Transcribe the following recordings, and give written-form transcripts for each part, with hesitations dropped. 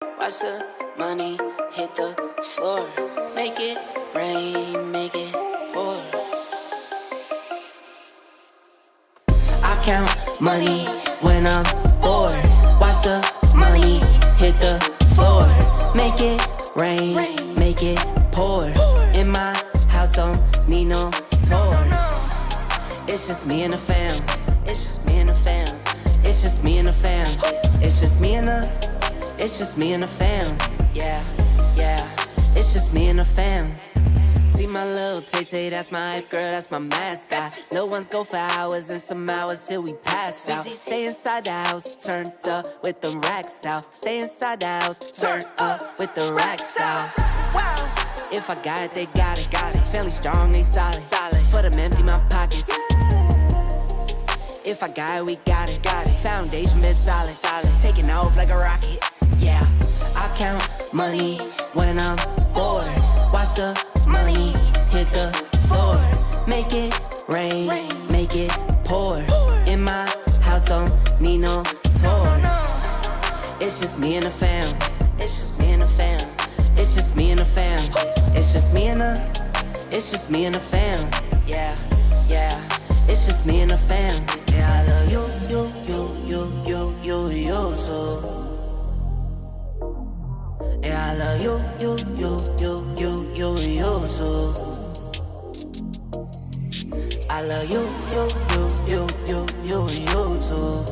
Watch the money hit the floor. Make it rain, make it pour. I count money when I'm bored. Watch the money hit the floor. Make it rain, make it pour. In my house, don't need no tour. It's just me and the fam. It's just me and the fam. It's just me and the fam. It's just me and the. It's just me and the fam. Yeah, yeah. It's just me and the fam. See my little Tay-Tay, that's my hype girl, that's my mascot. Little ones go for hours and some hours till we pass out. Stay inside the house, turned up with them racks out. Stay inside the house, turned up with the racks out. Wow. If I got it, they got it, got it. Fairly strong, they solid, solid. For them empty my pockets. If I got it, we got it, got it. Foundation been solid, solid. Taking off like a rocket. Yeah, I count money when I'm bored. Watch the money hit the floor. Make it rain, make it pour. In my house, don't need no tour. It's just me and the fam. It's just me and the fam. It's just me and the fam. It's just me and the. It's just me and the fam. Yeah, yeah. It's just me and the fam. Yeah, I love you too. Yeah, I love you too. I love you too.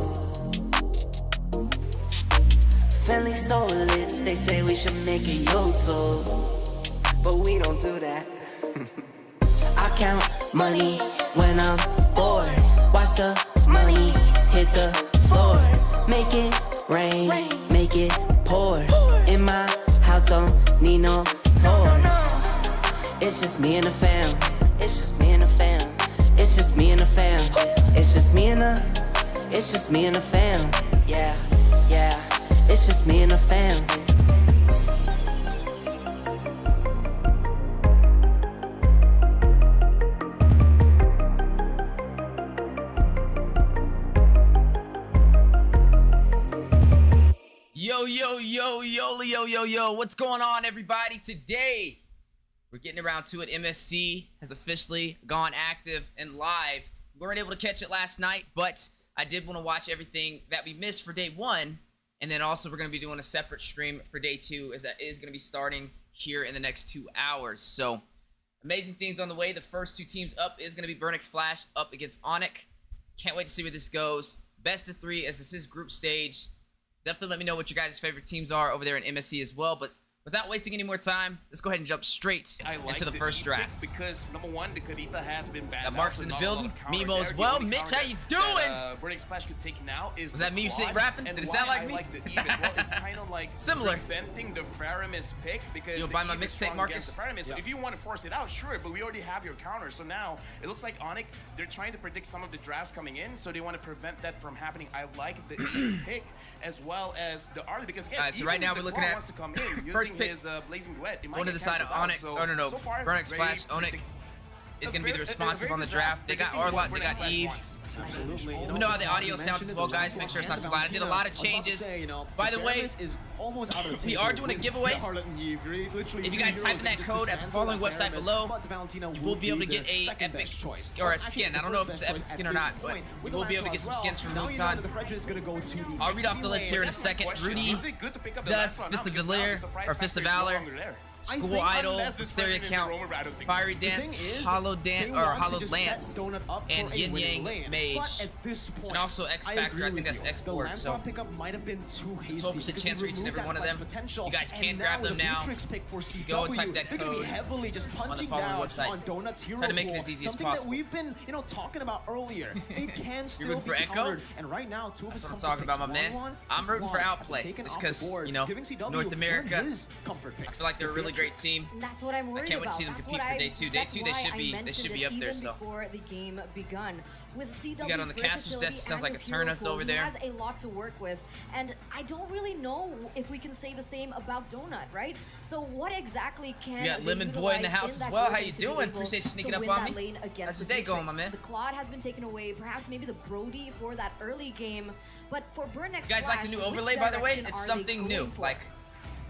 Family so lit, they say we should make a YouTube, but we don't do that. I count money when I'm bored. Watch the money hit the floor. Make it rain, make it pour. In my house, don't need no tour. It's just me and the fam. It's just me and the fam. It's just me and the fam. It's just me and the. It's just me and the fam. Yeah, yeah. It's just me and the fam. Yo, what's going on, everybody? Today, we're getting around to it. MSC has officially gone active and live. We weren't able to catch it last night, but I did want to watch everything that we missed for day one, and then also we're going to be doing a separate stream for day two, as that is going to be starting here in the next 2 hours. So, amazing things on the way. The first two teams up is going to be Burnix Flash up against Onic. Can't wait to see where this goes. Best of 3, as this is group stage. Definitely let me know what your guys' favorite teams are over there in MSC as well. But without wasting any more time, let's go ahead and jump straight into the first draft. Because number one, the Kavita has been bad. Got Mark's in the building. Mimo as well. Mitch, how you doing? Burnix Flash could take now is was that me sitting rapping? Did it sound like me? Like the Eve as well is kind of like similar. Preventing the Faramis pick because you'll buy my mixtape, Marcus. So if you want to force it out, sure, but we already have your counter. So now it looks like Onic, they're trying to predict some of the drafts coming in, so they want to prevent that from happening. I like the Eve pick as well as the early because again, so right now we're looking at wants to come in first pick. His blazing duet. Going to the side of Onic. Oh no, so far, Burnix Flash. Onic is going to be the responsive on the draft. They got Arlot, they got Eve. Let me know how the audio sounds as well, guys. Make sure it's not too loud. I did a lot of changes. By the way, we are doing a giveaway. If you guys type in that code at the following website below, you will be able to get a epic or a skin. I don't know if it's an epic skin or not, but you will be able to get some skins from Luton. I'll read off the list here in a second. Rudy, Dust, Fist of Valor, or Fist of Valor. School Idol, Hysteria Count, Fiery Dance, Hollow Lance, and Yin Yang Mage, and also X Factor. I think that's Export. So 12% chance for each and every one of them. You guys can grab them now. Go and type that code on the following website. Try to make it as easy as possible. We've been, talking about earlier. It can still You're rooting for Echo? And right now, that's what I'm talking about, my man. I'm rooting for Outplay, just because North America. I feel like they're a really great team. That's what I'm worried about. I can't wait to see them compete for day two. Day two, they should be up there. So before the game begun, with CW's you got on the caster's desk. It sounds like a Turnus over there. He has a lot to work with, and I don't really know if we can say the same about Donut, right? So what exactly can you got Lemon Boy in the house as well? How you doing? Appreciate you sneaking up on me. How's the day going, my man? The Claude has been taken away. Perhaps maybe the Brody for that early game, but for Burnix, you guys like the new overlay, by the way? It's something new. Like,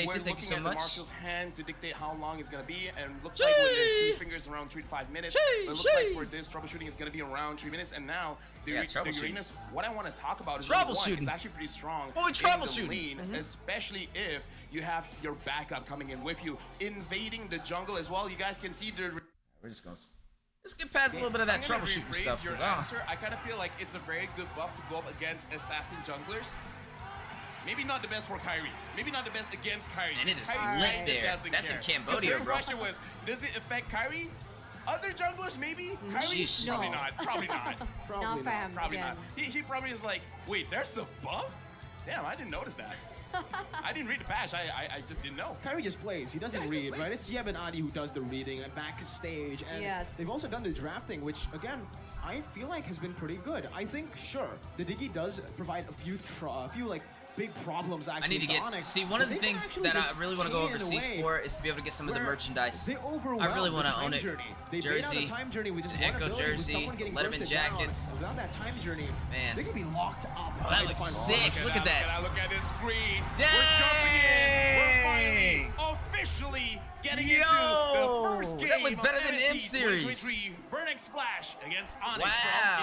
Jason, we're thank you looking so at much. the Marshal's hand to dictate how long it's gonna be, and looks like with their 3 fingers around 3 to 5 minutes. It looks like for this troubleshooting is gonna to be around 3 minutes, and now the troubleshooting. Uranus, what I want to talk about is Troubleshooting. is actually pretty strong Boy, in troubleshooting. the lane, especially if you have your backup coming in with you, invading the jungle as well. You guys can see the... We're just gonna let's get past a little bit of that I'm gonna troubleshooting rephrase stuff. your 'Cause, answer. I kind of feel like it's a very good buff to go up against assassin junglers. Maybe not the best for Kyrie. Maybe not the best against Kyrie. And it is Kyrie lit there. doesn't That's in care. Cambodia, 'Cause bro. The question was, does it affect Kyrie? Other junglers, maybe? Kyrie? Sheesh. Probably No. not. Probably not. Not fam. Probably again. not. He probably is like, wait, there's a buff? Damn, I didn't notice that. I didn't read the patch. I just didn't know. Kyrie just plays. He doesn't Yeah, he just read, plays. right? It's Yeb and Adi who does the reading and backstage. And Yes. they've also done the drafting, which, again, I feel like has been pretty good. I think, sure, the Diggy does provide a few like, big problems actually. I need to get Onic, see one of the but they can things actually that I just really want to go chain in a overseas way for is to be able to get some of the where merchandise. They overwhelm I really want the to time own it. journey. They bait out Jersey, the time journey with just an one Echo ability, with jersey, someone getting Letterman bursted jackets. down. Without that time journey, Man. they could be locked up. Oh, that by the looks final sick. round. Look at that. Look at this screen. Dang. We're jumping in. We're finally officially getting into the first game that looked better of than NXT M-Series. 2023 Burnex Flash against Onic Wow,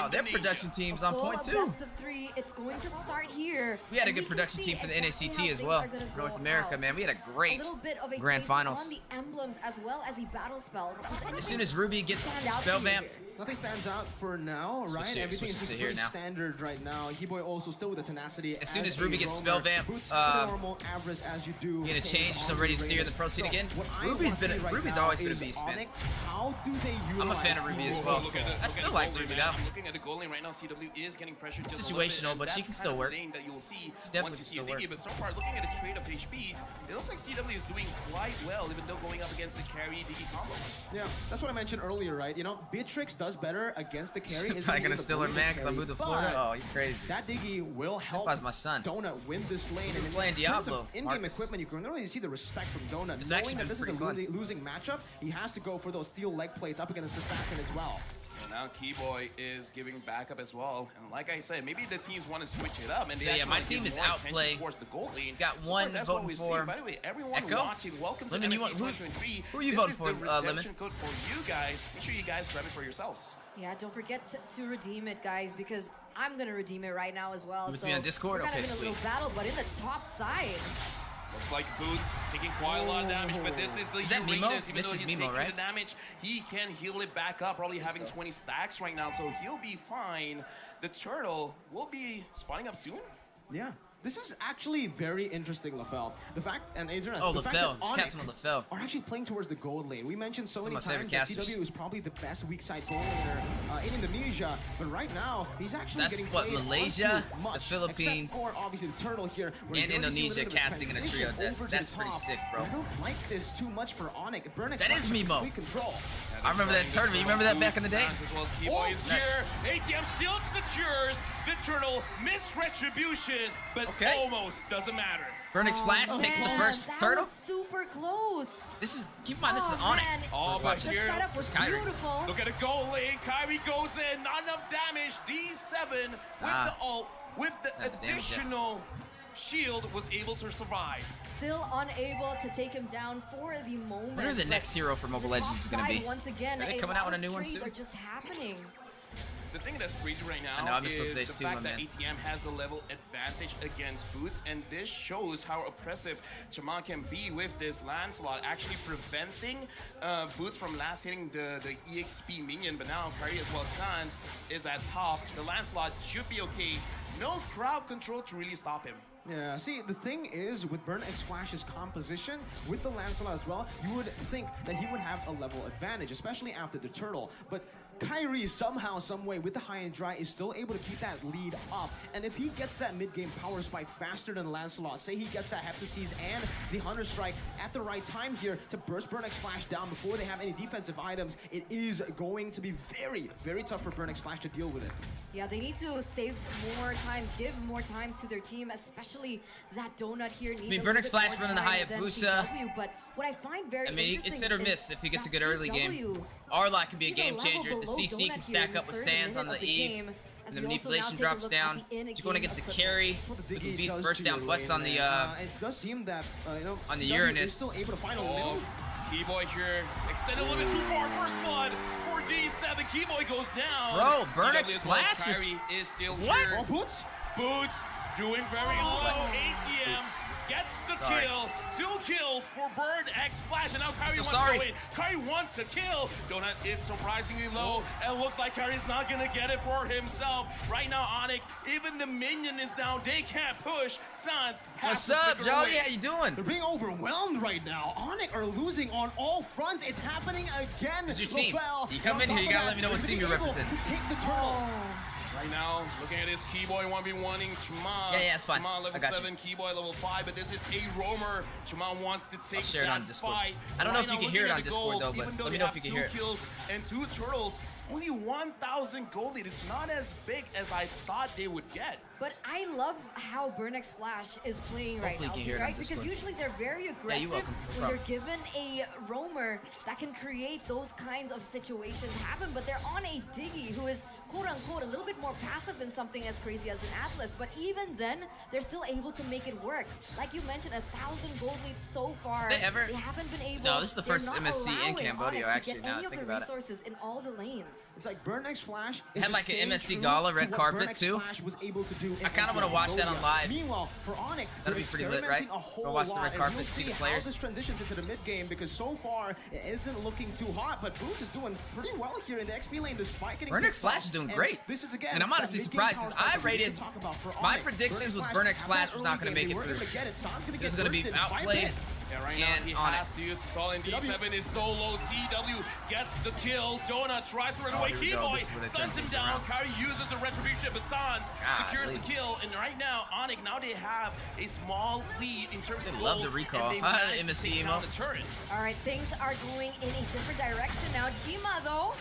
from their Indonesia. production team's on Full point too. best of 3. It's going to start here. We had a And good can production see team for the exactly NACT how as things well. are gonna North go America, out. man, we had a great little bit of a grand taste finals. on the emblems as well as the battle spells. As soon as Ruby gets Stand out spell to you vamp, here. Nothing stands out for now, right? Switch it- Everything switch is it just to here pretty now. standard right now. He-Boy also still with the tenacity. As soon as a Ruby gets roamer. spell vamp, Boots normal average as you do. you gonna take change on so the ready to see her in Raiders. the pro scene So again? what I Ruby's wanna been a- see right Ruby's now always been a is beast, man. Onic, how do they utilize I'm a fan of Ruby as Evos? well. Look at the- I look at still the like goal lane Ruby right now. now. I'm looking at the goal lane right now. CW is getting pressure just Situational, a little bit, and but she that's can still kind of work. the lane that you'll see Definitely once you can see still a Diggy. work. But so far, looking at the trade of HPs, it looks like CW is doing quite well, even though going up against the carry Diggy combo. Yeah, that's what I mentioned earlier, right? You know, Beatrix does better against the carry. It's Probably gonna gonna be steal the her man because I moved to Florida. Oh, you crazy. That Diggy will help Senpai's my son. Donut win this lane. And in playing terms of Diablo, in-game Marcus. equipment, you can really see the respect from Donut. It's Knowing actually that been this is a pretty fun. losing matchup, he has to go for those steel leg plates up against Assassin as well. And now Keyboy is giving backup as well. And like I said, maybe the teams want to switch it up. And they So, yeah, actually my wanna give team is more attention outplay. towards the goal lane. Got So one that's what voting we see. for By the way, everyone Echo. watching, welcome to Lemon, you NXT want- who- 2023. who are you This voting is for, the Lemon? redemption code for you guys. Make sure you guys grab it for yourselves. Yeah, don't forget to redeem it, guys, because I'm gonna redeem it right now as well. You with so me on Discord? We're kind Okay, of in a little sweet. battle, but in the top side. Looks like Boots taking quite a lot of damage, but this is a Is that Mimo? Uranus. Even Mitch though is he's Mimo, taking right? the damage, he can heal it back up, probably having 20 stacks right now, so he'll be fine. The turtle will be spawning up soon. Yeah. This is actually very interesting, LaFell. The fact, and Adrian, Oh, the fact LaFell. that Just catch him on Onic LaFell. are actually playing towards the gold lane. We mentioned so Some many of my favorite times that casters. CW is probably the best weak side gold laner in Indonesia, but right now he's actually That's getting what, played Malaysia, onto much, the Philippines, except for obviously the turtle here, where and you already see a Indonesia little bit of casting in a trio. transition over to That's the pretty top. sick, bro. I don't like this too much for Onic. Burnex That is Mimo. complete control. I remember that tournament. You remember that back in the day? As well as Keyboy is nice. here. ATM still secures the turtle. Missed retribution, but Okay. almost doesn't matter. Burnix Flash takes the Man, first that turtle. was super close. This is, keep in mind, this is Oh, Onic. man. Oh, but Watch it. The here, setup was Kyrie. beautiful. look at a goal lane. Kyrie goes in. Not enough damage. D7 with Ah. the ult, with the Not the damage yet. additional shield, was able to survive. Still unable to take him down for the moment. Wonder who the but next hero for Mobile the Legends is top gonna be. side, Once again, Are they a coming out lot with a of new one trades soon? are just happening. The thing that's crazy right now I know, I miss those is days the too, fact my that man. ATM has a level advantage against Boots, and this shows how oppressive Chaman can be with this Lancelot, actually preventing Boots from last hitting the EXP minion, but now Kyrie as well as Sans is at top. The Lancelot should be okay. No crowd control to really stop him. Yeah, see, the thing is, with Burn X Flash's composition, with the Lancelot as well, you would think that he would have a level advantage, especially after the turtle. But Kyrie, somehow, someway, with the high and dry, is still able to keep that lead up. And if he gets that mid-game power spike faster than Lancelot, say he gets that Heptasis and the Hunter Strike at the right time here to burst Burn X Flash down before they have any defensive items, it is going to be very, very tough for Burn X Flash to deal with it. Yeah, they need to save more time, give more time to their team, especially that donut here. Needs mean, a Burnix little bit Flash more running the time than Hayabusa. CW, but what I find very I mean, interesting it's hit or is miss if he gets a that good early game. CW, Arlot can be a he's a game level changer. The below CC Donut can here stack in the up with third Sands minute on the of the Eve. game, as And the we also now manipulation take a drops look at down. the in Just going game against a of carry. That's what the Who Diggy can beat does burst to down your butts lane, on the man. It does seem that on the CW Uranus. is still able to find a Oh, little. Keyboy here, extended a little bit too far. First blood for D7. Keyboy goes down. Bro, Burnix CW as well as flashes. Kyrie is still What? here. Oh, Boots? Boots doing very low. ATM Oops. gets the Sorry. kill. 2 kills for Bird X Flash, and now Kyrie So wants sorry. to go in. Kyrie wants to kill. Donut is surprisingly low, and looks like Kyrie's not gonna get it for himself. Right now, Onic, even the minion is down. They can't push. Sans has What's to up, flicker Jolly? away. How you doing? They're being overwhelmed right now. Onic are losing on all fronts. It's happening again. Who's your team? Lobel, You come on in here, top you of gotta that, let me know what they're team you able represent. To take the turtle. Right now, looking at this Keyboy 1v1ing Chima. Yeah, it's fine. Chima I level got you. 7, Keyboy level 5, but this is a roamer. Chima wants to take share it on that Discord. fight. I don't know if Right you now, can hear it looking on at the Discord, gold, though, but even though let me they know if have you can hear it. 2 kills and 2 turtles, only 1,000 gold lead. It's not as big as I thought they would get. But I love how Burnix Flash is playing right Hopefully now, you can hear it on right? Because Discord. usually they're very aggressive welcome. No when they're problem. given a roamer that can create those kinds of situations happen. But they're on a Diggy who is quote unquote a little bit more passive than something as crazy as an Atlas. But even then, they're still able to make it work. Like you mentioned, 1,000 gold leads so far. They ever- haven't been able. No, this is the they're first not MSC in allowing Cambodia, Onic to actually, get now any I of think the about it. resources in all the lanes. It's like Burnix Flash It had is like just an staying MSC true Gala to red what carpet, Burnix too. Flash was able to do in I kinda wanna watch that on Cambodia. live. Meanwhile, for Onic, That'd be they're pretty lit, experimenting right? a whole Go watch the lot, red and carpet, we'll see the how players. this transitions into the mid game, because so far it isn't looking too hot, but Boots is doing pretty well here in the XP lane despite getting Burnix picked Flash off. is doing And great. This is again, And I'm honestly that surprised, mid-game 'cause power I spike that we need rated- to talk about for my Onic. predictions was Flash Burnix had Flash that was not early gonna game, make they it weren't through. able to get it. San's gonna He was get gonna be roasted by a outplayed. bit. Yeah, right now And he Onic. has to use his all in. D7 is so low. CW gets the kill. Donut tries to run away. here we go. Keyboy This is where they stuns turn him things down. around. Kyrie uses a retribution, but Sans secures the Golly. kill. And right now, Onic, now they have a small lead in terms of They gold. love the recall. And they Huh, managed to MSC take emo. down the turret. All right, things are going in a different direction now. Chima, though,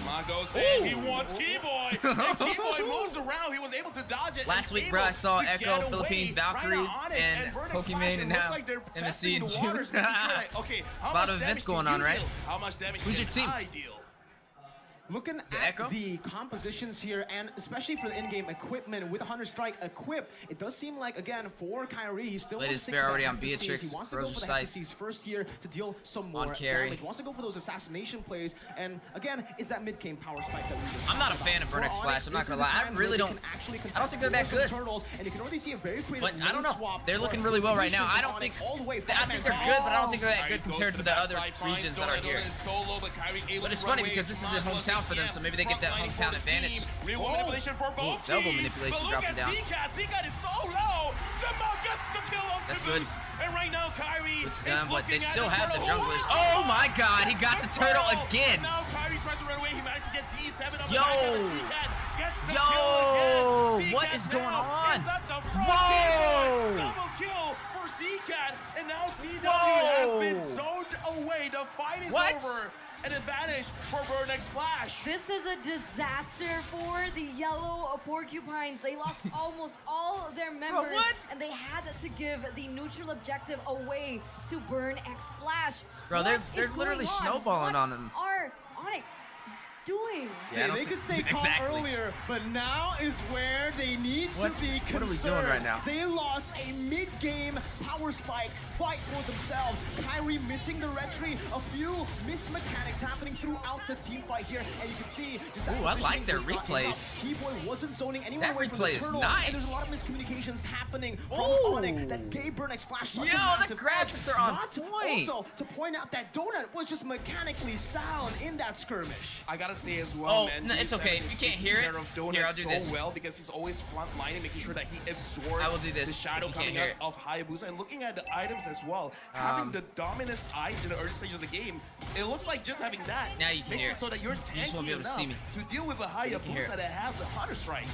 Ma goes in. He wants Keyboy. And Keyboy moves around. He was able to dodge it. Last and week, able bro, I saw to get Echo, away. Philippines, Right Valkyrie, now, Onic and Burnix Pokemon, Flash, and it looks now like they're MSC testing in the June. waters, making sure that, okay, how Lot much of events damage can going you on, right? deal? How much damage Who's can your team? I deal? Looking it at Echo? the compositions here, and especially for the in-game equipment with 100 Strike equipped, it does seem like, again, for Kyrie, he still Latest wants to spare stick to already that on Hector Seas. Beatrix, He wants to go Roser for the Scythe. Hector Seas first here to deal some On more carry. damage. Wants to go for those assassination plays, and again, it's that mid-game power spike that we were I'm not a talking fan of about. Burnix For Flash, Onic, I'm not this gonna is the lie. I time really where they don't- can actually I don't think they're that contest good. some turtles, and you can already see a very creative But I don't lane know. swap They're for looking really well right now. I Lucius don't and think. Onic all the way I think they're good, but I don't think they're that good compared to the other regions that are here. But it's funny because this is a hometown for them, so maybe they get that hometown advantage. Real Whoa. manipulation for both Ooh, double teams. manipulation, But drop look it down. at Zcat. Zcat is so low. Jamal gets the kill on That's Taboos. good. And right now, Kyrie It's is done, but they looking at still have the turtle. junglers. Wow! Oh my god, he got the turtle again. Now Kyrie tries to run away. He managed to get D7 up. Yo. Gets the Yo. kill again. What Zcat is going now on? is at the front. Whoa. Double kill for Zcat. And now CW Whoa. has been zoned away. The fight is What? over. An advantage for Burnix Flash. this is a disaster for the yellow porcupines. They lost almost all their members, what? and they had to give the neutral objective away to Burn X Flash. Bro, What they're is literally going on? snowballing What on them. Are Onic doing? Yeah, I don't they think- could stay calm exactly. earlier, but now is where they need What- to be concerned. what are we doing right now? They lost a mid-game power spike fight for themselves. Kyrie missing the retry, a few missed mechanics happening throughout the team fight here, and you can see just that Ooh, I like positioning their was not replays. enough. Keyboy wasn't zoning anywhere That away from replay the is turtle, nice. and there's a lot of miscommunications happening from Ooh. Onic that gave Burnix Flash such Yo, a the massive graphics edge. are on Not to point. Also, to point out that Donut was just mechanically sound in that skirmish. I gotta say as well, Oh, man. no, it's D7 okay. is If you can't taking hear it, care of Donut here, I'll do so this. well because he's always front lining, making sure that he absorbs I will do this the shadow if you can't coming hear out of Hayabusa and looking at the items as well. Having the dominance eye in the early stages of the game, it looks like just having that Now you can makes hear it it. so that you're You just won't be tanky able to enough see me. to deal with a can hear Hayabusa it. that has a Hunter Strike.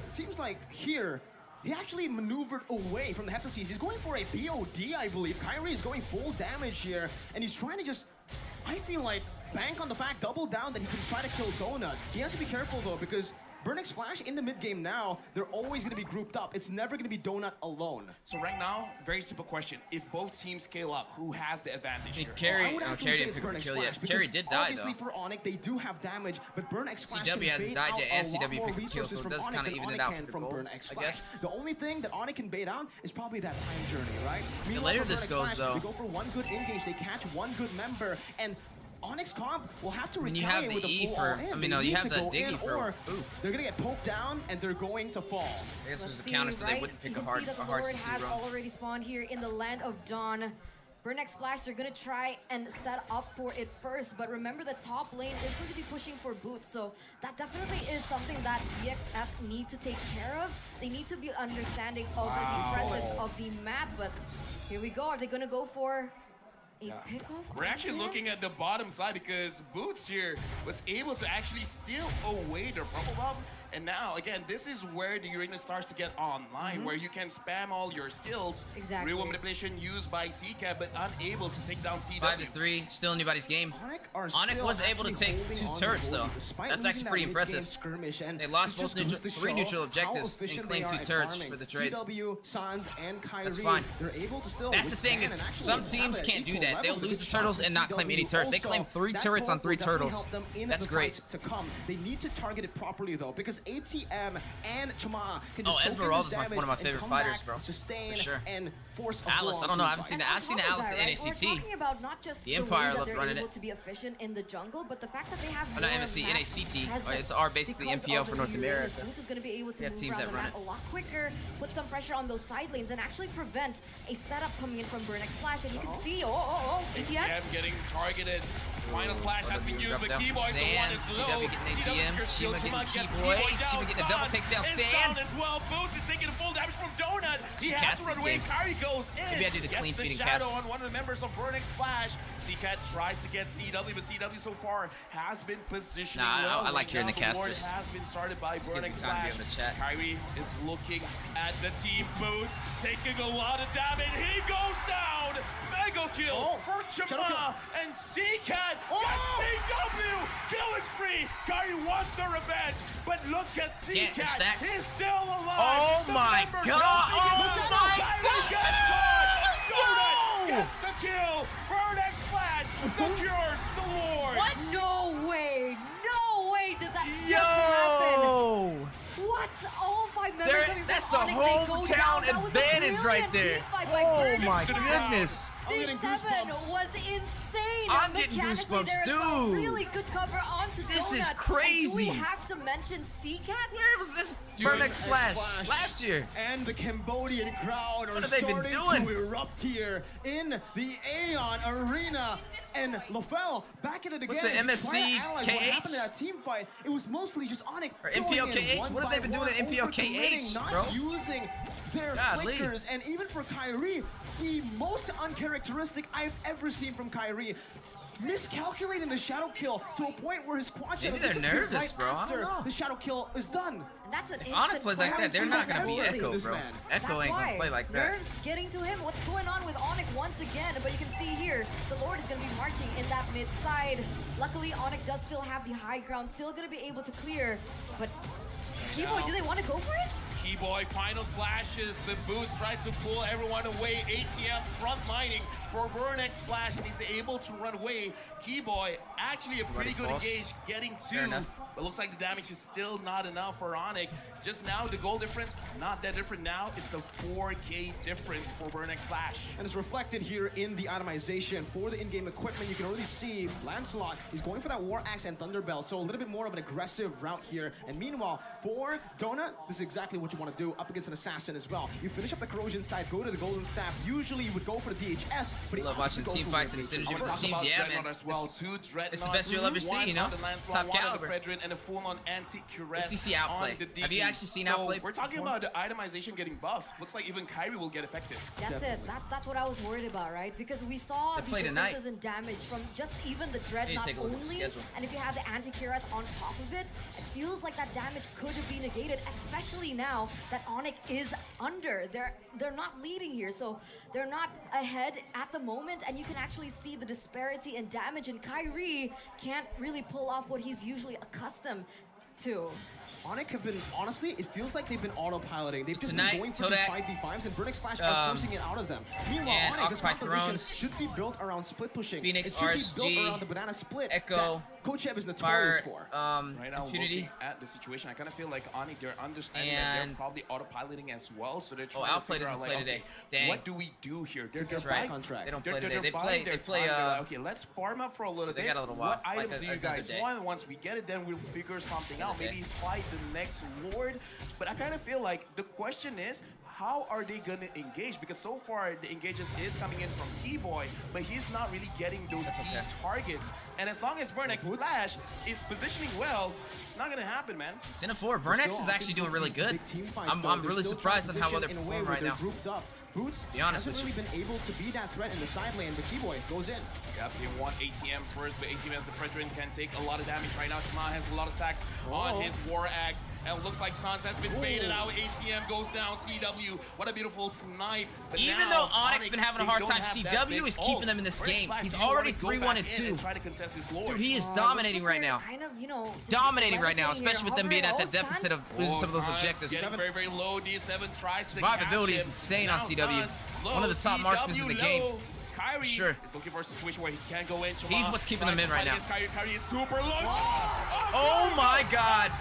It seems like here, he actually maneuvered away from the Hector Seas. He's going for a BOD, I believe. Kyrie is going full damage here, and he's trying to just, I feel like, bank on the fact, double down that he can try to kill Donut. He has to be careful though, because Burnix Flash in the mid game now, they're always going to be grouped up. It's never going to be Donut alone. So right now, very simple question. If both teams scale up, who has the advantage here? Carry, I would no, actually Carry say didn't it's pick up a Burnix kill Flash, yet. because Carry did die obviously though. for Onic, they do have damage, but Burnix Flash CW can hasn't bait died out yet, a and lot CW more picked a kill, resources so it from does Onic kinda than even it Onic out can for the from goals, Burnix I Flash. guess. The only thing that Onic can bait out is probably that time journey, right? Meanwhile, later for this Burnix goes, Flash, though- they go for one good engage, they catch one good member, and Onyx comp will have to mean, you retaliate have the with a E full for- all-in. I mean, They no, you need have to the go Diggy in, for- or ooh. they're gonna get poked down and they're going to fall. I guess there's a Let's counter, see, so they right? wouldn't pick You a can hard see that the hard Lord CC has run. already spawned here in the land of Dawn. Burnex Flash, they're gonna try and set up for it first, but remember the top lane is going to be pushing for boots, so that definitely is something that BXF need to take care of. They need to be understanding of the presence of the map, but here we go. Are they gonna go for a pickoff? We're actually onto him? looking at the bottom side because Boots here was able to actually steal away their purple buff. And now, again, this is where the arena starts to get online, where you can spam all your skills. Exactly. Real manipulation used by CCAT, but unable to take down CW. 5-3, still anybody's game. Onic was able to take 2 turrets though. That's actually pretty impressive. They lost both three neutral objectives and claimed 2 turrets for the trade. CW, Sans, and Kyrie, That's fine. they're able to still That's the thing withstand is, and actually some have teams an can't do equal that. They'll level. lose the Good shot turtles from and not claim any CW. turrets. They Also, claim 3 that turrets on gold 3 will definitely turtles. help them in That's the great. fight to come. They need to target it properly though, because ATM and Chama can Oh, just soak in Esmeralda's this one of damage my and favorite come fighters, back, bro. sustain, For sure. and force a Alice, full-on I don't know. I haven't teamfight. seen And that. on I've seen top of Alice that, in right, NACT. We're talking about not just The the Empire way that loved they're running able it. to be efficient in the jungle, but the fact that they have Oh, more not MSC, map NACT. Oh, presence it's our basically because MPL of for the North Uranus. America. Boots is going to be able to We have move teams around that the run map it. a lot quicker, put some pressure on those side lanes, and actually prevent a setup coming in from Burnex Flash. And you can see, ATM. ATM getting targeted. Final slash has been used, Dropped but down Keyboy from the one Sands. is low. CW getting ATM. Chima getting gets Keyboy. down. Chima getting a double takes down Is down Sands. as well. Boots is taking a full damage from Donut. He Should has cast to run these away. games. Kyrie goes in. Maybe I do the Gets clean feeding shadow cast. on one of the members of Burnex Flash. CCAT tries to get CW, but CW so far has been positioning Nah, well. I like hearing now the war casters. has been started by This gives me Burnex time to be Flash. able to chat. Kyrie is looking at the team. Boots taking a lot of damage. He goes down. Mega kill for Shadow Chama and CCAT. CW killing spree. Kyrie wants the revenge, but look at Can't CCAT. stacks. He's still alive. Oh The my members God. are taking Oh it. my Kyrie gets caught. Donut gets the kill. Burnex Flash secures the Lord. No way! No way did that just happen! Yo! What? All 5 members There- coming from that's the Onic, they go hometown down. That was a advantage right brilliant there. team fight by Oh Burnex my Flash. goodness. I'm getting D7 goosebumps. was insane. I'm getting Mechanically, goosebumps, there's a dude. really good cover onto This is Donut. And crazy. do we have to mention CCAT? Where was this Dude, Burnex Flash Flash. last year? And the Cambodian crowd are What have they been starting doing? to erupt here in the Aeon Arena. And LaFell back at it again. What's the MSC Trying to analyze what KH? happened in that team fight. It was mostly just Onic Or going MPL in KH? one What have by they been doing one, at MPL overcommitting, KH, not bro? using their Golly. flickers. And even for Kyrie, the most uncharacteristic I've ever seen from Kyrie. Miscalculating the shadow kill to a point where his quad shadow Maybe they're disappeared nervous, right bro. I don't after know. the shadow kill is done. And that's an Onic instant plays like that, they're not gonna be clarity. Echo, This bro. man. Echo That's ain't why. gonna play like that. Nerves getting to him. What's going on with Onic once again? But you can see here, the Lord is going to be marching in that mid side. Luckily, Onic does still have the high ground, still going to be able to clear. But Keyboy, do they want to go for it? Keyboy final slashes. The Boots tries to pull everyone away. ATM frontlining for Burnex Flash, and he's able to run away. Keyboy actually a pretty good false. engage, getting two. Fair enough. But looks like the damage is still not enough for Onic. Just now, the goal difference, not that different now. It's a 4K difference for Burnex Flash. And it's reflected here in the itemization for the in-game equipment. You can already see Lancelot is going for that War Axe and Thunderbelt, so a little bit more of an aggressive route here. And meanwhile, for Donut, this is exactly what you want to do up against an assassin as well. You finish up the corrosion side, go to the golden staff. Usually you would go for the DHS, but he Love opts watching to go team for fights and the rotation. synergy with Talk the teams. about Yeah, Dreadnought man. as well. It's- Two Dreadnoughts. it's the best you'll ever see, One you know? on the Lancelot, Top one on caliber. the Fredrin, and a full-on anti-Cuirass FTC outplay. on the Have you DP. actually seen so outplay we're talking before? about the itemization getting buffed. Looks like even Kyrie will get affected. That's it. That's what I was worried about, right? Because we saw They the play tonight. differences in damage from just even the Need Dreadnought to take a look at the only. schedule. And if you have the anti-Cuirass on top of it, it feels like that damage could be negated, especially now that Onic is under. They're not leading here, so they're not ahead at the moment, and you can actually see the disparity in damage, and Kyrie can't really pull off what he's usually accustomed to. Onic have been, honestly, it feels like they've been autopiloting. They've just Tonight, been going for these Todak, 5v5s, and Burnex Flash are forcing it out of them. Meanwhile, and Onic, this Occupy composition Thrones, should be built around split pushing. Phoenix it should be RSG, built around the banana split. Echo, Coach Ev is notorious Fire, for. Right now, impunity. looking at the situation, I kind of feel like Onic, they're understanding that And- they're probably autopiloting as well, so they're trying Outplay to figure doesn't out, like, play okay, today. Dang. what do we do here? They're That's back right. on track. They don't They're play today. They buying play. their They play. time. They're like, okay, let's farm up for a little They bit. got a little while, What like items do you another guys day. want? Once we get it, then we'll figure something out. Another Maybe day. fight the next Lord. But I kind of feel like the question is, how are they gonna engage? Because so far the engages is coming in from T-Boy, but he's not really getting those key okay. targets. And as long as Burnex Flash is positioning well, it's not gonna happen, man. 10-4. Burnex is actually doing really good. I'm really surprised on how well they're performing right now. Boots Be honest hasn't with really been able to be that threat in the side lane, but Keyboy goes in. Yep, they want ATM first, but ATM as the Predator can take a lot of damage right now. Shima has a lot of stacks on his War Axe, and it looks like Sans has been faded out. ATM goes down. CW, what a beautiful snipe. But Even now, though Onyx been having a they hard don't time, have that CW big is keeping ult. them in this Burnex game. Flash, He's do you wanna already go 3-1 back and in 2. Try to contest this Lord. Dude, he is Looks dominating like right they're now. Kind of, you know, just Dominating right now, levitating here, especially with them being at that hovering. deficit of Sans- losing some of those Sans objectives. getting very, very low. D7 tries to Survivability catch is him. insane Now on CW. Sans low, One of the top marksmen in the game. low. Kyrie Sure. is looking for a situation where he can go in. He's what's keeping them in right now. Kyrie is super low. Oh my God.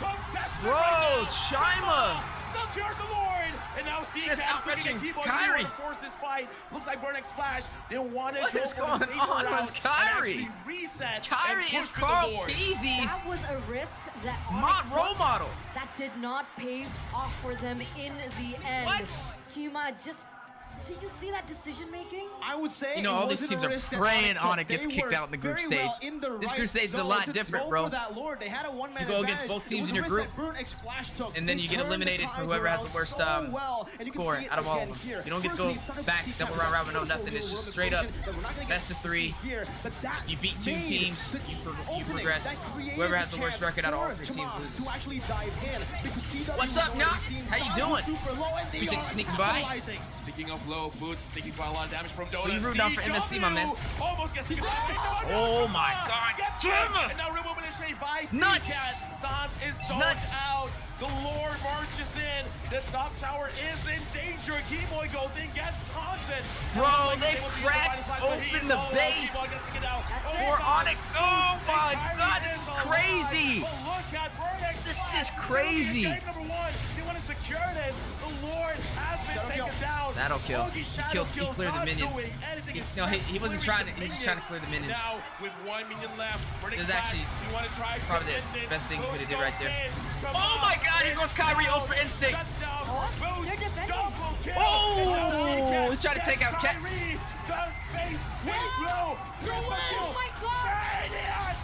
Bro, Chima. Secures the Lord, and now That's outreaching Kyrie. Force this fight. Looks like Burnex Flash. They want to What go is for going the safer on route with and Kyrie? actually reset Kyrie and is push to the Carl Lord. Teezy's That was a risk that mod Onyx role took model. that did not pay off for them in the end. What? Chima just, did you see that decision making? I would say You know, it all these wasn't teams a are risk that praying took. Onic gets They kicked were out in the group very well stage. in the This right group stage is a zone lot to different, go bro. for that Lord. They had a one-man You go advantage. against both teams It was in a your risk group, that Burnex Flash took. and then They you get turned the eliminated for tides whoever has the around worst so well, and you can score see it out of all of again them. here. You don't get to First, go we started to back see double that round no beautiful nothing. It's little just world straight up explosion that we're not gonna best get of to 3. see here, but that You beat 2 made teams, the you opening progress. that created Whoever has the worst chance record out of all for 3 teams Chima loses. to actually dive in, because CW What's up, was Knock? already seeing How you Sans doing? super low, and they 3-6 are sneaking by. capitalizing. Speaking of low, Boots is taking quite a lot of damage from Dota. Well, you rooting down for MSC, my man. Almost gets taken. Oh my God. Gets Jim! him! And now removal is saved by Nuts! C-Cat. Sans is It's zoned nuts. out. The Lord marches in. The top tower is in danger. Keyboy goes in, gets taunted. Bro, they cracked open the base for Onic. Oh my God, this is crazy. This is crazy. Game number 1. They want to secure this. The Lord has been taken down. Shadow kill. Ogi He Shadow cleared the not minions. doing anything. No, he Instead, wasn't clearing trying to. the He was just trying to clear the minions. Now, with 1 minion left, It was actually probably the best thing he could have did right there. Come Oh on, my God, here goes Kyrie, ult for instinct. shut down. Oh, Boom, they're defending. double kill. Oh, he tried to take out Cat. Kyrie, the face, low. No way. Oh my God! Maniac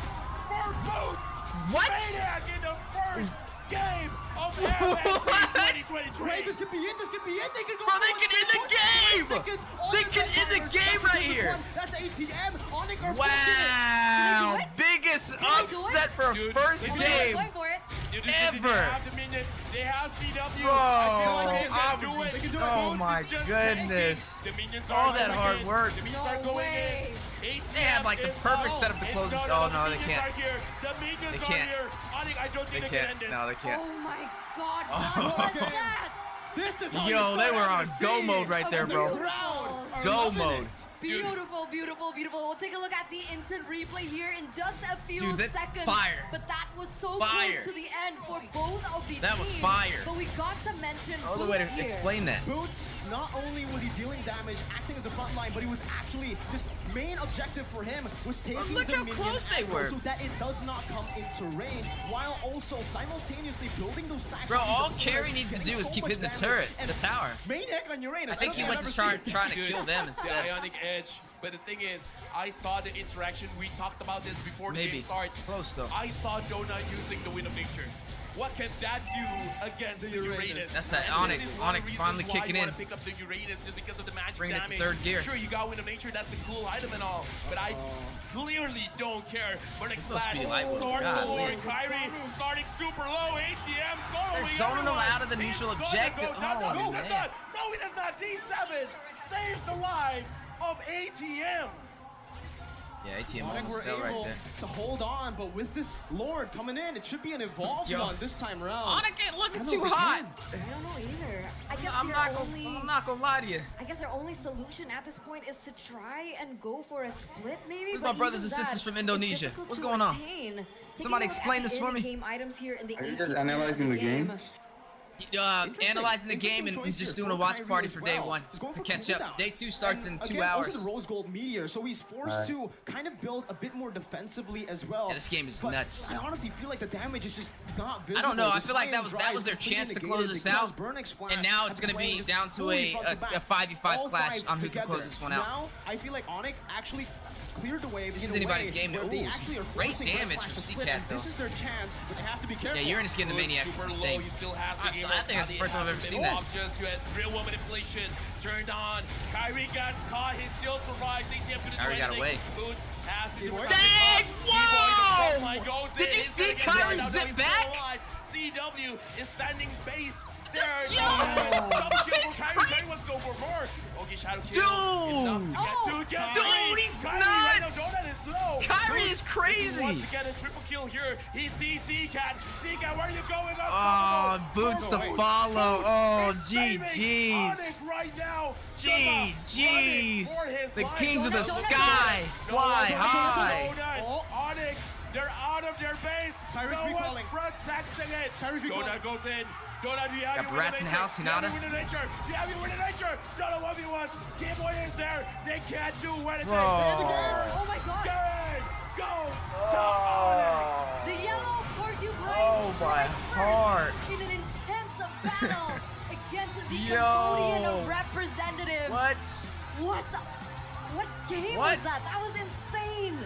for Boots. What? Maniac in the first game of What? 2023. Wait, this could be it. This could be it. They could go. Bro, they for can it. end the game. 20 seconds. All They the can end the Vampires game stuck right into here. one. That's ATM. Onic are Wow, Can they do it? biggest Can they do upset it? for a Dude, first they do it. game. Going for it. They Ever. have the minions. They have CW. Bro, I feel like they I can do would it. be- They can do it. oh Boots my is just goodness. tanking. The minions All are that going hard in. work. The minions No are going way. in. They had, like, the ATM perfect is setup to out. close this. And Oh, the no, they minions can't. are here. The minions They are can't. here. Onic, I don't think They they can can't. end this. No, they can't. Oh my God! What was that? This is how Yo, you they start were on having a go scene. mode right there, bro. The crowd are Go loving mode. it. Beautiful, beautiful, beautiful. We'll take a look at the instant replay here in just a few Dude, that- seconds. fire. But that was so Fire. close to the end for both of the That was teams. fire. But we got to mention No other way to Boots here. explain that. Boots, not only was he dealing damage, acting as a front line, but he was actually, just main objective for him was taking Look the how minion close they aggro were. so that it does not come into range, while also simultaneously building those stacks. Bro, of these all opponents, Carey needs to getting do is so keep much hitting the damage, turret, and the tower. Maniac on Uranus. I think he don't went think to I've ever trying to Dude, kill them The instead. Ionic Edge. But the thing is, I saw the interaction. We talked about this before the Maybe. game starts. Close though. I saw Jonah using the Wind of Nature. What can that do against the Uranus? That's that And Onic. this is one of Onic the finally reasons why kicking you in. wanna pick up the Uranus just because of the magic Bringing it to damage. third gear. Sure, you got Wind of Nature. That's a cool item and all. But I clearly don't care. But no speedy light wounds, Start God, the Lord man. Kyrie starting super low. ATM They're totally zoning them everyone. out of the He's neutral gonna objective. Go down. Oh, No, man. that's not. No, he does not. D7 saves the life of ATM. Yeah, ATM Onic almost were fell right able there. to hold on, but with this Lord coming in, it should be an evolved Yo. one this time around. Onic ain't looking I don't too know if they hot. can. I don't know either. I guess I'm their not gonna lie to you. I guess their only solution at this point is to try and go for a split, maybe. Where's but my brothers even and sisters that from is Indonesia? difficult What's to going on? attain. Taking Somebody a look explain at this the for me. in-game items here in the Are you just 18th analyzing the game? Analyzing the game and choice just here doing a for watch Kyrie party as for day well. one He's going to for catch up. cooldown. Day 2 starts in And 2 again, hours. Also the rose gold meteor, so he's forced to kind of build a bit more defensively as well. Yeah, this game is But nuts. I honestly feel like the damage is just not visible. I don't know. I This feel like high-end that drive was is their completely chance to negated close this because out. Burnix Flash And now have it's been gonna be playing just down to fully a front to back. 5v5 All clash five on who can together. close this one out. Now I feel like Onic actually cleared the wave. This in is a anybody's way game. where they Ooh, actually are great forcing damage Flash from to split, CCat and This though. is their chance, but they have to be careful. Yeah, Uranus getting the Maniac is super insane. low. He still has the I game. think that's the first time I've ever seen that. Just you had real woman manipulation turned on. Kyrie gets caught. He still survives. ATM couldn't do Kyrie got anything. away. Boots has his Dang! Whoa! Did you see Kyrie zip back? CW is standing base. There Yo! It's Kyrie wants to go for more. Okay, shadow kill. Dude! Dude, he's Kyrie right now, nuts! Donut is low. Kyrie Boots is crazy! wants to get a triple kill here. He sees CCat. CCat, where are you going? Oh, Boots to follow. Oh, Saving GG's. Onic right now. GG's. For his The life. kings of the Donut. sky. No Fly one high. Donut. Onic, they're out of their base. Kyrie's no one's recalling. protecting it. Kyrie's recalling. Donut goes in. Donut, you have Got your Barats in the house, Hinata. You have your winning nature. Donut 1v1. Game-Boy is there. They can't do anything. Bro. Oh my god. Game goes to Oh. The yellow porcupine Oh, my heart. in an intense battle against the Yo. Cambodian representative. What? What game What? was that? That was insane.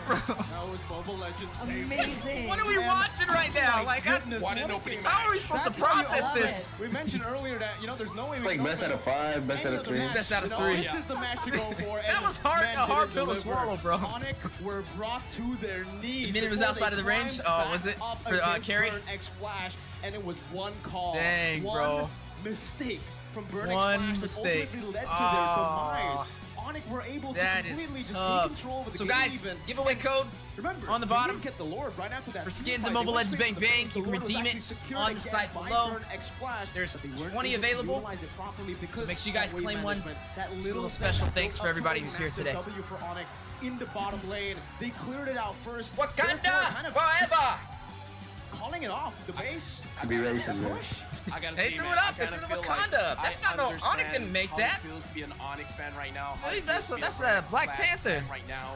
That was Mobile Legends. Amazing. What are we watching right now? Like, What an opening how are we supposed to That's how you process love this? We mentioned earlier that there's no way we Like can go best for out of 5, best out any of other 3. match. Best out of You know, 3. This is the match to go for. That and was hard- man a hard didn't pill to deliver. swallow, bro. Onic were brought to their knees. The minute it was before outside they of the range? climbed Oh, back was it up for, against carry? Burn X Flash, and it was one call. Dang, one bro. mistake from Burn X One Flash mistake. that ultimately led to Oh. their demise. Onic were able to That completely is just tough. take control of the So game. guys, even. giveaway code Remember, on the they bottom didn't get the Lord right after that. for team skins fight. and They Mobile went Legends straight Bang to the Bang. first. You can The Lord was redeem actually it secured on the again site by below. Burn X Flash, There's but they weren't 20 able to available. utilize it properly because So make sure you guys of wave claim one. management. That Just a little thing special that thanks built for up everybody to a who's here massive today. W for Onic in the bottom lane. They cleared it out first. Wakanda Therefore, kind of forever. calling it off. The base. To be racist, man. Push. I gotta They say, threw man, it up. I They kinda threw the feel Wakanda like up. That's I not no- Onic understand didn't make how that. It feels to be an Onic fan right now. Hey, How it that's feels to be a Burn Black Flash Panther. fan right now,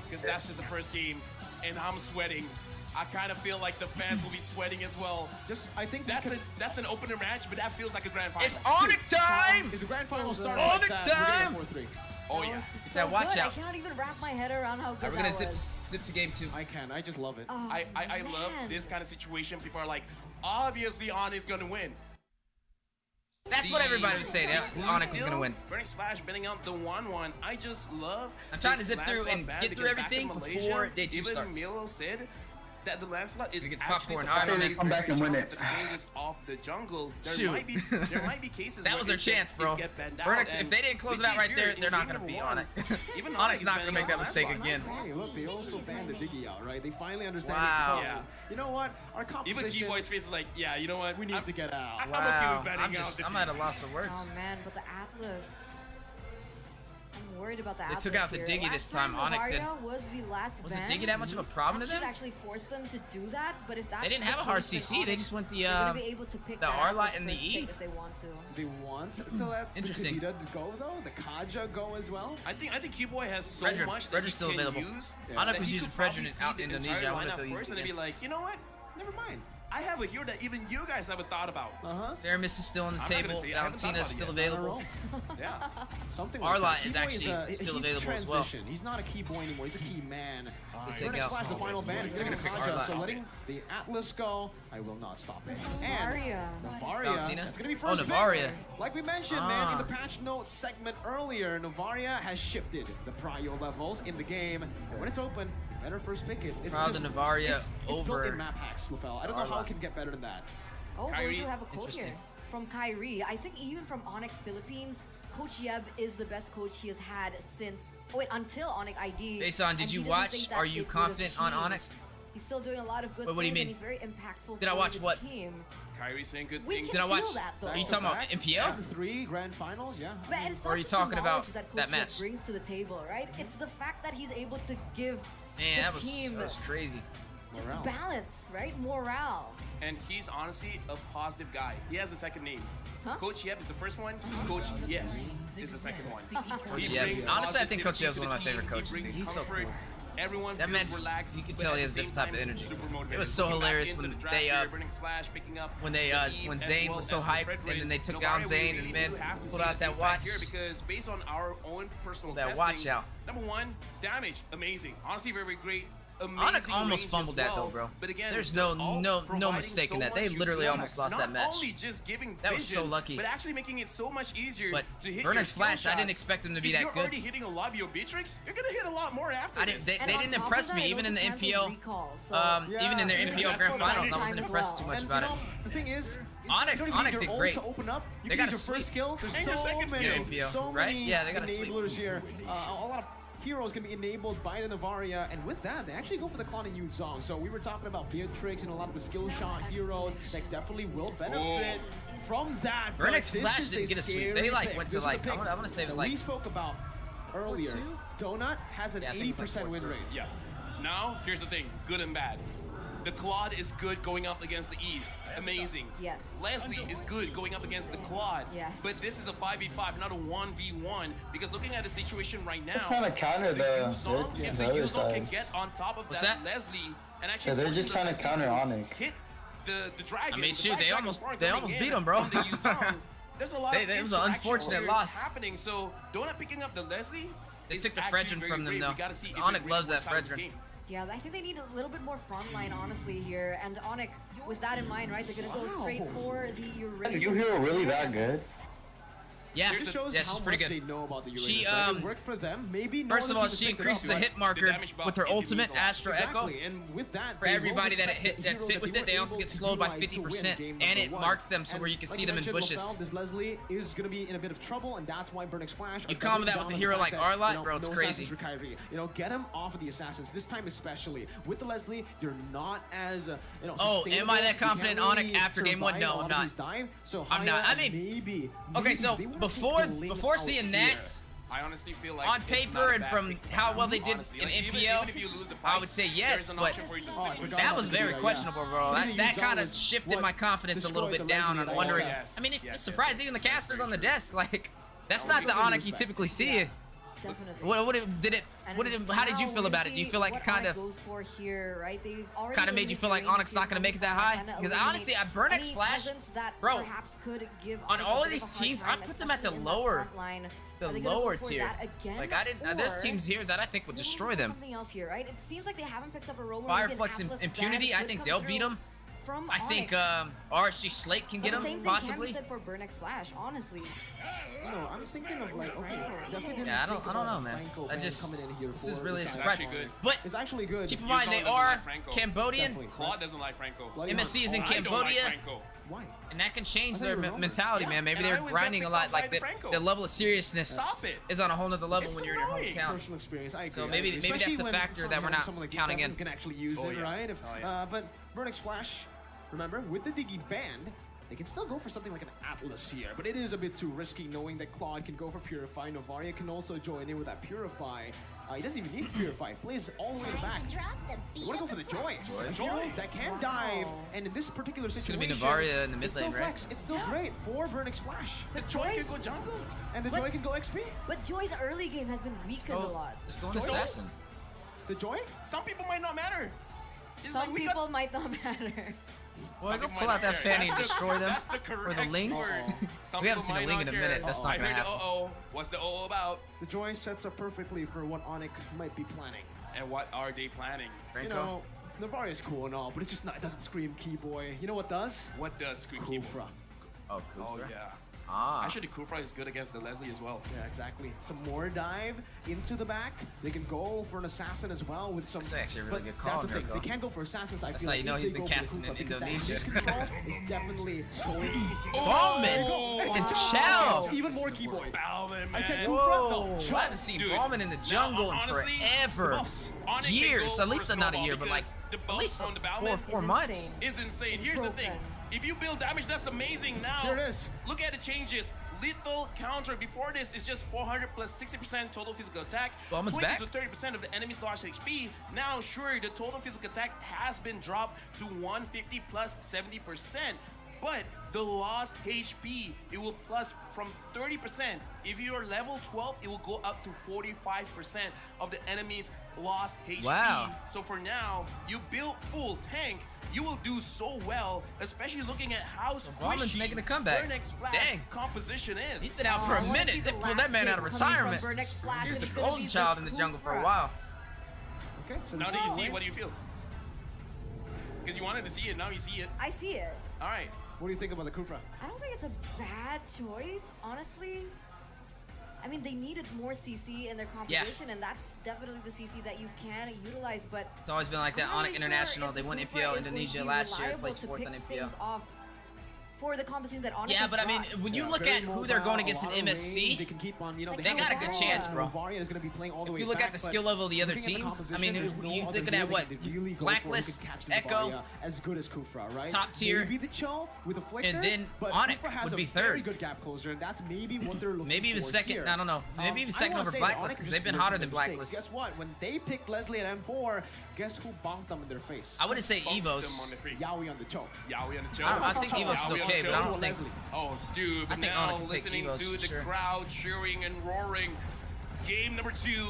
because that's just the first game, and I'm sweating. I kind of feel like the fans will be sweating as well. Just, I think That's an opener match, but that feels like a grand final. It's Onic time. If the grand final So starts good. like Onic that, time! we're getting 4-3. Oh That yeah. was just Yeah, so watch good. out. I cannot even wrap my head around how good We're gonna that was. zip to game 2. I can. I just love it. Oh, I love man. this kind of situation. People are like, obviously Onic's gonna win. That's what everybody was saying. Onic was gonna win. Burning Splash betting out the 1-1. I just love. I'm trying to this zip through Lancelot and ban get through because back in everything Malaysia, before day 2 even starts. Milo said that the Lancelot is You get the actually popcorn. supposed All right, to man. Come back and win it. The changes off the jungle. Shoot. There might be cases. That where was their it's get- chance, bro. it's get banned out, Burnix, if and they didn't close we it out see right here there, in they're not game gonna beat number Onic. one, even Onic's not gonna banning make out that mistake Lancelot. again. Hey, look, they also banned the Diggy out, right? They finally understand Wow. it's Yeah. You know what? Our Even competition, Keyboy's face is like, yeah, you know what? we need to get out. I'm okay Wow. with betting I'm out the I'm at a loss for words. Oh man, but the Atlas. I'm worried about the They Atlas. took out the here. Diggy Last this time, Onic Onic did. was the last Was the ban. Diggy that much of a problem to That should them? actually force them to do that, but if that's They didn't the have a hard case, then CC. They Onic- just went the they're gonna be able to pick the that R Atlas lot and the first pick Eve. if they want to. They want to let Interesting. the Kadita go though, the Kaja go as well. I think Keyboy has so Frederick- much that Frederick's he still can available. use. Yeah. Onic that was he using could probably Frederick see out the in entire Indonesia. I wonder if lineup they'll use first it and be again. like, you know what? Never mind. I have a hero that even you guys haven't thought about. Aramis is still on the I'm not gonna table. say it. I haven't thought Valentina's about it still yet. available. Yeah. Something Arlott like that. is Keyboy actually still he's available as well. transitioned. He's not a key boy anymore. He's a key man. They take Burn X out. Flash, the final ban is They're going to gonna pick Kaja, Arlott. so letting the Atlas go, I will not stop it. And Varia. Navaria, Valentina? that's going to be Oh, first pick. Navaria. Like we mentioned, man, in the Ah. patch notes segment earlier, Navaria has shifted the prio levels in the game. And when it's open, better first pick it. It's Proud just, of Navaria it's over built in map hacks, LaFell. I don't know how Arlott. it can get better than that. Oh, Kyrie, those who have a quote interesting. here from Kyrie. I think even from Onic Philippines, Coach Yeb is the best coach he has had since, until Onic ID. Bason, did and you he doesn't watch? think that Are you it would have confident on changed. Onic? He's still doing a lot of good Wait, what do you things, mean? and he's very impactful Did I for watch the what? team. Kyrie saying good We things. can Did I watch? feel that, though. Are you talking about MPL? 3 grand finals, yeah. But it's Or not are you just the talking about knowledge that that Coach match? Yeb brings to the table, right? It's the fact that he's able to give Man, that the was team crazy. just Morale. balance, right? Morale. And he's honestly a positive guy. He has a second name. Huh? Coach Yeb is the first one. Coach Yes is the second one. Coach He Yeb. brings Honestly, I think Coach positivity Yeb's to one the of my favorite team. coaches, He brings dude. He's so comfort. cool. Everyone That feels man just- relaxed, you can but tell at he the has same different type of time, energy. super motivated. It was so Looking back hilarious into when the draft they, here, Burning Splash picking up when the Eve as Zayn well was so as the hyped, Frederick. and then they took Novaria, down we Zayn, really and man do have to pulled see out the that impact watch. here because based on our own personal That testings, watch out. number one, damage, amazing. Honestly, very great. Onic Amazing almost range fumbled as that though, well. bro. But again, There's they're all no providing mistake in so that. They much literally utility. almost lost that match. Not only just giving That was so vision, lucky. but actually making it so much easier But to hit Burnix your skill Flash, I didn't shots. expect him to be If that you're good. already hitting a lot of your Beatrix, you're gonna hit a lot more after I this. didn't. They And on didn't top of impress that, me it even in the also cancels NPL. recalls, so- Even in their Yeah, NPL that's grand so finals, I bad. wasn't impressed too much And, about you it. know, the thing is, Onic- you don't even Onic need your did ult great. to open up. You They can got use a your first sweep. skill. There's And your second many, skill. so right? many Yeah, they got a sweep. enablers here. A lot of heroes can be enabled by the Navaria, and with that, they actually go for the Clon and Yu Zong. So we were talking about Beatrix and a lot of the skill shot heroes that definitely will benefit from that. but Burnix this Flash is didn't get a sweep. scary They, like, pick. went to, This is like, the I pick wanna say it was, that like, we spoke about earlier. 4-2? Donut has an Yeah, I think it was, like, 80% win 4-2. rate. Yeah. Now, here's the thing, good and bad. The Claude is good going up against the Eve. Amazing. Yes. Leslie is good going up against the Claude. Yes. But this is a 5v5, not a 1v1. Because looking at the situation right now, trying to counter the Yuzong, the if the other Yuzong can side. get on top of What's that, that? Leslie, and actually Yeah, they're forcing just the trying to Leslie counter Onic. hit the dragon. I mean, the shoot, Black they Dragon almost- Spark they coming almost in beat 'em, bro. from the Yuzong. There's a lot of It was an interaction unfortunate here loss. happening. So Donut picking up the Leslie. They is took the actually Fredrin very from them, great. though. We gotta see 'Cause if it Onic really loves that works out in this Fredrin. game. Yeah, I think they need a little bit more frontline, honestly, here. And Onic, with that in mind, right, they're gonna go straight for the Is your Uranus. hero really that good? Yeah, Here's This shows yeah, how she's pretty much good. they know about the Uranus. She, Like, it worked for them. Maybe no First other of all, team has she picked it increased up, the but- hit marker damage buff with her can be ultimate, used a lot. Astro Echo. Exactly, and with that, For they will everybody that respect hit the that hero sit with they it, they were also able get to slowed by utilize to win 50%, game and number it one. marks them so And where you can like see you them in mentioned, bushes. Lofeld, this Leslie is going to be in a bit of trouble, and that's why Burnix Flash. You are combo that doubling with a down hero on the like fact that, Arlott, you know, bro, it's no crazy. assassins for Kyrie. You know, get him off of the assassins this time, especially with the Leslie. You're not as you know. Oh, am I sustainable. that You confident can't on it really after game one? survive No, a lot I'm of not. these dive, so I'm not. Haya, I mean, maybe. Okay, so they wanna before take the lane before out seeing here. that, I honestly feel like on it's paper not a and bad from pick. how well they did Honestly, in like, NPL, even if you lose the I fight, would say there's yes, an but option for you to Oh, I spin. forgot that about was the very Vega, questionable, yeah. bro. I think That the kind Yuzong of was shifted what my confidence a little destroyed bit the down. Leslie I'm at wondering. all. Yes, I mean, yes, it's yes, surprised yes, even the yes, casters very on the true. desk. Like, that's That not was the good Onic you respect. typically see. Yeah. Definitely. How did you feel about it? Do you feel like it kind of goes for here, right? They've already kind of made you feel like Onyx not going to make it that high? Because honestly, at Burnix Flash, bro, on all of these teams, I put them at the lower tier. Like there's teams here that I think would destroy them. Something else here, right? It seems like they haven't picked up a role. Fireflex and Impunity, I think they'll beat them. From I think Onyx. RSG Slate can get But the them same thing possibly. can be said for Burnix Flash, honestly. No, I'm thinking of like, okay, definitely didn't Yeah, I think don't know, about man. Franco I Van just coming in here this is for really the side surprising. Actually good. But It's actually good. keep in mind they doesn't are like Franco. Cambodian. Definitely. Claude doesn't like Franco. Bloody MSC is in I don't like Cambodia. Franco. Why? And that can change I thought their you were wrong. mentality, Yeah, man. Maybe and I they're always grinding got a lot. picked up Like by Franco. the level of seriousness Stop it. is on a whole nother level It's when you're in your annoying. hometown. Personal experience, I agree. So I maybe- agree. maybe that's Especially a when factor that we're not someone like counting D7 in. can actually use Oh, it, yeah. right? Oh, yeah. But Burnix Flash, remember, with the Diggy band, they can still go for something like an Atlas here, but it is a bit too risky knowing that Claude can go for Purify. Novaria can also join in with that Purify. He doesn't even need Purify. Plays all the way in the back. You want to go for the Joy. A hero that can dive, and in this particular gonna situation, be Novaria in the mid it's still lane, right? flex. It's still great for Burnix Flash. The Joy can go jungle. And the But- Joy can go XP. But Joy's early game has been weakened a lot. Just go into Joy? Assassin. The Joy? Some people might not matter. It's Some like we people got- might not matter. Well, Some go people pull might out that not care. fanny and That's the- destroy them. That's the correct Or the Ling. word. Some We haven't people seen a might Ling in a not minute. care. That's not I gonna heard happen. uh-oh. What's the uh-oh about? The Joy sets up perfectly for what Onic might be planning. And what are they planning? You Franco. know, Navaria's cool and all, but it's just not, it doesn't scream Key Boy. You know what does? What does Squeaky Kufra. Oh, Kufra. Oh yeah. Ah. Actually, Kufra is good against the Leslie as well. Yeah, exactly. Some more dive into the back. They can go for an assassin as well with some. That's actually a really but good call, That's the thing. Mirko. They can't go for assassins. I That's feel how like you know if he's they been go for the casting Kufra, in because that Indonesia. damage control is definitely going. Ballman It's and a Chow. Even more keyboy. Bowman, I said man. Kufra. No, Whoa, Chow. I haven't seen Dude, Ballman in the jungle in honestly, forever. buffs. Onic can Years, go at for least a not a snowball year, but like because the at buff least on the 4 Bowman It's months. insane. is insane. It's Here's the thing. broken. If you build damage, that's amazing. Now, Here it is. look at the changes. Lethal counter before this is just 400 plus 60% total physical attack. Bowman's 20 back? to 30% of the enemy's lost HP. Now, sure, the total physical attack has been dropped to 150 plus 70%. But the lost HP, it will plus from 30%. If you are level 12, it will go up to 45% of the enemy's lost HP. Wow. So for now, you build full tank, you will do so well, especially looking at how Bowman's squishy making a comeback. Burnex's Flash Dang. composition is. He's been out for I a wanna see minute. the They pulled last that man hit out of coming from retirement. Burnex's Flash, He's and the he's gonna golden be child the in the jungle for a Kufra. while. Okay, so Now the that you Bowman. see, what do you feel? Because you wanted to see it, now you see it. I see it. All right. What do you think about the Kufra? I don't think it's a bad choice, honestly. I mean, they needed more CC in their composition, and that's definitely the CC that you can utilize, but It's always been like that. I'm not Onic really International, sure they if won the IPL Kufra is going to Indonesia be last year, reliable placed to 4th pick on things IPL. off for the composition that Onic Yeah, has but I mean, brought. when you Yeah, look very at who they're mobile, going against a in lot of range. MSC, They can keep on, you know, Like, they got a have good a chance, ball. bro. Varia is going to be playing all the way If you look back, at the but skill level of the other looking at the teams, I composition, mean, there's no you other looking hero at what? they could really go for who Blacklist, could catch the Echo, Varia as good as Kufra, right? top tier, Maybe the Cho with a flicker, and then but Onic Kufra has would be a very third. good gap closer, and that's maybe what they're looking Maybe even for second. here. I don't know. Maybe even I second wanna over say that Blacklist Onic because just they've been learned hotter from than their mistakes. Blacklist. Guess what? When they picked Leslie at M4, guess who bonked them in their face? I wouldn't say Bonked them on Evos. the face. Yaoi on the Cho. Yaoi on the I think choke. Evos is Yaoi on the okay, but I choke. don't think. Leslie. Oh, dude, but I think now Onic can take listening Evos to for the sure. crowd cheering and roaring. Game number 2.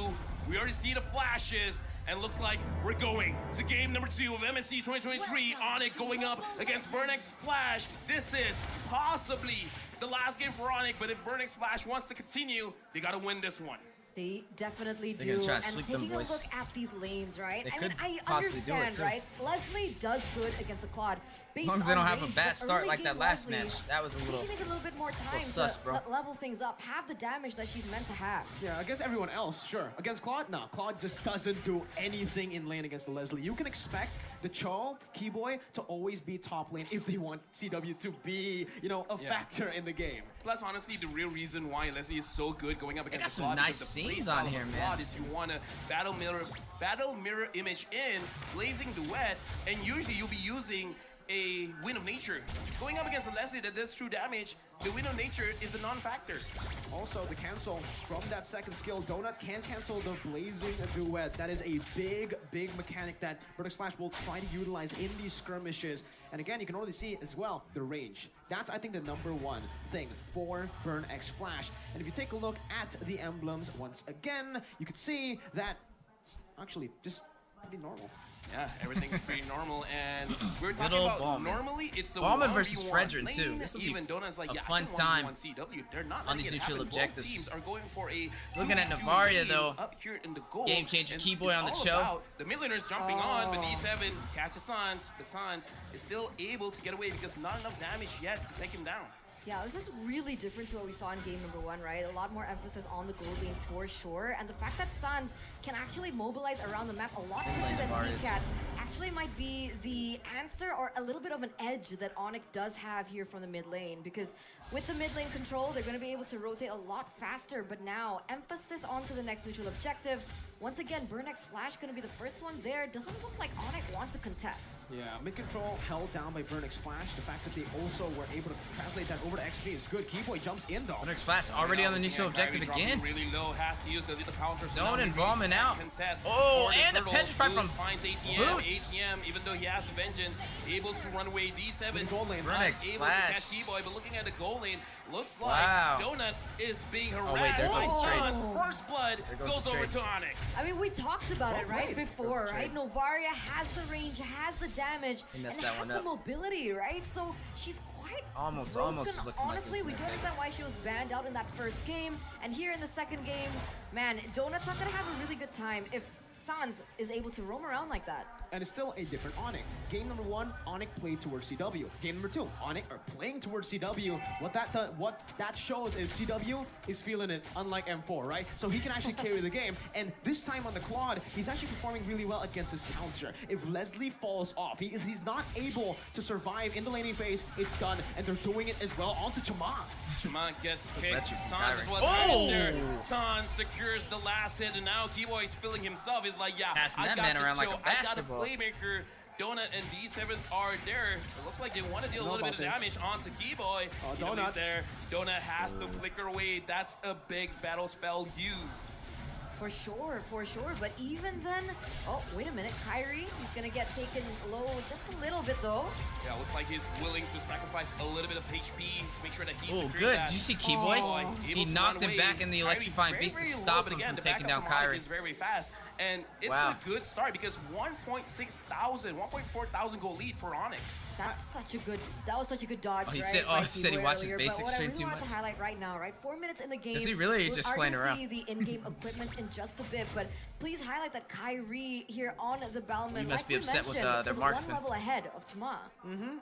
We already see the flashes, and looks like we're going to game number 2 of MSC 2023. Onic going up against Burnex's Flash. This is possibly the last game for Onic, but if Burnex's Flash wants to continue, they gotta win this one. They definitely They're do. gonna try to And sweep them, taking a boys. look at these lanes, right? They I mean, could I possibly do it, understand, too. right? Leslie does good against a Claude. As long as they don't have a bad start like that last match. That was a She little. needs a little bit more time sus, to bro. level things up, have the damage that she's meant to have. Yeah, against everyone else, sure. Against Claude, no. Claude just doesn't do anything in lane against the Leslie. You can expect the Cho, Keyboy, to always be top lane if they want CW to be, you know, a Yeah. factor in the game. Plus, honestly, the real reason why Leslie is so good going up against got the some Claude, nice because the scenes playstyle on of here, the man. Claude is you want to battle mirror image in, blazing duet, and usually you'll be using a Wind of Nature. Going up against a Leslie that does true damage, the Wind of Nature is a non-factor. Also, the cancel from that second skill, Donut can cancel the Blazing Duet. That is a big, big mechanic that Burnex's Flash will try to utilize in these skirmishes. And again, you can already see as well the range. That's, I think, the #1 thing for Burnex's Flash. And if you take a look at the emblems once again, you can see that it's actually just pretty normal. Yeah, everything's pretty normal, and we're talking Little about Ballman. normally it's a Ballman 1v1 versus Fredrin, too. lane. This will be Even Donut's like, a yeah, fun I can time 1v1 CW. They're not on letting these it neutral happen. objectives. Both teams are going for a Looking at 2v2 Navaria, game though. up here in the goal. Game changer, And Keyboy it's on the all choke. about the mid laner's jumping on, but Oh. E7 catches Sans, but Sans is still able to get away because not enough damage yet to take him down. Yeah, this is really different to what we saw in game #1, right? A lot more emphasis on the gold lane for sure. And the fact that Sans can actually mobilize around the map a lot quicker than Navaria, CCAT actually might be the answer or a little bit of an edge that Onic does have here from the mid lane. Because with the mid lane control, they're going to be able to rotate a lot faster. But now, emphasis onto the next neutral objective. Once again, Burnex's Flash going to be the first one there. Doesn't look like Onic wants to contest. Yeah, mid-control held down by Burnex's Flash. The fact that they also were able to translate that over to XP is good. Keyboy jumps in, though. Burnex's Flash already on the neutral objective again. Really low, has to use the little counter. Zone and Ballman out. Contest. Oh, For and the Turtles, petrify Boost from finds ATM. Boots. ATM, even though he has the vengeance, able to run away. D7 In gold lane. Burnex's able Flash. to catch Keyboy, but looking at the goal lane, looks like Wow. Donut is being harassed. Oh, wait, there goes the trade. Donut's first blood goes goes the over trade. to Onic. I mean, we talked about it, right, played. before, Goes the right? trade. Novaria has the range, has the damage, He and messed that has one the up. mobility, right? So she's quite Almost broken. was looking like Honestly, this we in do that understand why she was banned out in that first game. And here in the second game, man, Donut's not going to have a really good time if Sans is able to roam around like that. and it's still a different Onic. Game number 1, Onic played towards CW. Game number 2, Onic are playing towards CW. What that shows is CW is feeling it, unlike M4, right? So he can actually carry the game, and this time on the Claude, he's actually performing really well against his counter. If Leslie falls off, if he's not able to survive in the laning phase, it's done, and they're doing it as well onto Chama. Chama gets kicked. you can Sans as direct. well as there. Sans secures the last hit, and now Keyboy is feeling himself. He's like, yeah, Passing I that got man the around like a chill. I got a basketball. playmaker. Donut and D7 are there. It looks like they want to deal a Know little bit of about this. damage onto Keyboy. Donut. CW's there. Donut has to flicker away. That's a big battle spell used. For sure, but even then, oh, wait a minute, Kyrie, he's gonna get taken low just a little bit though. Yeah, looks like he's willing to sacrifice a little bit of HP to make sure that he Oh, secures good. that. Did you see Keyboy? Oh. He knocked him back in the electrifying Kyrie beast to very stop low, him but again, from the taking backup down from Onic Kyrie. is very fast, and it's Wow. a good start because 1.4 thousand goal lead for Onic. That was such a good dodge, Oh, he right? said- by he said he Keyboy watches earlier. basic But stream what I too really wanted much. to highlight right now, right? 4 minutes in the game. Is he really we're just playing gonna around? see the in-game equipments in just a bit, but please highlight that Kyrie here on the Bellman. You must like be we upset with, mentioned, their is marksman. one level ahead of Chama.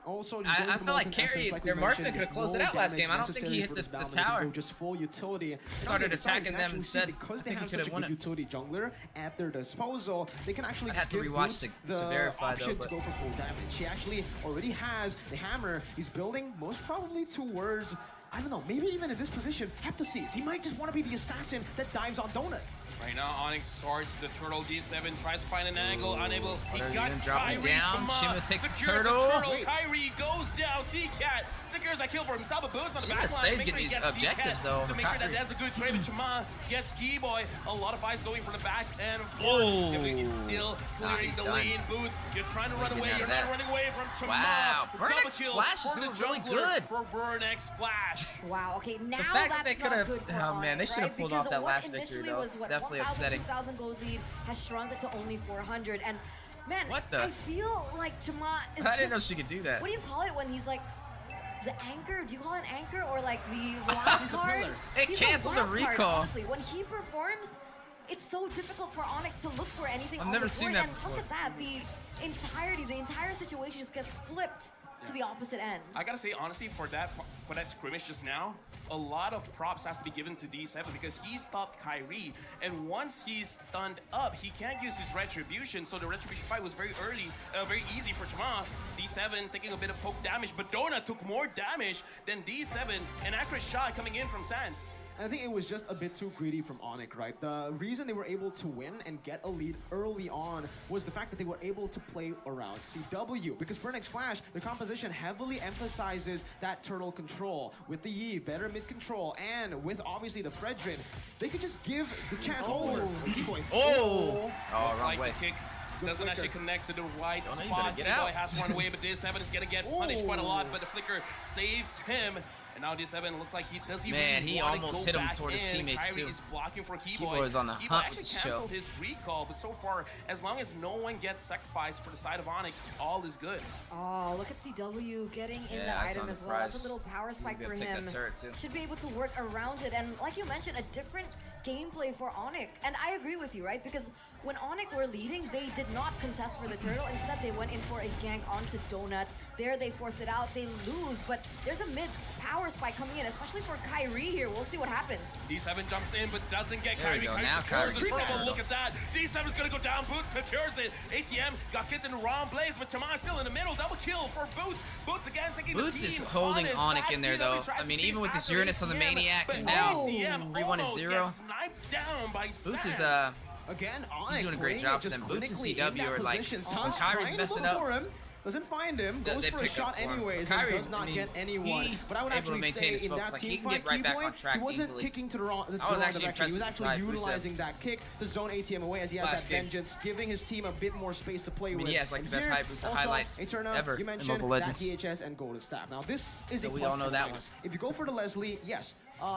Also, I feel like Carrie, their marksman could have closed it out last game. I don't think he hit the tower. Just full utility. Started And on the other side, attacking you can them actually see instead. because I they think he have could such have a won good it. utility jungler at their disposal, they can actually I'd have to give rewatch Boots to the verify, though, option but- to go for full damage. He actually already has the hammer. He's building most probably towards, I don't know, maybe even in this position, Heptaseas. He might just want to be the assassin that dives on Donut. Right now, Onyx starts the turtle. D7 tries to find an angle, unable. He What are got you dropping Kyrie. down? Chama Shima takes the secures turtle. The Kyrie goes down. T-Cat secures that kill for himself. But Boots on the Shima back line. stays Make sure getting he these gets objectives, T-Cat though, to make sure that Kyrie. that's a good trade. But Chama gets Keyboy. A lot of fights going for the back and Oh. Simply is still clearing he's the done. lane. Boots, you're trying to run Getting away. out You're of not that. running away from Chama. Wow. Double Burnix kill Flash is for the doing really jungler good. For Burnix Flash. Wow, okay, now fact that that's they not could've- good for oh, man, they Onic, should've right? pulled Because off that what last victory, initially though. was, It's what, definitely 1,000, upsetting. 2,000 gold lead has shrunk it to only 400. And man, What the- I feel like Chama is I didn't know just- she could do that. What do you call it when he's like the anchor? Do you call it an anchor or like the wild card? pillar. It He's a canceled the wild card, recall. honestly. When he performs, it's so difficult for Onic to look for anything I've on never the seen board. that And before. look at that, the entire situation just gets flipped to the opposite end. I gotta say, honestly, for that scrimmage just now, a lot of props has to be given to D7 because he stopped Kyrie, and once he's stunned up, he can't use his retribution. So the retribution fight was very easy for Chama. D7 taking a bit of poke damage, but Donut took more damage than D7. An accurate shot coming in from Sans. And I think it was just a bit too greedy from Onic, right? The reason they were able to win and get a lead early on was the fact that they were able to play around CW. Because for next Flash, their composition heavily emphasizes that turtle control. With the Yi, better mid control, and with obviously the Fredrin, they could just give the chance over. Keyboy. Oh, Looks wrong like way. the kick doesn't actually connect to the right Donut, you spot. better get Keyboy out. has to run away, but D7 is gonna get punished quite a lot, but the flicker saves him. And now D7 looks like he Man, really he wanna almost go hit him back toward his in. teammates, Kyrie too. is blocking for Keyboy. Keyboy is on the Keyboy hunt actually with this canceled show. his recall, but so far, as long as no one gets sacrificed for the side of Onic, all is good. Oh, look at CW getting in Yeah, the I saw item the as well. That's a prize. little power spike He's for gonna take him. that turret, too. Should be able to work around it. And like you mentioned, a different gameplay for Onic. And I agree with you, right? Because when Onic were leading, they did not contest for the turtle. Instead, they went in for a gank onto Donut. There, they force it out. They lose, but there's a mid power spike coming in, especially for Kyrie here. We'll see what happens. D7 jumps in, but doesn't get There we Kyrie. go. Kyrie Now secures Kyrie the gets the turtle. turtle. Look at that. D7 is gonna go down. Boots secures it. ATM got kicked in the wrong place, but Chama still in the middle. Double kill for Boots. Boots again taking Boots the is team holding on his Onic back. in there, CW though. tries I to mean, chase even with his after Uranus on the ATM, Maniac, but and now ATM 3-1 is almost 0. gets sniped down by Boots is Sans. Again, Onic doing a great playing job it for just them. Boots and clinically in CW that are like, position. when Sans Kyrie's trying to messing look up, for him, doesn't find him, They goes for a pick up shot for him. anyways, Kyrie, and does not I mean, get anyone. he's But I would able to actually maintain say his in focus. that Like, he team can get fight, right back Keyboy, on track he wasn't easily. kicking to the wrong I was direction. actually He impressed was with actually Rusev. utilizing that kick to zone ATM away as he has Last that game. vengeance, giving his team a bit more space to play I mean, with. he has, like, And the best here, hype boost to also, highlight Eterna, ever you in mentioned Mobile that Legends. DHS and Golden Staff. Now this is So a we plus all know and that minus. one. If you go for the Leslie, yes,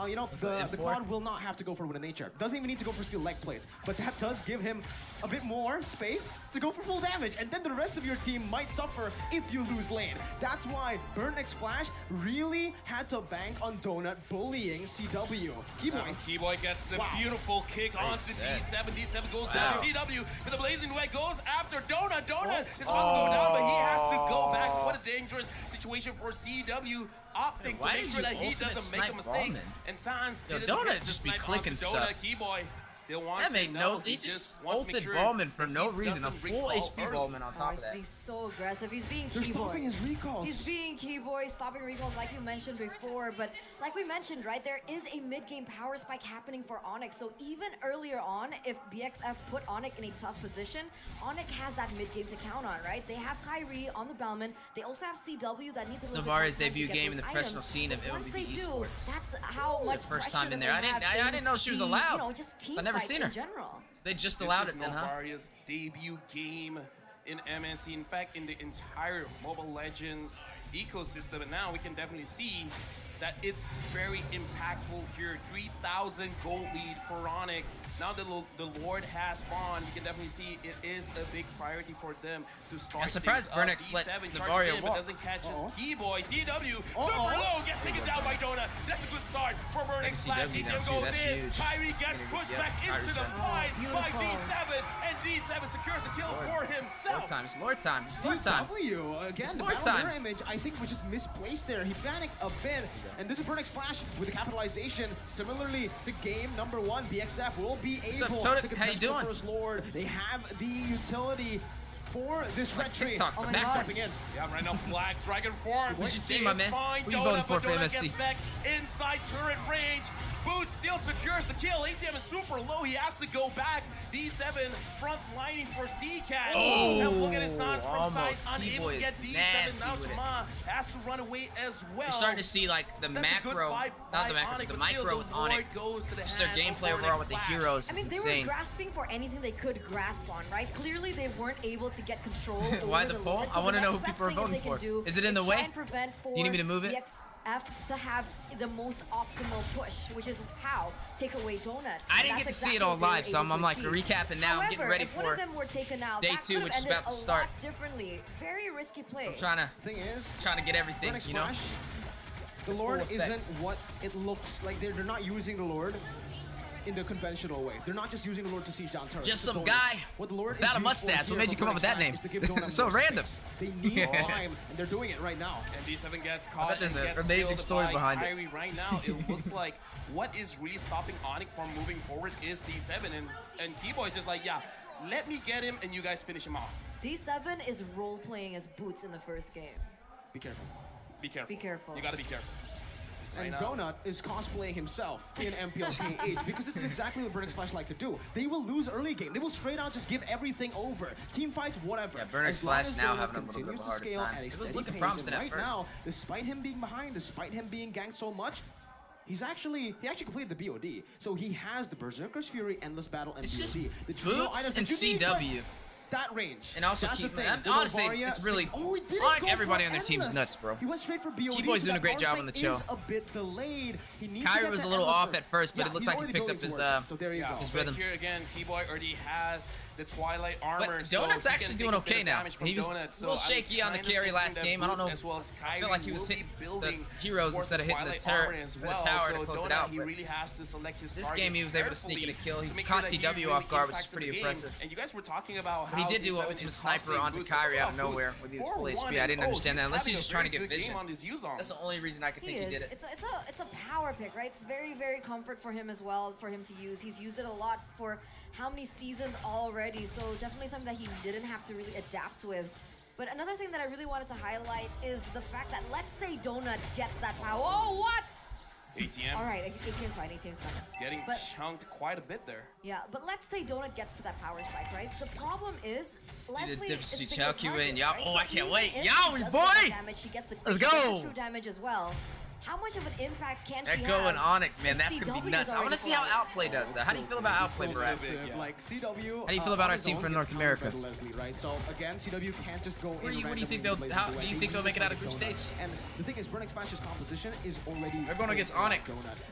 you know, the Cloud will not have to go for Wind of Nature. Doesn't even need to go for steel leg plates, but that does give him a bit more space to go for full damage, and then the rest of your team might suffer if you lose lane. That's why Burn X Flash really had to bank on Donut bullying CW. Keyboy. Keyboy gets a beautiful kick onto D7. D7 goes down. CW with a blazing way goes after Donut. Donut is about to go down, but he has to go back. What a dangerous situation for CW. Opting to make sure that he doesn't make a mistake. And Sans Donut just be clicking stuff. Keyboy still wants that made he just ulted Ballman for no reason. A full HP Ballman on top of that. He's so aggressive. He's being They're Keyboy. stopping his recalls. He's being Keyboy, stopping recalls like you mentioned before. But like we mentioned, right, there is a mid-game power spike happening for Onic. So even earlier on, if BXF put Onic in a tough position, Onic has that mid-game to count on, right? They have Kyrie on the Bellman. They also have CW that needs a little bit more Navarre's time to debut get game those in the items. professional scene of Once they LVB do, esports. that's how much First pressure time in that there. they have I didn't know she was in, allowed. You know, just team I've never fights seen her. in general. They just This allowed is it then, huh? Novaria's debut game in MSC. In fact, in the entire Mobile Legends ecosystem. And now we can definitely see that it's very impactful here. 3,000 gold lead for Onic. Now that the Lord has spawned, you can definitely see it is a big priority for them to start. I'm surprised things up. Burnix let D7 the charges Varia in, but walk. doesn't catch his Keyboy. CW super low, gets taken down by Donut. That's a good start for Burnix. CW Flash now ATM too, goes that's in. huge. Kyrie gets pushed back into the fight by beautiful. D7, and D7 secures the kill for himself. Lord time. It's Lord time. It's Lord time. CW, again, the Lord battle time. mirror image, I think, was just misplaced there. He panicked a bit, and this is Burn X Flash with the capitalization. Similarly to game number 1, BXF will be able up, Toad? to How you contest the doing? First Lord. They have the utility for this red tree. TikTok, Oh my back gosh. jumping in. Yeah, right now Black Dragon form. Who's your team, my man? Find Who you Donut, voting for but Donut MSC? gets back inside turret range. Boots still secures the kill. ATM is super low. He has to go back. D7 front lining for CCAT. Oh, and look at his Sans from side. almost. Unable Keyboy to is get D7. nasty Now with it. Tama has to run away as well. You're starting to see like the That's a good macro, fight not by the macro, Onic, but the but still micro with the Lord Onic. goes to the Just their hand of gameplay Burn overall X with the Flash. heroes I is mean, they insane. were grasping for anything they could grasp on, right? Clearly, they weren't able to get control over Why the the poll? Lord, I so wanna the know next who people are best thing voting they can for. do Is it in the try way? and prevent for Do you need me to move it? BXF to have the most optimal push, which is how take away Donut. I didn't That's get to see exactly it all what they were live, so able I'm to like achieve. recapping now. I'm getting However, ready if one of for them were taken out, day that 2, could which have is about ended to a start. lot differently. Very risky play. I'm trying Thing is, to get everything, Burn X you know. Flash, the Lord Full effect. isn't what it looks like. They're not using the Lord in the conventional way. They're not just using the Lord to siege down turrets. Just It's some bonus. guy What the Lord without is a used mustache. for What here made you for come up with that Burn X name? Flash is to give Donut So more random. space. They need time, and they're doing it right now. And D7 gets caught. bet there's and an gets amazing killed story by behind it. Kyrie. Right now, it looks like what is really stopping Onic from moving forward is D7, and Keyboy's just like, yeah, let me get him, and you guys finish him off. D7 is role-playing as Boots in the first game. Be careful. Be careful. Be careful. You gotta be careful. And Right now. Donut is cosplaying himself in MPLKH because this is exactly what Burn X Flash like to do. They will lose early game. They will straight out just give everything over. Team fights, whatever. Yeah, Burn X As long Flash as now Donut having a little bit of continues a to harder scale time. at a It was steady looking pace, promising and at right first. now, despite him being behind, despite him being ganked so much, he actually completed the BOD. So he has the Berserker's Fury, Endless Battle, and It's BOD. just The trio Boots items and that you need, but CW. that range. And also That's keep the thing. man, With honestly, Novaria, it's really oh, he didn't like go everybody for on their team's Endless. nuts, bro. He went straight for BOD. Keyboy's so doing a that great power job spike on the chill. is a bit delayed. He needs to Kyrie get was the a little Endless off first. at first, but Yeah, it looks he's like he already picked up building his towards it. So there you Yeah, go. his but rhythm. here again, Keyboy already has the Twilight armor. But so Donut's he actually can doing take a bit okay of now. damage from He was Donut, a little so shaky I'm on the kinda carry thinking last that game. I don't Boots know. As well as I Kyrie feel like he was will be hitting the building heroes towards instead of the hitting the Twilight turret armor as or the well. tower to So close it Donut, out, he but really has to select his this targets game he was able to sneak in a carefully kill. He to make caught sure that CW really off guard, which is impacts pretty the game. impressive. And you guys were talking about But he how did do D7 ultimate is sniper cosplaying onto Boots Kyrie as out of well. nowhere Boots with his full 4-1, HP. I didn't and understand that unless having he's just a trying to very get good vision. game on his use on. That's the only reason I could He think he is. did it. It's a power pick, right? It's very, very comfort for him as well, for him to use. He's used it a lot for how many seasons already, so definitely something that he didn't have to really adapt with. But another thing that I really wanted to highlight is the fact that, let's say Donut gets that power. Oh, what? ATM All right, ATM's fine, ATM's fine. getting But- chunked quite a bit there. Yeah, but let's say Donut gets to that power spike, right? The problem is, Leslie difference is between single Chao Q target, and Yao. right? Oh, So I can't even wait. if Yowie, he does boy! get the damage, he gets the Let's he gets go! the true damage as well. how much of an impact can They're she going have? Onic, man. if That's gonna be CW nuts. is I want already to see how flying? Outplay does. How do you feel about Outplay, perhaps? Like CW. How do you feel about our team for North America? Leslie, right? So again, CW can't just go. What do you think they'll? How do you think they'll make it out of group stage? And the thing is, Burnix Flash's composition is already. They're going against Onic.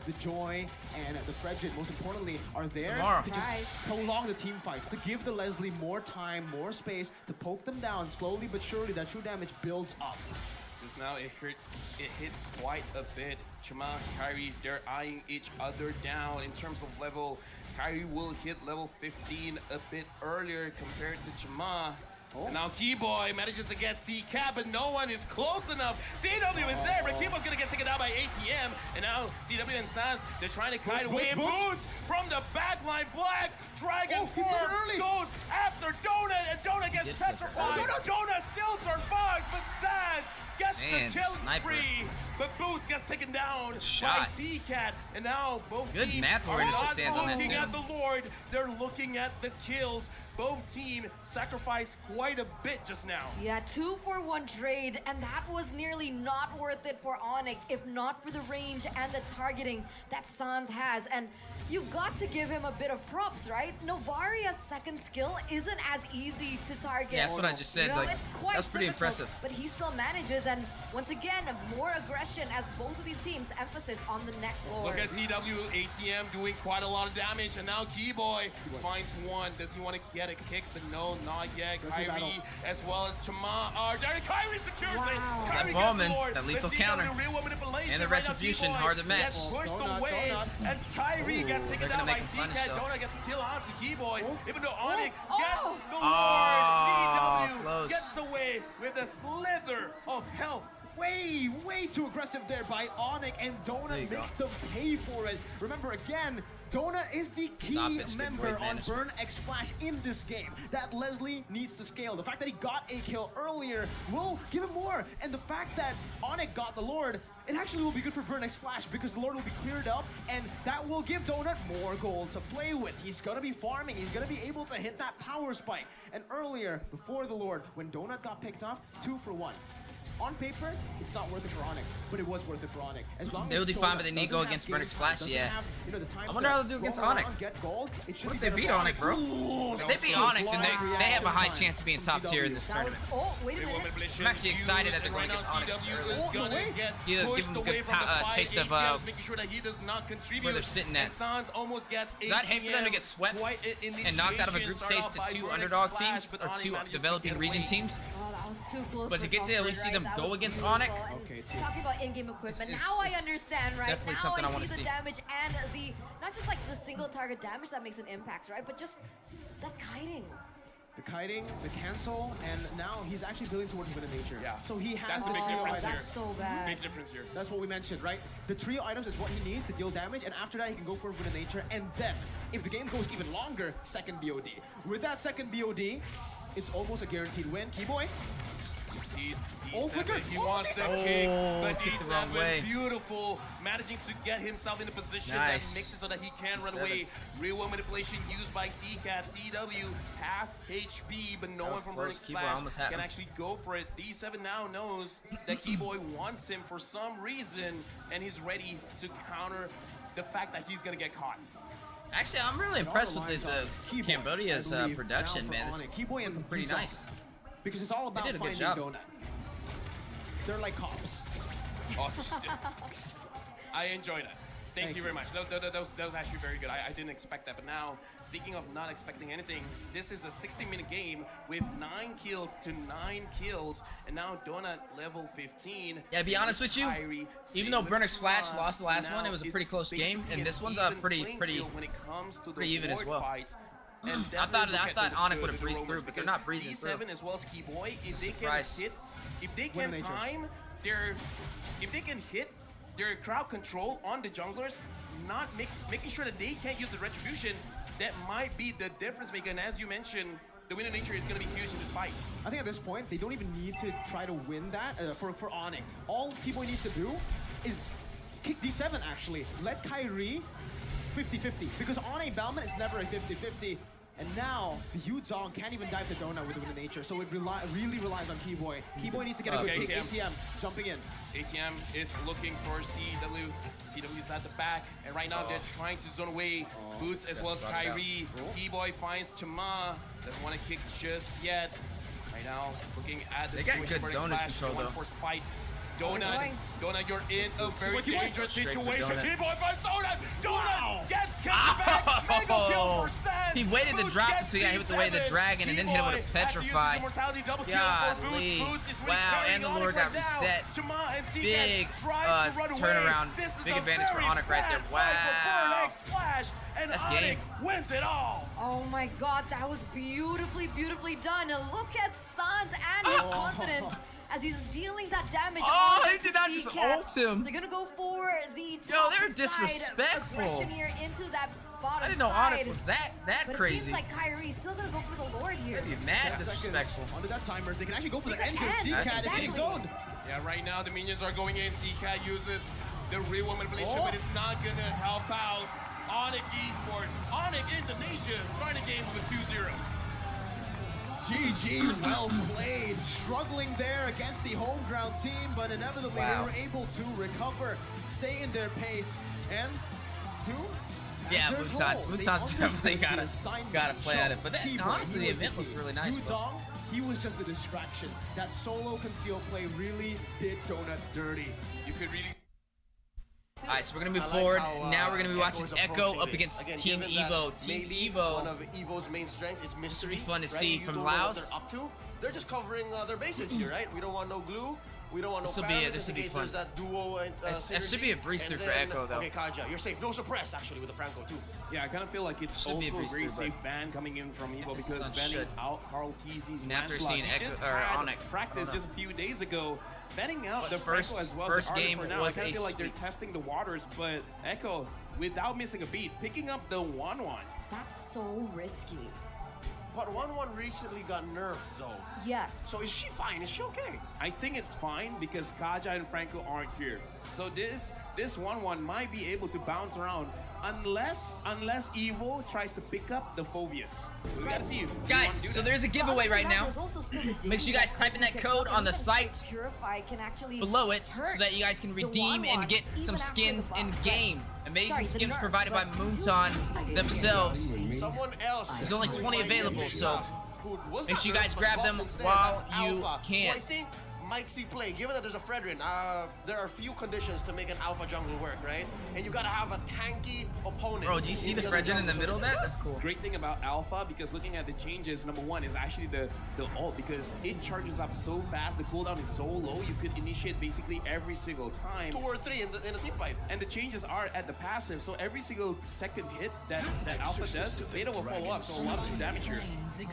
The Joy and the Fredjit, most importantly, are there Tomorrow. to just Nice. prolong the team fights, to give the Leslie more time, more space, to poke them down slowly but surely. That true damage builds up. Just now it hit quite a bit. Chima, Kyrie, they're eyeing each other down in terms of level. Kyrie will hit level 15 a bit earlier compared to Chima. And now Keyboy manages to get C-Cap, but no one is close enough. CW is there, but Keyboy's gonna get taken out by ATM. And now CW and Sans, they're trying to kite away. And Boots from the backline. Black Dragon Force goes after Donut, and Donut gets petrified. Donut still survives, but Sans gets Man, the kill sniper. spree. But Boots gets taken down by shot. C-Cat. And now both Good teams map are awareness for not Sans on that looking too. at the Lord. They're looking at the kills. Both teams sacrificed quite a bit just now. Yeah, 2-for-1 trade, and that was nearly not worth it for Onic if not for the range and the targeting that Sans has. And you've got to give him a bit of props, right? Novaria's second skill isn't as easy to target. Yeah, that's what I just said. You know, Like, it's quite that's pretty difficult, impressive. But he still manages, and once again, more aggression as both of these teams emphasis on the next Lord. Look at CW, ATM doing quite a lot of damage, and now Keyboy finds one. Does he want to get a kick? But no, not yet. Kyrie, as well as Chama, are there. Kyrie secures it. Wow. Kyrie That Bowman, gets the Lord. that lethal But counter. CW real manipulation And the right now. retribution, Keyboy hard to match. gets pushed Donut, away, Donut. and Kyrie gets taken they're down gonna by make him punish, C-Cat. though. Donut gets a kill onto Keyboy, even though Onic Oh. gets the Lord. Oh, CW close. gets away with a slither of health. Way too aggressive there by Onic, and There you Donut go. makes them pay for it. Remember again, Donut is the Stop key it, good member wave on management. Burn X Flash in this game that Leslie needs to scale. The fact that he got a kill earlier will give him more, and the fact that Onic got the Lord, it actually will be good for Burn X Flash because the Lord will be cleared up, and that will give Donut more gold to play with. He's gonna be farming, he's gonna be able to hit that power spike. And earlier, before the Lord, when Donut got picked off, 2-for-1. On paper, it's not worth it for Onic, but it was worth it for Onic. As long They as will do fine, Donut but they need to doesn't go have against game Burnix time, Flash, doesn't yeah. have, you know, the time I wonder to how they'll do against roll around, Onic. get gold, it should What if be they beat better for Onic, bro? If they beat Onic, then they have a high chance of being top tier in this That was, tournament. oh, wait a minute. I'm actually excited that they're going against Onic this early. Yeah, give him a good taste of making sure that he does not contribute. where they're sitting at. And Sans almost gets Does that hate for them to get swept and knocked out of a group stage to two underdog teams or two developing region teams? Oh, that was too close. But for to get to at comfort, least see right? them That go was against beautiful. Onic? And Okay, too. talking about in-game equipment, This now I is understand, right? definitely Now something I I wanna see the see. damage and the, not just like the single target damage that makes an impact, right? But just that kiting. The kiting, the cancel, and now he's actually building towards Winter Nature. Yeah. So he has That's the the big trio difference items. here. That's so bad. Big difference here. That's what we mentioned, right? The trio items is what he needs to deal damage, and after that he can go for Winter Nature, and then, if the game goes even longer, second BOD. With that second BOD, it's almost a guaranteed win. Keyboy, He sees Oh, D7. flicker. He Oh, wants the D7. kick, Oh, but kicked the wrong way. D7 beautiful, managing to get himself in a position Nice. that makes it so that he can run D7. away. Real world manipulation used by C-Cat. CW half HP, but no That one was from close. Burnix Keyboy Flash almost had can him. actually go for it. D7 now knows that Keyboy wants him for some reason, and he's ready to counter the fact that he's gonna get caught. Actually, I'm really impressed with the Keyboy, Cambodia's I believe, production, down man. for This Onic. is Keyboy and looking pretty Boots off. nice. Because it's all about did a good finding job. Donut. They're like cops. Oh, shit. I enjoyed it. Thank you very much. That was actually very good. I didn't expect that. But now, speaking of not expecting anything, this is a 60-minute game with 9 kills to 9 kills. And now Donut level 15. Yeah, to be honest with you, Kyrie, even though same Burnix with Flash Tron. lost the So last one, now it was a pretty it's close game, basically and an this one's a even pretty playing field when it comes to the even as ward well. fights. And I thought definitely look at Onic the would've breezed Romans, through, but they're because not breezing D7 through. as well as Keyboy, if It's a they can surprise. hit, if they Winter can Nature. time if they can hit their crowd control on the junglers, not making sure that they can't use the retribution, that might be the difference maker. And as you mentioned, the Winter Nature is going to be huge in this fight. I think at this point, they don't even need to try to win that for Onic. All Keyboy needs to do is kick D7, actually. Let Kyrie 50-50. Because on a Bellman, it's never a 50-50. And now, the Yuzong can't even dive to Donut with the nature, so it really relies on Keyboy. Keyboy needs to get a good pick. ATM jumping in. ATM is looking for CW. CW is at the back, and right now they're trying to zone away Boots as well as Kyrie. Keyboy finds Chama. Doesn't want to kick just yet. Right now, looking at the They got good zoners control though. Force fight. Donut, you're in a very dangerous situation. Keyboy finds Donut. Donut gets kicked back. Mega kill for Sans. He waited to Boots drop gets until he got hit with the way of the C7. dragon and then hit him with a Keyboy petrify. has to use his immortality double kill for Golly. Boots. Boots is really Wow, carrying and the Onic lure got right now. reset. Chama and Seacat Big tries to run away. turnaround. This is Big a advantage for very Onic right there. bad fight for Wow. Burn Egg Splash, and That's Onic game. wins it all. Oh my god, that was beautifully done. And look at Sans and his confidence as he's dealing that damage. Oh, on he did not just C-Cat. ult him. They're gonna go for the Yo, top they're side disrespectful. aggression here into that bottom I didn't know side. Onic was that But it crazy. seems like Kyrie's still gonna go for the Lord here. That'd be mad disrespectful. Under that timer, they can actually go for the Take end the because end. C-Cat is That's getting exactly. zoned. Yeah, right now the minions are going in. Seacat uses the real manipulation, but it's not gonna help out Onic Esports. Onic Indonesia starting the game with a 2-0. GG, well played. Struggling there against the home ground team, but inevitably Wow. they were able to recover, stay in their pace, and to Yeah, their Mutan. goal. They Mutan's understood definitely the gotta assignment. play at it. But that, Keyboy, honestly, he the was event key. looks really nice, bro. Yuzong, he was just a distraction. That solo conceal play really did Donut dirty. You could really All right, so we're gonna move I like forward. how, now we're gonna be watching Echo's Echo approaching up this. against Again, Team given that Evo. Team maybe Evo. one of Evo's main strengths is mystery. be fun to right? see You from don't know what Laos. they're up to. They're just covering their bases here, right? We don't want no glue. We don't want no This'll be- Phantoms this'll in be case fun. There's that duo and That should be a breeze and through for then- Echo, though. Okay, Kaja, you're safe. No suppress actually with the Franco too. Yeah, I kind of feel like it's Should be a also a breeze very through, safe but- ban coming in from Evo This because is on banning shit. out Carl Teasy's And after Lancelot. seeing He Echo- just or had Onic. practice Oh, no. just a few days ago, banning out the First- Franco as well. first as the game for now. was I kind a of feel like they're sweep. testing the waters, but Echo, without missing a beat, picking up the 1-1. That's so risky. But 1-1 recently got nerfed though. Yes. So is she fine? Is she okay? I think it's fine because Kaja and Franco aren't here. So this 1-1 might be able to bounce around unless Evo tries to pick up the Phobius. We gotta see. if they wanna Guys, do so that. there's a giveaway right now. There's also still the Make sure you guys type in that code on the site Purify can actually below it so hurt that you guys can the redeem 1-1 and get even some after skins the in buff. game. Amazing Sorry, the skins nerf, provided by but do Moonton see themselves. Someone else. There's only 20 who available, might so who was make not sure you guys nerfed, but grab buffed them instead, while that's you Alpha, can. who I think might see play. Given that there's a Fredrin, there are few conditions to make an Alpha jungle work, right? And you gotta have a tanky opponent. Bro, do you see the other Fredrin in the jungle, middle of so that? That's cool. Great thing about Alpha, because looking at the changes, number one is actually the ult, because it charges up so fast, the cooldown is so low, you could initiate basically every single time. 2 or 3 in a team fight. And the changes are at the passive, so every single second hit that Alpha does, Beta will follow up, so a lot of damage here.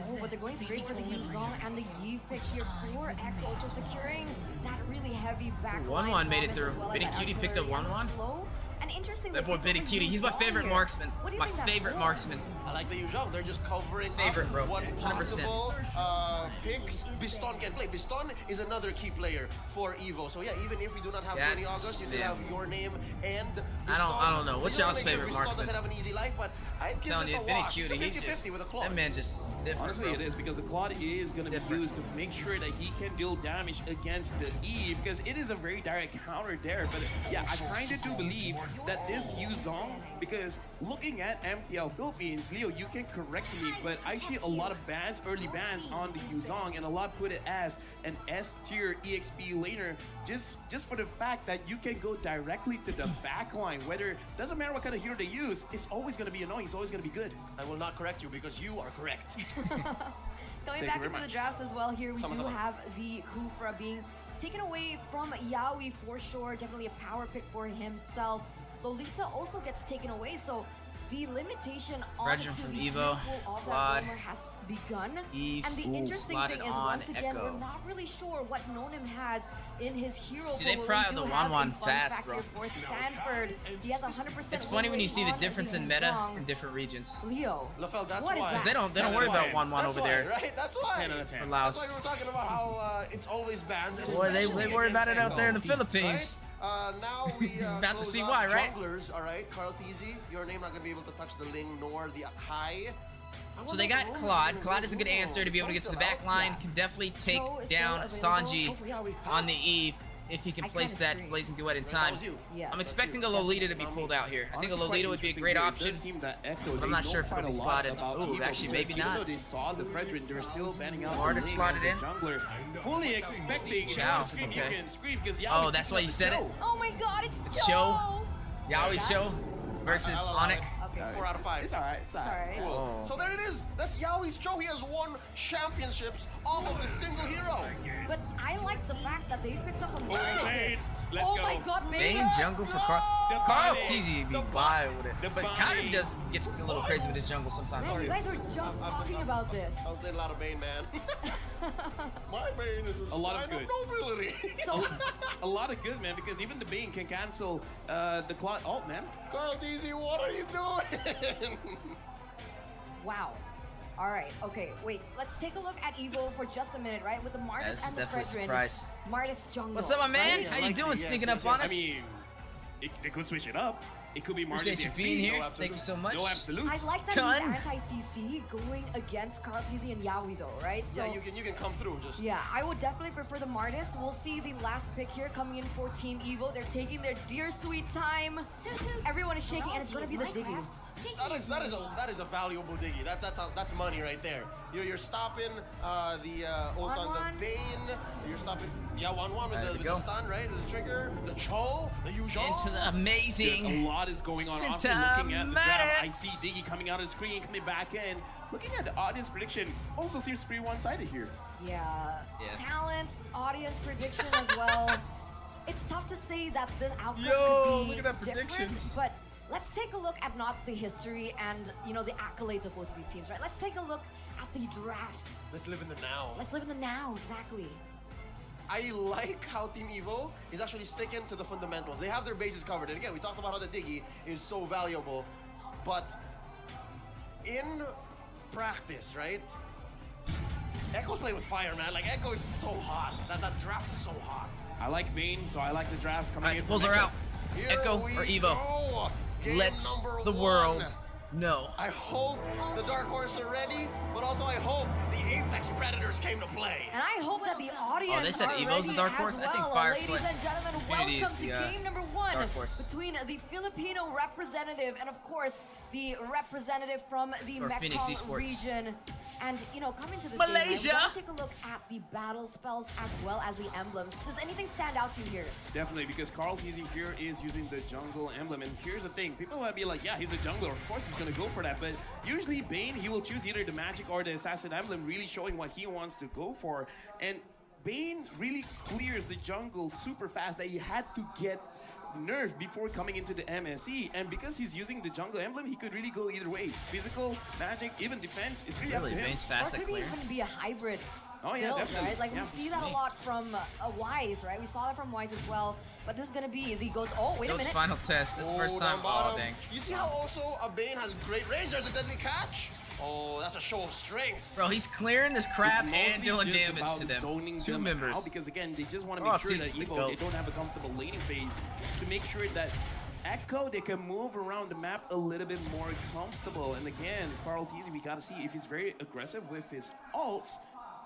Oh, but they're going straight for the Yuzong and the Yi pick here for Echo, so securing that really heavy back line. 1-1 made it promise through. as well as Bitty that Cutie picked up artillery and 1-1. slow. And interesting That boy they Bitty picked up Cutie. He's my Yuzong favorite here. marksman. What do you My think that's favorite for? marksman. I like the usual. They're just covering Favorite, up bro. what 100%. possible picks Biston can play. Biston is another key player for Evo. So yeah, even if we do not have Yeah, 20 August, you still yeah. have your name and I don't know. What's y'all's Biston favorite marksman? doesn't have an easy life, but I'd give Telling this you, a Bitty watch. Cutie, he's 50-50 just with a claw. that man just is different. Honestly, bro. it is, because the Claude is going to be Different. used to make sure that he can deal damage against the E, because it is a very direct counter there. But yeah, I kind of do believe that this Yuzong, because looking at MPL Philippines, Leo, you can correct me, but I see a lot of bans, early bans on the Yuzong, and a lot put it as an S-tier EXP laner, just for the fact that you can go directly to the backline. Whether, doesn't matter what kind of hero they use, it's always going to be annoying, it's always going to be good. I will not correct you because you are correct. Going you back very into the much. drafts as well here, we Sama, do sama. have the Kufra being taken away from Yaoi for sure. Definitely a power pick for himself. Lolita also gets taken away, so the limitation on Regin from the Evo, vehicle of Claude, that roamer has begun. Eve, And the ooh, interesting slotted thing is, on once again, Echo. we're not really sure what Nonim has in his hero See, they pool. pry We out do the have a 1-1 fun fast, fact bro. here for Sanford. He has 100% It's funny when you see the on difference in meta Yuzong. in different regions. Leo, LaFell, that's what is why. that? They don't worry about 1-1 That's over why, there. right? That's why. 10 out of 10. For That's Laos. why we were talking about how it's always banned. Boy, they especially worry about it against out there in the Echo, Philippines. right? Now we About to close see out why, right? Junglers, all right? Carl Teasy, your name not gonna be able to touch the Ling nor the Akai. So they got Claude. Claude is a good answer to be able to get to the back line. Can definitely take down Sanji on the Eve if he can place that Blazing Duet in time. Yeah. I'm expecting a Lolita to be pulled out here. I think a Lolita would be a great option. But I'm not sure if it'll be slotted. Ooh, actually, maybe not. They saw the Fredrin, they're still banning out. Martis slotted in. Jungler, fully expecting Chow, Scream, okay. you can scream because Oh, that's why you said it? Oh my god, it's Show. Yaoi Show versus Onic. Okay. 4 out of 5. It's alright, it's alright. Alright. Cool. So there it is. That's Yaoi's Joe. He has won championships off of a single hero. But I like the fact that they picked up a Bane, let's Oh go. my god, Bane jungle for Carl. The Carl Bane. Teasy be The wild with it. The But Bane. Kyrie does get a little crazy with his jungle sometimes Man, you too. guys were just talking about this. I played a lot of Bane, man. My Bane is A lot of sign good. nobility. So, A lot of good, man, because even the Bane can cancel the Claude ult, man. Carl DZ, what are you doing? wow. All right, okay, wait. Let's take a look at Evo for just a minute, right? With the Martis this is and the definitely a Fredrin. surprise. Martis jungle. What's up, my man? right? How you like doing? it, yes, Sneaking yes, up on yes. us? I mean, they could switch it up. It could be Martis Appreciate you EXP. being here. No Thank you so much. No absolutes. I like that Gun. he's anti-CC going against Carl Teasy and Yaoi though, right? So, Yeah, you can come through. Just yeah, I would definitely prefer the Martis. We'll see the last pick here coming in for Team Evo. They're taking their dear sweet time. Everyone is shaking, and it's gonna be the Diggy. that is a valuable diggy. That's money right there. You're stopping the ult on One. the Bane. You're stopping 1-1 There with we the go. stun, right? The trigger, the Cho, the usual. Into the A amazing. lot is going on. Also Santa looking at the draft, I Maddox. see Diggy coming out of the screen, coming back in. Looking at the audience prediction, also seems pretty one-sided here. Yeah. Yeah. Talents, audience prediction as well. It's tough to say that this outcome Yo, could be look at that different, predictions. but let's take a look at not the history and the accolades of both of these teams, right? Let's take a look at the drafts. Let's live in the now. Let's live in the now, exactly. I like how Team Evo is actually sticking to the fundamentals. They have their bases covered. And again, we talked about how the Diggy is so valuable. But in practice, right? Echo's playing with fire, man. Like, Echo is so hot. That draft is so hot. I like Bane, so I like the draft coming Alright, in. the pulls from are Echo. out. Here Echo we or Evo? go. Game Let number the one. world know. I hope the Dark Horse are ready, but also I hope the Apex Predators came to play. And I hope that the audience they said are Evo's the ready Dark as Horse? I think well. Fireflies Ladies and gentlemen, Infinity is welcome to the, game number one Dark Horse. between the Filipino representative and of course the representative from the Or Phoenix Mekong Esports. region. And coming to this Malaysia. game, I want to take a look at the battle spells as well as the emblems. Does anything stand out to you here? Definitely, because Carl Teasy here is using the jungle emblem. And here's the thing, people might be like, yeah, he's a jungler. Of course he's going to go for that. But usually Bane, he will choose either the magic or the assassin emblem, really showing what he wants to go for. And Bane really clears the jungle super fast that he had to get nerfed before coming into the MSE, and because he's using the jungle emblem, he could really go either way. Physical, magic, even defense. It's really up to Really, him. Bane's Or fast at could clear. even be a hybrid Oh, yeah, build, definitely. right? Like Yeah. we see that a lot from Wise, right? We saw that from Wise as well. But this is gonna be the GOAT's. Oh, wait a Goat's minute. final test. This is the first time. Down Oh, bottom. dang. You see how also a Bane has great range? There's a deadly catch. Oh, that's a show of strength. Bro, he's clearing this crap It's and mostly dealing just damage about to them. zoning 2 them members. out because again, they just want to Oh, make sure that Teasy's the Evo, goat. they don't have a comfortable laning phase to make sure that Echo, they can move around the map a little bit more comfortable. And again, Carl Teasy, we gotta see if he's very aggressive with his ults.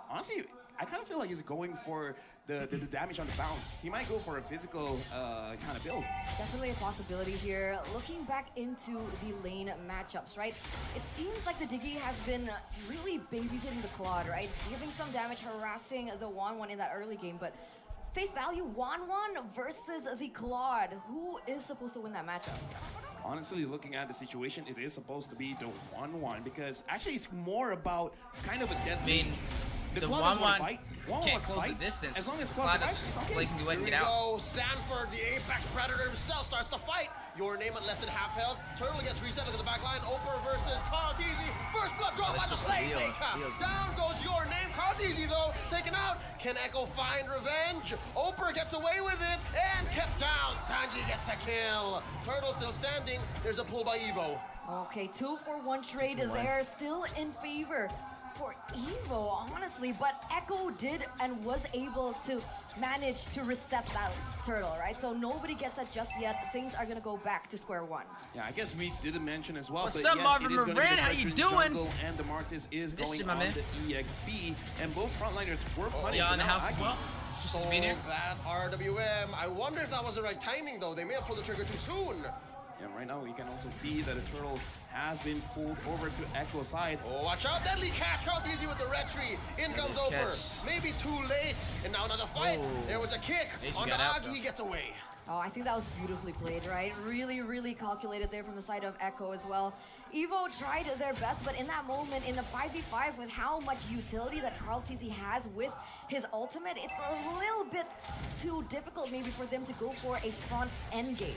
Honestly, I kind of feel like he's going for the damage on the bounce. He might go for a physical kind of build. Definitely a possibility here. Looking back into the lane matchups, right? It seems like the Diggy has been really babysitting the Claude, right? Giving some damage, harassing the 1-1 in that early game, but face value 1-1 versus the Claude. Who is supposed to win that matchup? Honestly, looking at the situation, it is supposed to be the 1-1 because actually it's more about kind of a deadly. I mean, the Claude doesn't wanna 1-1 fight. One can't wants to close the fight. distance. As long as Claude Claude will fights, just okay. blazing duet and Here get we out. go. Sanford, the Apex Predator himself, starts the fight. Your name at less than half health. Turtle gets reset. Look at the back line. Oper versus Carl Teasy. First blood draw by this the was the Leo. playmaker. Leo's- Down goes your name. Carl Teasy, though, taken out. Can Echo find revenge? Oper gets away with it and kept down. Sanji gets the kill. Turtle still standing. There's a pull by Evo. Okay, 2-for-1 trade 2-for-1. there, still in favor for Evo, honestly, but Echo did and was able to manage to reset that turtle, right? So nobody gets that just yet. Things are gonna go back to square one. Yeah, I guess we didn't mention as well. What's but up, yes, Marvin it is gonna be Moran? the How you veteran doing? jungle, and the Martis is Missed going you, my on man. the EXP, and both frontliners were punished. Yeah, but in the now house as Agi- well. Just So being here. that RWM, I wonder if that was the right timing though. They may have pulled the trigger too soon. And right now, we can also see that the turtle has been pulled over to Echo side. Oh, watch out. Deadly catch. How easy with the retry. In comes Nice Oper. catch. Maybe too late. And now another fight. Oh. There was a kick. Agi On the got out, Agi, though. he gets away. Oh, I think that was beautifully played, right? Really, really calculated there from the side of Echo as well. Evo tried their best, but in that moment, in a 5v5, with how much utility that Carl TZ has with his ultimate, it's a little bit too difficult maybe for them to go for a front end game.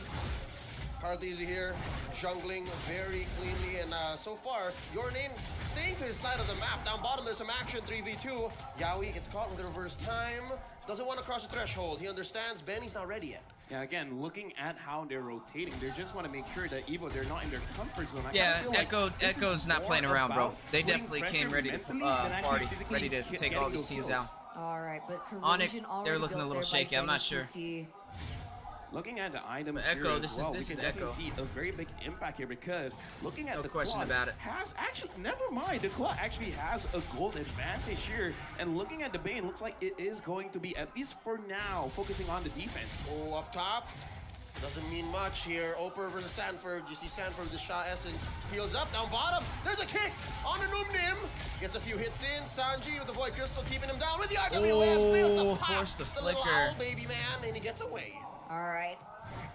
Cartesi here, jungling very cleanly, and so far, your name staying to his side of the map. Down bottom, there's some action, 3v2. Yaoi gets caught with the reverse time. Doesn't want to cross the threshold. He understands Benny's not ready yet. Yeah, again, looking at how they're rotating, they just want to make sure that Evo, they're not in their comfort zone. I Yeah, kinda feel like this is Echo's not more playing around, bro. about They putting definitely pressure came ready to mentally than actually party, physically ready to take getting all these those teams kills. down. All right, but Onic, Corrosion they're already looking a built little there by shaky, I'm not Benny sure. TT. Looking at the items But Echo, here this as well, is we can Echo. definitely see a very big impact here because looking at No the question Claw about it. has actually, never mind, the Claw actually has a gold advantage here. And looking at the Bane, looks like it is going to be, at least for now, focusing on the defense. Oh, up top. Doesn't mean much here. Oper versus Sanford. You see Sanford with the Shah Essence. Heals up, down bottom. There's a kick on the Numnim. Gets a few hits in. Sanji with the Void Crystal keeping him down with the RWM. Fails Oh, to pop forced the little flicker. owl baby man, and he gets away. All right.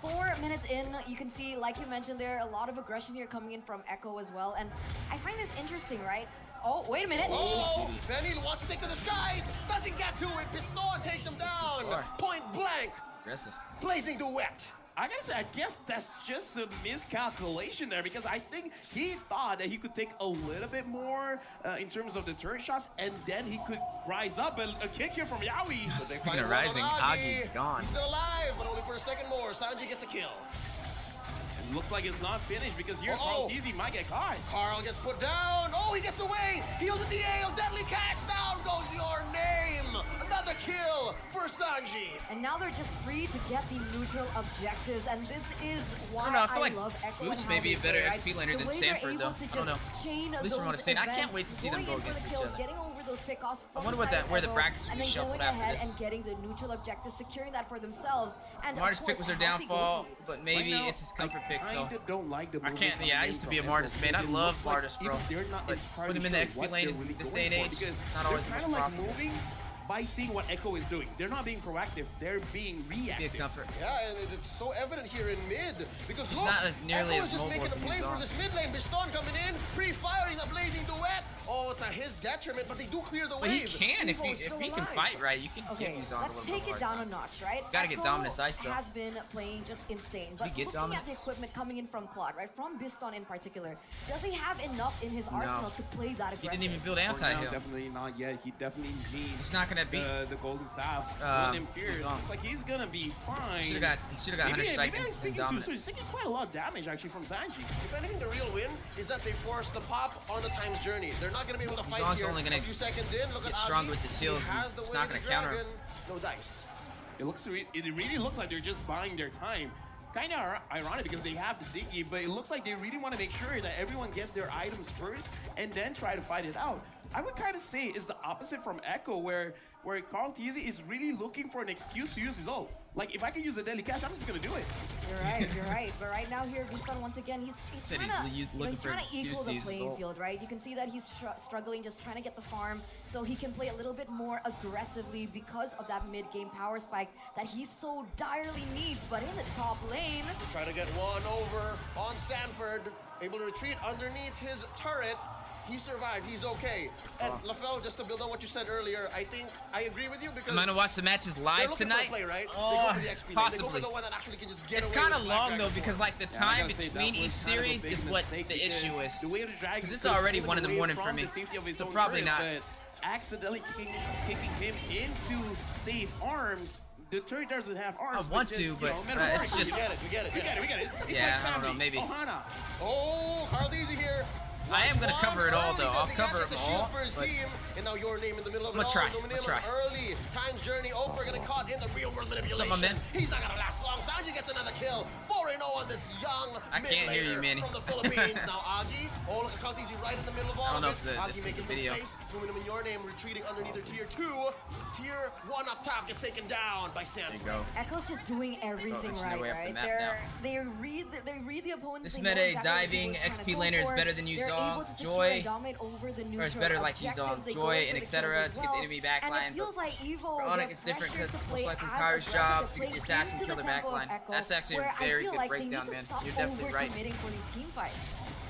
4 minutes in, you can see, like you mentioned there, a lot of aggression here coming in from Echo as well. And I find this interesting, right? Oh, wait a minute. Oh, Benny wants to take to the skies. Doesn't get to it. Piston takes him down. far. Point blank. Aggressive. Blazing duet. I guess that's just a miscalculation there because I think he thought that he could take a little bit more in terms of the turret shots and then he could rise up. And a kick here from Yaoi. They Speaking find of one on rising, Agi. Agi's gone. He's still alive, but only for a second more. Sanji gets a kill. And looks like it's not finished because here Uh-oh. Carl TZ might get caught. Carl gets put down. Oh, he gets away. Healed with the ale. Deadly catch. Down goes your name. Another kill for Sanji. And now they're just free to get the neutral objectives, and this is why I don't know, I feel like love Echo Boots and may how be they a better play, right? XP laner The than way they're Sanford, able though. to I don't know. just chain At least from what I'm those saying, I events, can't wait to see them going go in for the against each kills, other. Getting over those pickoffs from wonder the what side that- of where the Echo, brackets will and be then shuffled going after ahead this. and getting the neutral objectives, securing that for themselves. And of Martis course, pick was their a healthy downfall, goal lead. but maybe Right now, it's his comfort pick, I so. kinda don't like the I movement can't, coming yeah, I in used to from be a Echo Martis main. I because it love looks like Martis, bro. if they're not But entirely put him in the sure XP what lane they're really this going day and for age, because it's not always the they're most kinda like profitable. moving by seeing what Echo is doing. They're not being proactive, they're being Be a reactive. comfort. Yeah, and it's so evident here in mid because He's look, not as nearly Echo as is just mobile making as a he play is for on. this mid lane. Biston coming in, pre-firing the blazing duet. Oh, it's at his detriment, but they do clear the But he wave. can, if Evo is still he can alive. fight right, you can Okay, use on a let's little take bit it more down a time. notch, right? Gotta get Echo dominance ice, though. has been playing just insane. But get looking dominance? at the equipment coming in from Claude, right? From Biston in particular, does he have enough in his arsenal to play that aggressive? He didn't even build For now, anti-heal. definitely not yet. He definitely needs He's not gonna beat. the golden staff. Um, Let him fear. who's on? Looks like he's gonna be fine. He should have got 100 strike maybe I'm and speaking too soon. He's dominance. taking quite a lot of damage actually from Sanji. If anything, the real win is that they force the pop on the time's journey. They're not going to be able to fight Zong's here. only gonna a few seconds in, look get at stronger Agi. with the seals He and has the it's way not of the gonna counter him. dragon. No dice. It really looks like they're just buying their time. Kind of ironic because they have the Diggy, but it looks like they really want to make sure that everyone gets their items first and then try to fight it out. I would kind of say it's the opposite from Echo, where Carl TZ is really looking for an excuse to use his ult. Like, if I can use a deadly catch, I'm just gonna do it. You're right, you're right. But right now here, Biston once again, he's Said trying he's to, looking he's for an trying to excuse equal to the use his playing ult. field, right? You can see that he's struggling, just trying to get the farm so he can play a little bit more aggressively because of that mid-game power spike that he so direly needs. But in the top lane, Try to get one over on Sanford. Able to retreat underneath his turret. He survived. He's okay. And LaFell, just to build on what you said earlier, I think I agree with you because I'm gonna watch the matches they're live looking tonight. for a play, right? Oh, they go for the XP lane. They go possibly. for the one that actually can just get It's away kind of with Black long though Dragon because Force. like the Yeah, I time gotta say, between that each was kind of a series big is what mistake the issue because is. The way the dragon 'Cause it's took already him one in the away morning from for me. the safety of his So own probably turret, not. but accidentally kicking him into safe arms. The turret doesn't have arms. I want just, to, you but know, metaphorically. it's just- We get it. We get it. It's Yeah, like I don't know, family. maybe. Ohana. Oh, Carl Deasy here. I am gonna cover it all, though. I'll cover it them all. But and now your name in the middle of I'm it gonna all. try. Numinim I'm gonna try. early time's journey over, getting caught in the real world manipulation. What's up, my man? He's not gonna last long. Sanji gets another kill. 4-0 on this young I can't hear you, mid-laner Manny. from the Philippines. Now Agi, oh look at Kaltizi right in the middle of all I don't know of it. if Agi this is making the video. some space. Numinim in your name retreating underneath their tier 2. Tier 1 up top gets taken down by Sam. There you go. Echo's just doing everything there's no right, way up the right? map They read the opponent. This they know meta, exactly what diving, Evo's trying to XP go laner is for. better than They're Yuzong, able to secure Joy, and dominate over the or it's neutral better like objectives. Yuzong, They go Joy, for and the etc. kills as to get the well. enemy backline. And it feels like Evo, for they're Onic, it's different pressured because to most play likely as Kyrie's aggressive, job to to play get the assassin, into kill the tempo of backline. Echo, That's actually where a very I feel good like breakdown, they need man. to stop You're definitely right. overcommitting for these team fights.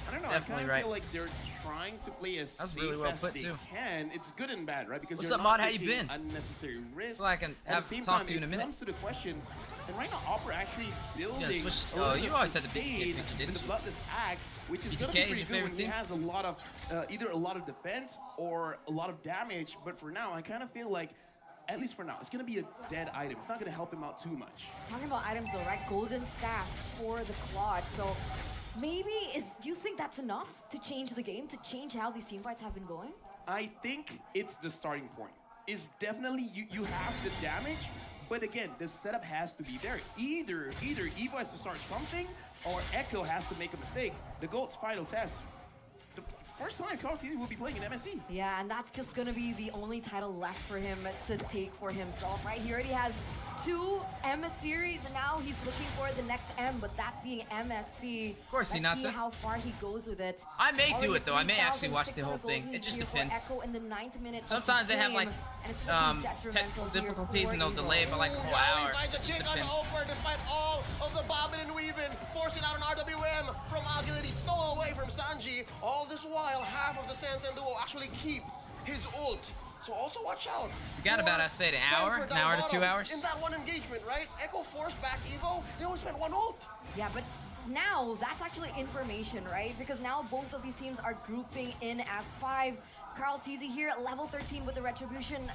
I don't know. Definitely I right. feel like they're trying to play as That's safe really well as put, they too. can. It's good and bad, right? Because What's you're up, not Mod? How you taking been? unnecessary risk. So I can At have the same talk time, to you in a it minute. comes to the question, and right now Opera actually building Yeah, switch- a oh, little you bit always had the BTK sustained picture, didn't with the you? Bloodless Axe, which is BTK going to be is pretty your good when favorite he team? has a lot of either a lot of defense or a lot of damage. But for now, I kind of feel like, at least for now, it's going to be a dead item. It's not going to help him out too much. Talking about items though, right? Golden staff for the Claude. So maybe do you think that's enough to change the game, to change how these team fights have been going? I think it's the starting point. It's definitely you have the damage, but again, the setup has to be there. Either Evo has to start something, or Echo has to make a mistake. The GOAT's final test. The first time Kaltizi will be playing in MSC. Yeah, and that's just gonna be the only title left for him to take for himself, right? He already has 2 MS series, and now he's looking for the next M, but that being MSC. Of course, Let's see Hinata. how far he goes with it. I may do Already it, though. I may actually watch the whole 3,600 thing. gold It just here for depends. Echo in the 9th minute of Sometimes the they have game, like and it's looking detrimental technical here difficulties and they'll for delay it Evo. by like a whole Now hour. he finds a It just kick on depends. over despite all of the bobbing and weaving, forcing out an RWM from Agility, stole away from Sanji. All this while, half of the Sansan duo actually keep his ult. So also watch out. We got about, I'd say, an hour to 2 hours. In that one engagement, right? Echo forced back Evo. They only spent 1 ult. Yeah, but now that's actually information, right? Because now both of these teams are grouping in as 5. Carl Teasy here at level 13 with the Retribution.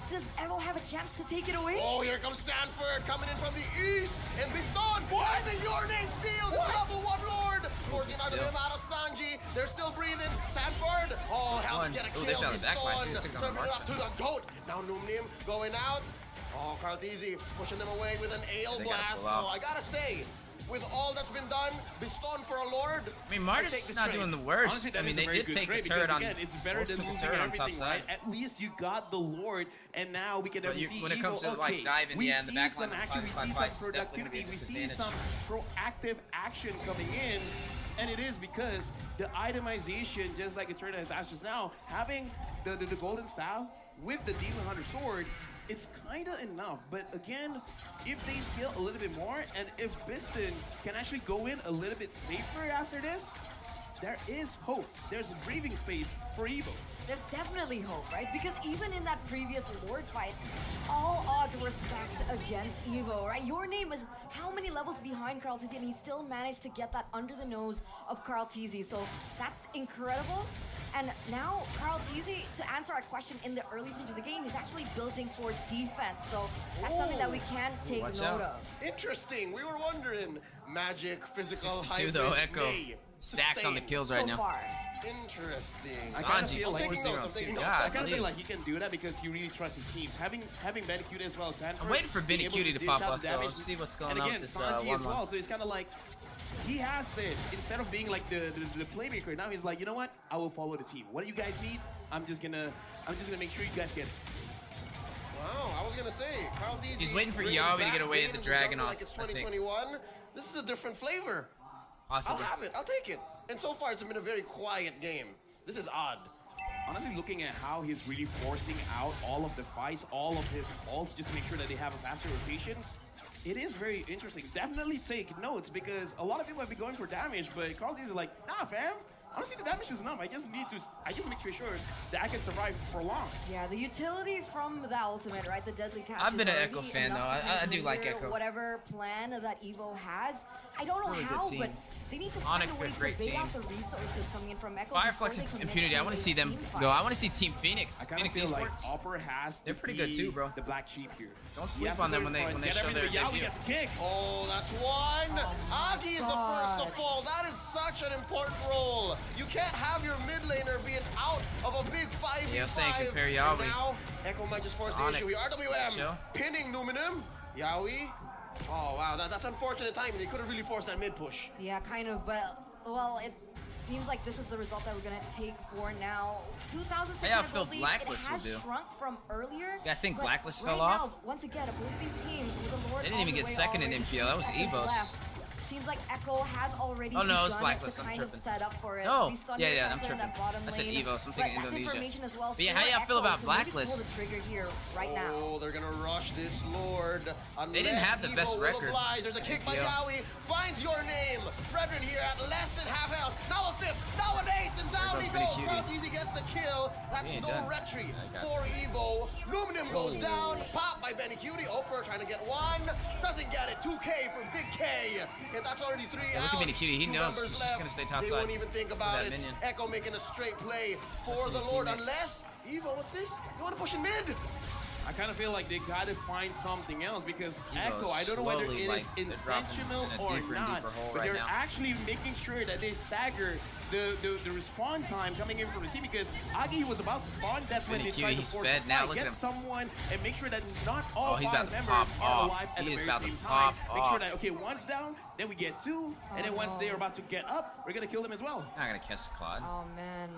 Does Evo have a chance to take it away? Oh, here comes Sanford coming in from the east. And Biston, finding your name steal. This level 1 Lord. Forcing out of steal. him out of Sanji. They're still breathing. Sanford. Oh, helps one. get a Oh, kill. they found the backline, too. They took down the Serving it up to marksman. the GOAT. Now Numnim going out. Oh, Kartizi pushing them away with an Ale They gotta blast. pull out. Oh, I gotta say, with all that's been done, Biston for a Lord. I mean, I take Martis this is not trade. doing the worst. Honestly, that I mean, is a they very did good take the trade turret because, on. again, it's better both than took the losing turret on top everything, side. right? At least you got the Lord, and now we can But see when it Evo, comes to, like, okay, diving, we yeah, and the see back some line of action, we 5v5 see some fights is definitely gonna be productivity, a we see disadvantage. some proactive action coming in, and it is because the itemization, just like Eterna has asked just now, having the golden style with the Demon Hunter sword, it's kind of enough. But again, if they scale a little bit more, and if Biston can actually go in a little bit safer after this, there is hope. There's a breathing space for Evo. There's definitely hope, right? Because even in that previous Lord fight, all odds were stacked against Evo, right? Your name is how many levels behind Carl Teasy, and he still managed to get that under the nose of Carl Teasy. So that's incredible. And now Carl Teasy, to answer our question in the early stage of the game, he's actually building for defense. So that's something that we can take watch note out. of. Interesting. We were wondering. Magic, physical, 62 hybrid, though, Echo may stacked on the sustain. kills right So now. far. Interesting. I kinda Sanji, feel like- 4-0. I'm taking God, notes. I kind of believe. feel like he can do that because he really trusts his teams. Having Benny as well as Sanford. I'm waiting for being Benny able Cutie to dish pop out up, the though. damage. See what's going And on again, with this Sanji as 1-1. well. So it's kind of like he has it. Instead of being like the playmaker, now he's like, you know what? I will follow the team. What do you guys need? I'm just gonna make sure you guys get it. Wow, I was gonna say, Carl Deasy He's waiting for bringing Yawi to back get away with Bane the in dragon jungle off, Like it's I think. 2021. This is a different flavor. Possibly. I'll have it. I'll take it. And so far, it's been a very quiet game. This is odd. Honestly, looking at how he's really forcing out all of the fights, all of his ults, just to make sure that they have a faster rotation, it is very interesting. Definitely take notes because a lot of people have been going for damage, but Carl is like, nah, fam. Honestly, the damage is enough. I just make sure that I can survive for long. Yeah, the utility from the ultimate, right? The deadly catch. I've been is an already Echo fan, enough though. to kind I of do like hinder Echo. Whatever plan that Evo has. I don't know Really good how, team. but they need to find Onic, a way a great to bait team. out the resources coming in from Echo. Fireflex before they and commit Impunity. I want to see them team go. fight. I want to see Team Phoenix. I kind of Phoenix feel like Esports. Opera has to They're pretty good be too, bro. the black sheep here. Don't He sleep has to on them go when they in front, when they get show their everything. Yawi debut. gets a kick. Oh, that's one. Oh my Agi is the first God. to fall. That is such an important role You can't have your mid laner being out of a big 5v5. Yeah, I'm saying compare And Yawi. now, Echo might just force the Onic. issue. RWM Chill. pinning Numinum. Yawi. Oh, wow. That's unfortunate timing. They could have really forced that mid push. Yeah, kind of, but, well, it seems like this is the result that we're going to take for now. 2,600 How y'all feel gold lead. Blacklist It has will do? shrunk from earlier. You guys think but Blacklist right fell now, off? Once again, both of these teams with the Lord They didn't all even the get way second in already, NPL. That was 2 seconds Evos. left. Seems like Echo has already Oh, no, it's begun Blacklist. to I'm kind of tripping. set up for it. No. We stun Yeah, your yeah, I'm pressure in tripping. that bottom I said lane. Evos. I'm thinking But that's Indonesia. information as well But yeah, for how y'all feel Echo about to maybe Blacklist? pull the trigger here right now. Oh, they're gonna rush this Lord. They didn't have the Unless best Evo will record. oblige. There's a kick by Yeah. Yawi. Finds your name. Fredrin here at less than half health. Now a fifth. Now an eighth. And down There he goes goes. Benny Proud Easy gets the kill. That's He ain't no done. retreat I got for Evo. Luminum goes down. Pop by Benny Cutie. Oper trying to get one. Doesn't get it. 2K for Big K. And that's already 3 Yeah, out. look at Benny Cutie. He 2 knows members he's just left. gonna stay top They side won't even think about that it. minion. Echo making a straight play for Listen the to Lord. teammates. Unless Evo, what's this? You want to push in mid? I kind of feel like they got to find something else because Evo Echo, is I don't know whether slowly, it is like, they're dropping intentional in a or deeper and not, deeper hole but right they're now. actually making sure that they stagger the respawn time coming in from the team because Agi was about to spawn. That's when Benny they tried Cutie, to he's force fed a now. fight, Look at get him. someone and make sure that not all Oh, he's 5 about to members pop are off. alive at He the is very about to same time. pop Make sure off. that, okay, one's down, then we get 2, and then once no. they're about to get up, we're going to kill them as well. Not gonna catch the Claude. Oh, man.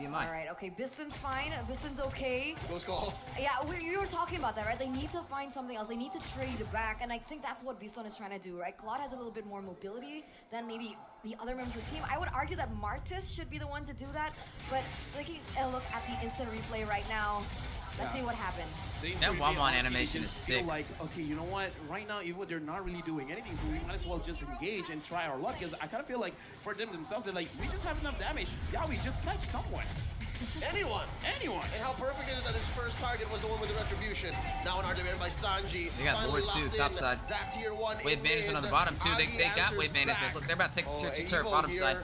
BMI. All right, okay, Biston's fine. Biston's okay. Let's go. Yeah, you were talking about that, right? They need to find something else. They need to trade back, and I think that's what Biston is trying to do, right? Claude has a little bit more mobility than maybe the other members of the team. I would argue that Martis should be the one to do that, but taking a look at the instant replay right now, let's see what happened. That They Wamon honestly animation just is feel sick. Like, okay, you know what? Right now, even they're not really doing anything, so we might as well just engage and try our luck. Because I kind of feel like for them themselves, they're like, we just have enough damage. Yeah, we just catch someone. Anyone. Anyone. And how perfect it is that his first target was the one with the retribution. Now an RWM by Sanji. They got Finally Lord too, locks top in side. That tier 1 Wave management on the bottom too. They got wave management. Look, they're about to take the tier 2 turret bottom side.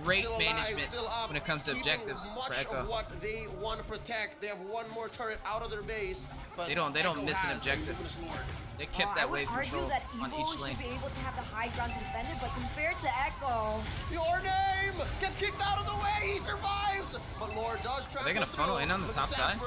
Great management when it comes to objectives for much Echo. of what they want to protect. They have one more turret out of their base, but They don't Echo miss an has a objective. luminous lord. They kept I that would wave argue control that on Evo each lane. should be able to have the high ground to defend it, but compared to Echo, Your name gets kicked out of the way. He survives, but Lord does try. Are they gonna funnel in on the top side?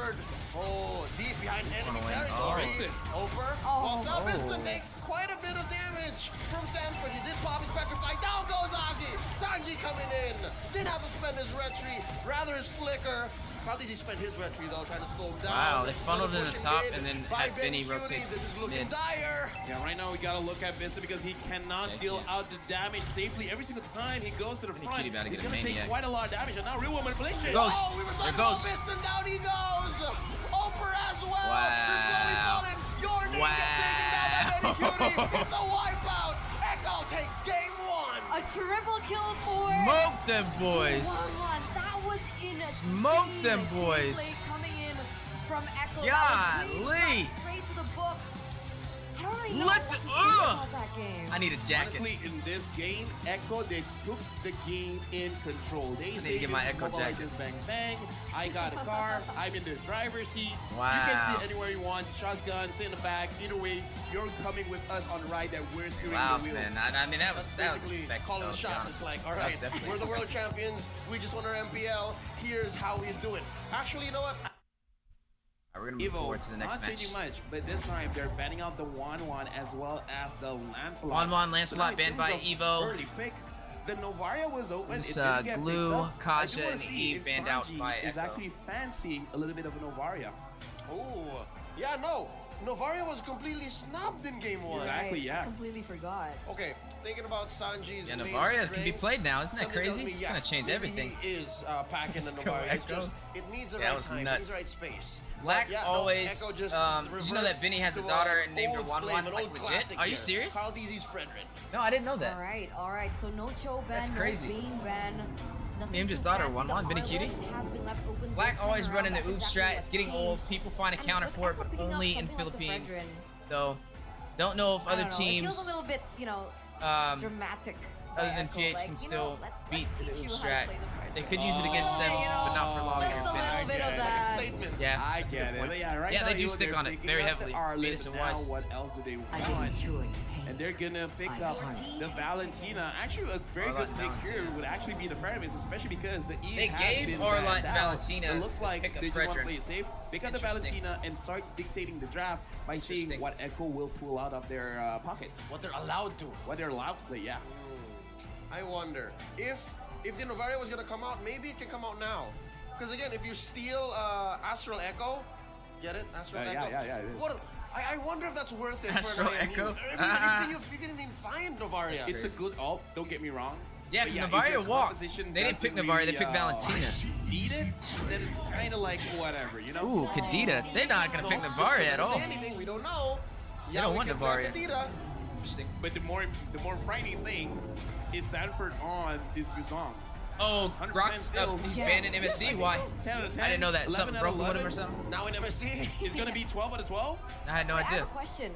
Oh, deep behind enemy Funnel in. territory. Over. Oh. Well, Vista takes quite a bit of damage from Sanford. He did pop his petrify. Down goes Agi. Sanji coming in. Didn't have to spend his retreat, rather his flicker. Probably he spent his retreat though, trying to slow him down. Wow, they funneled in the Pushing top mid and then by had Benny Cutie. rotate This is looking mid. dire. Yeah, right now we gotta look at Vista because he cannot Yeah, he deal can't. out the damage safely. Every single time he goes to the front, Cutie about to he's get a gonna take maniac. quite a lot of damage. And now real manipulation. There goes. Oh, we were There talking goes. about Piston. Down he goes. Oper as well. Wow. He's slowly falling. Your name gets taken down by Benny Cutie. It's a wipeout. Echo takes game 1. a triple kill for Smoke them boys. 1-1. That was insane. Smoke them The boys. gameplay coming in from Echo. Golly. Straight to the book. I don't really know Let what the- to say ugh. about that game. I need a jacket. Honestly, in this game, Echo, they took the game in control. They to say get my this is Echo Mobile jacket. Legends bang bang. I got a car. I'm in the driver's seat. You Wow. can sit anywhere you want. Shotgun, sit in the back. Either way, you're coming with us on the ride that we're steering Wow, the wheel. man. I mean, that was Basically expected. calling though, the to be shots. honest It's like, with all you. That was right, definitely we're the expected. world champions. We just won our MPL. Here's how we do it. Actually, you know what? All right, we're gonna move Evo, forward to the next not match. changing much, but this time they're banning out the 1-1 as well as the Lancelot. 1-1 Lancelot So now in banned by terms of Evo. early pick, the Novaria was open. It's, it didn't get Glue, picked up. Kaja, I do wanna and see Eve if banned out Sanji by is Echo. actually fancying a little bit of a Novaria. Oh, yeah, no. Novaria was completely snubbed in game 1. Exactly. Right, yeah. I completely forgot. Okay, thinking about Sanji's Yeah, main Navarias can be strengths, played now. Isn't that something tells crazy? me, It's yeah, gonna change maybe everything. He is packing Let's the go, Navaria. It's Echo. just, it needs the Yeah, that right was time, it nuts. needs the right space. Black But yeah, always. No, Echo just Did you know that reverts Vinny has a to, daughter and named her old 1-1? flame, an Like old legit? classic Are you here. serious? Carl Deasy's Fredrin. No, I didn't know that. All right. So no Cho ban, That's crazy. no Bane ban. Nothing Named his too daughter fancy. 1-1, The Benny Harlot Cutie. has been left open Black this time always around. running the That's oof exactly strat. what's It's getting changed. old. People find a And counter with for it, Echo but picking up only in something like the Philippines. Fredrin, So, don't know if I other don't know, It feels a teams. little bit, you know, dramatic other than Echo. PH Like, can you still know, let's beat teach the you oops how to strat. play the card. They could use it against them, you know, but not for long. Just a little bit of Like a that. statement. Yeah, I that's a get good point. it. Yeah, right Yeah, now, they do Evo, stick they're on it picking very up heavily. the Arlet, Venus and now Wise. what else do they I want? didn't cure your pain. And they're gonna pick I up guarantee the Valentina. Actually, a very Arlet good and pick here Valentina. would actually be the Feramis, especially because the Eve They has gave been Arlet banned and out. Valentina It looks to like pick up they just want to Fredrin. play it safe. Pick up the Interesting. Valentina and start dictating the draft by seeing Interesting. what Echo will pull out of their pockets. What they're allowed to. What they're allowed to play, yeah. I wonder if the Novaria was gonna come out, maybe it can come out now. Because again, if you steal Astral Echo, get it? Astral Echo. Yeah, it is. What? I wonder if that's worth it. Astral for an Echo? If you can even find Novaria. It's a good ult, don't get me wrong. Yeah, But because if Navaria your walked. composition They didn't pick doesn't Navaria, they really, picked Valentina. Beat it, then it's kind of like whatever, you know? Ooh, Kadita. They're not gonna pick No, Navaria at doesn't all. say anything, we don't know. They don't we want can play Navaria. Kadita. Interesting. But the more frightening thing is Sanford on this Yuzong. Oh, 100% Rock's still. he's Yes. banned in MSC. Why? 10 out of 10. I didn't know that. 11 Something out broken of with him 11. or something. Now we never see. It's gonna be 12 out of 12. I had no I have idea. a question.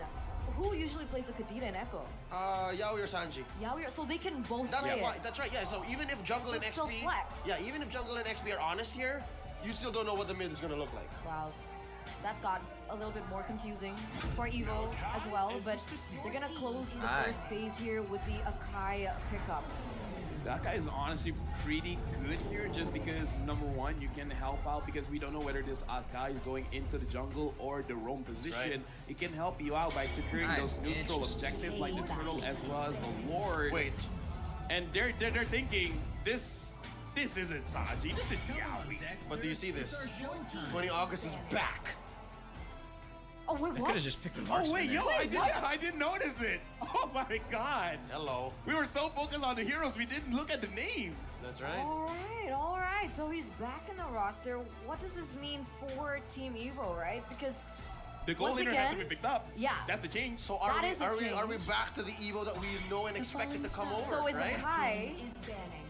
Who usually plays a Kadita and Echo? Yaoi or Sanji. Yaoi, so they can both That's play why. it. That's right. Yeah. So even if jungle So and it's still XP, flex. yeah, even if jungle and XP are honest here, you still don't know what the mid is gonna look like. Wow, that got a little bit more confusing for Evo as well, but they're gonna close the Aye. first phase here with the Akai pickup. That guy is honestly pretty good here just because, number one, you can help out because we don't know whether this Akai is going into the jungle or the roam position. right. It can help you out by securing Nice. those neutral Interesting. objectives like the turtle as well as the ward. Wait. And they're thinking this isn't Sanji, this is Yaoi. But do you see this? 20 August is back. Oh wait, I could what? have just picked a Oh marksman. wait, there. yo, I didn't notice it. Oh my god. Hello. We were so focused on the heroes, we didn't look at the names. That's right. All right. So he's back in the roster. What does this mean for Team Evo, right? Because The goal Once leader again, hasn't been picked up. yeah. That's the change. So are That we, is a are we change. back to the Evo that we know and expected to come over, so is right? Akai.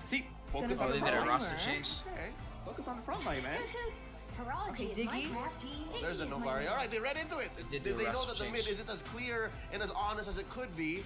See, focus Gonna on Oh, the they did a front line. roster Right? change. Okay. Focus on the front line, man. Okay, Diggy. There's a Novaria. All right, they read into it. did They do a know roster that the change. mid isn't as clear and as honest as it could be.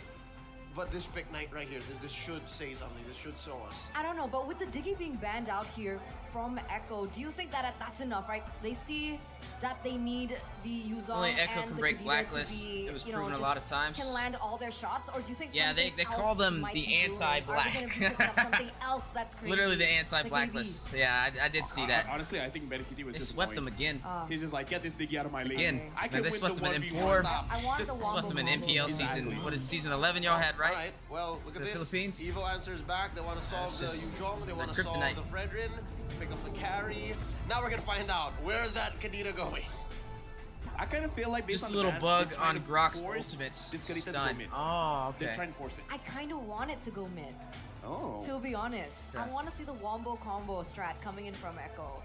But this big night right here, this should say something. This should show us. I don't know, but with the Diggy being banned out here from Echo, do you think that that's enough, right? They see that they need the Yuzong Only Echo and can the break Kadita Blacklist. to be, It was you know, proven a just lot of times. Can land all their shots, or do you think Yeah, they something call else them might the be brewing? anti-black. Are they gonna be picking up something else that's crazy? Literally the Like anti-blacklist. Yeah, I did see that. Honestly, I think Benikiti was They just swept them again. He's just like, get this Diggy out of my lane. Again. I Man, can they win swept the them in 1v1. M4. Stop. I want Just the Swept wombo them in combo. NPL Exactly. season. What is season 11 y'all had, All right? right. Well, look at The this. Philippines? Evo answers back. They want to solve That's the just- Yuzong. They it's want their to solve kryptonite. the Fredrin. Pick up the carry. Now we're gonna find out where's that Kadita going. I kind of feel like based Just on a the little bans, bug they're trying on to Grok's force ultimates. this Kadita to go Stun. mid. Oh, They're okay. trying to force it. I kind of want it to go mid. Oh. To be honest, I Yeah. want to see the wombo combo strat coming in from Echo.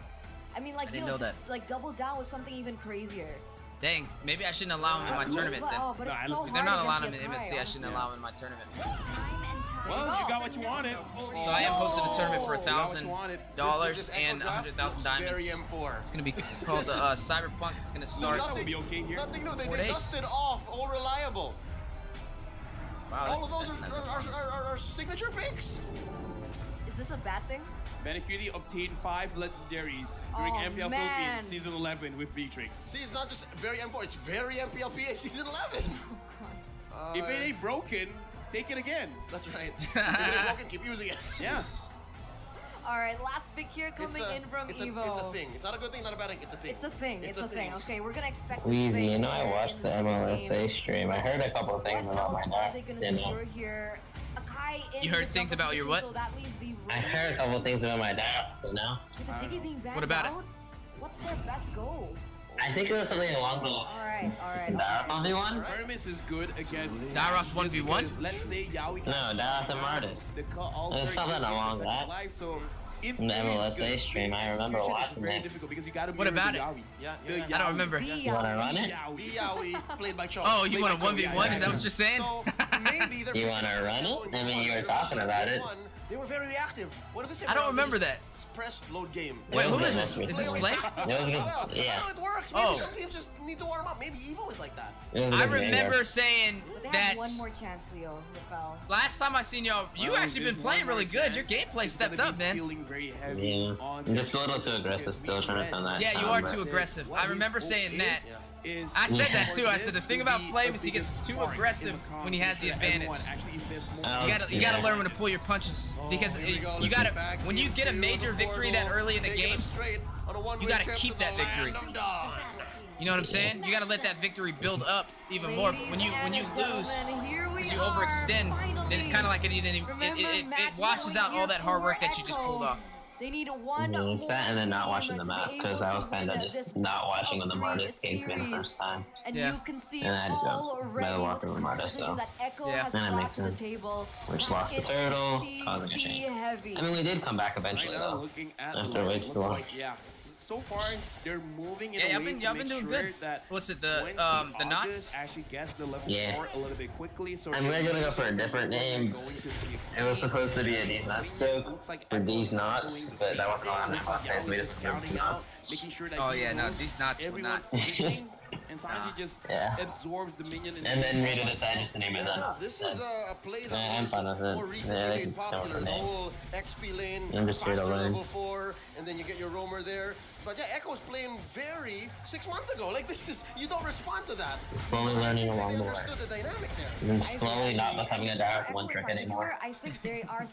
I mean, like I you didn't know, know just, like double down with something even crazier. Dang, maybe I shouldn't allow him in my tournament then. Oh, but No, it's I so listen- If they're hard not allowing him against in the MSC, I Akai, shouldn't Yeah. allow him in my tournament. Well, you got what you wanted. So I am hosting a tournament for You got what you wanted. $1,000 This Echo and draft 100,000 looks diamonds. Very M4. It's gonna be called the Cyberpunk. It's gonna start. That would be okay here. Nothing new. They 4 did days. dusted off. All reliable. Wow, All of that's those not good promise. are signature picks. Is this a bad thing? Benikiti obtained 5 legendaries during Oh, MPL man. Philippines Season 11 with Beatrix. See, it's not just very M4. It's very MPLPH season 11. If it ain't broken, take it again. That's right. If it ain't broken, keep using it. Yeah. All right, last pick here coming in from it's Evo. It's a thing. It's not a good thing, not a bad thing. It's a thing. It's a thing. It's a thing. Okay, we're gonna expect this Weezy, thing you know I here watched in the this MLSA game. stream. I heard a couple of things What about else my are they gonna dad. secure here? Akai in You heard the things jungle about your position, what? So that leaves the I Raiders. heard a couple of things about my dad, you know? With the Diggy being banned What about it? out, what's their best goal? I think it was something along the All right, all right. Dara on V1? Hermes is good against Daroth 1v1? because let's say Yaoi No, Daroth the Martis. The call all There's very something good along second that. life, so if In the it is MLSA gonna be stream, I remember execution, watching it's very it. difficult because you gotta What about it? Yeah, The yeah. I don't remember. You wanna run it? Yaoi played by Cho. Oh, you Played want a by Cho, 1v1? Is that what you're saying? So maybe they're You wanna run it? I mean, you were talking about it. They were very reactive. What did they say? I don't remember that. Press load game. Wait, who is this? this? Is this Flame? It was against, I yeah. don't know, it works. Maybe Oh. some teams just need to warm up. Maybe Evo is like that. It was I against remember Vanguard. saying But they that have one more chance, Leo. Rafael. last time I seen y'all, you Well, actually been there's playing one more really good. Your chance. gameplay It's stepped gonna up, be man. feeling very heavy Yeah. on I'm just a the little too aggressive still trying to turn that. Yeah, you are but- too aggressive. What I his remember hope saying that. is I said Yeah. that too. I said the thing to about be Flame a is he gets biggest too spark in aggressive the when he has the competition that everyone advantage. actually invests more Oh, You gotta yeah. learn when to pull your punches because Here we go. you Let's gotta get back. when you get a major victory that early in the Taking game, us straight on a one-way you gotta trip keep to that the victory. land of Dawn. you know what I'm saying? You gotta let that victory build up even more. But when you lose, because you overextend, then it's kind of like it washes out all that hard work that you just pulled off. They need one Yeah, it's that and then not more watching the game map to be because able I was to kind of win just this not watching when the best-of-3 Martis came to me the series. first time. And Yeah. you can see And I just got already by the walk what of the Martis, competition so. that Echo Yeah. has And that brought makes to the sense. table. We just lost the It's turtle, CC causing a shame. heavy. I mean, we did come back eventually Right now, though. looking at After the line, waits it too looks long. like, yeah. So far, they're moving in Yeah, a y'all way been- to y'all make been doing sure good. that What's it, the 20 knots? August actually gets the level Yeah. 4 a little bit quickly. So And we're gonna go for a different name. Going to the It was extreme. supposed to be a These Nuts joke Looks like for These Echo's Knots, doing the but same that wasn't on thing. that last day, so we just Scouting moved out, Knots. making sure that Oh, he yeah, no, knows these knots will everyone's not. positioning, and Sanji just Yeah. absorbs the minion. And then Rita decided just to name it Yeah, that. this is a play that Yeah, I'm was fine with it. more recently Yeah, they made can start popular. with The names. whole XP lane, I'm just here to faster learn. level 4, and then you get your roamer there. But yeah, Echo's playing very 6 months ago. Like this is, you don't respond to that. Slowly learning They along the way. understood the dynamic there. And then slowly not becoming a direct Echo one in trick particular, anymore. I think there are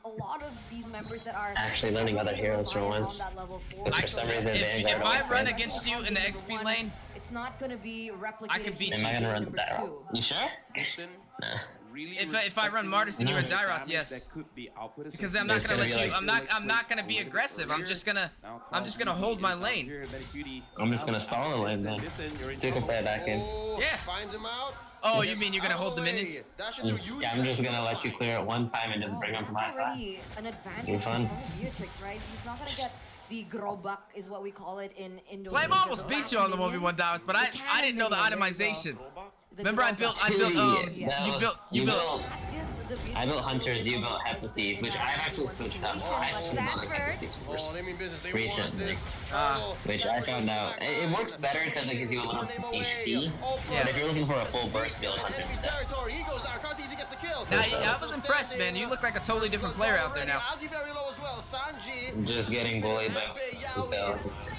a lot of these members that are Actually learning other heroes for reliant on once. that level 4. Because for some reason If Vanguard I always run plays. against you in the XP lane, it's not going to be replicated. I could beat Am I you. gonna run the Number battle? two. You sure? Listen, Nah. really If I run Martis and you are respecting the Zyroth, damage yes. that could be output. Because I'm not It's gonna gonna let be you. like- I'm not gonna be aggressive. I'm just gonna hold my lane. I'm just gonna stall the lane then. So you can play it back in. Oh, Yeah. finds him out. Oh, you mean you're gonna Out of hold the way. minions? Dash into Just- huge yeah, I'm just dash. gonna let you clear it one time and just bring them to my That's side. already an advantage Be fun. from Beatrix, right? He's not going to get the grobak, is what we call it in Indonesia. Flame almost the beat you on the last 1v1 dive, but I didn't know the minion, there you go. itemization. The Remember I grobak. built Yeah. you built I built Hunters, you built Heptases, which I've actually switched up. I switched on like Heptases Oh, first. they mean business. They Recently. want this. Which I found out, it works better because it gives you a little HP, but if you're looking for a full burst build, Hunters Enemy is better. territory. He goes down. Cartesi gets the kill. Now, I was impressed, man. You look like a totally different player out there now. Algae very low as well. Sanji. Just getting bullied by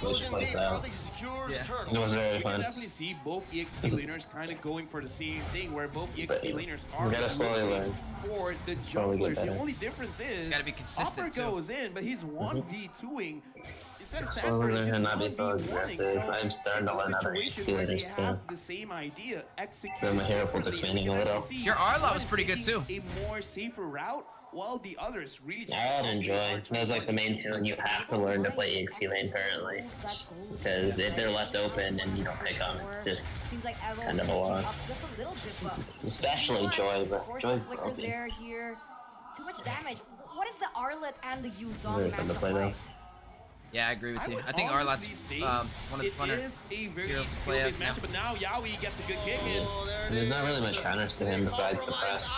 which play styles. It was very You can fun. definitely see both EXP laners kind of going for the same thing, where both EXP laners are You gotta slowly looking learn. for the Slowly get junglers. The better. only difference is It's gotta be consistent, Upper too. goes in, but he's 1v2ing. Instead of Slowly Sanford, learn it's to not be just so 1v1ing. aggressive. So I'm starting to it's a learn other situation where they feelers too. have the same idea, execute So my hero pool's poorly. expanding a You can little. actually see Your Arlot one was is pretty good, taking too. A more safer route, while the others really. I would enjoy. Those like the main two, and you have to learn to play EXP lane currently. Because if they're left open and you don't pick them, it's just Seems like Evo kind of a catching loss. up just a little bit, but Especially Joy, but Force Joy's flicker broken. there here. Too much damage. What is the Arlet and the Yuzong Really fun to matchup play though. like? Yeah, I agree with you. would I think honestly Arlot's say one of the it funner is a very heroes to play skill-based as now. matchup, but now Yaoi gets a good kick in. There's not really much counters to him besides suppress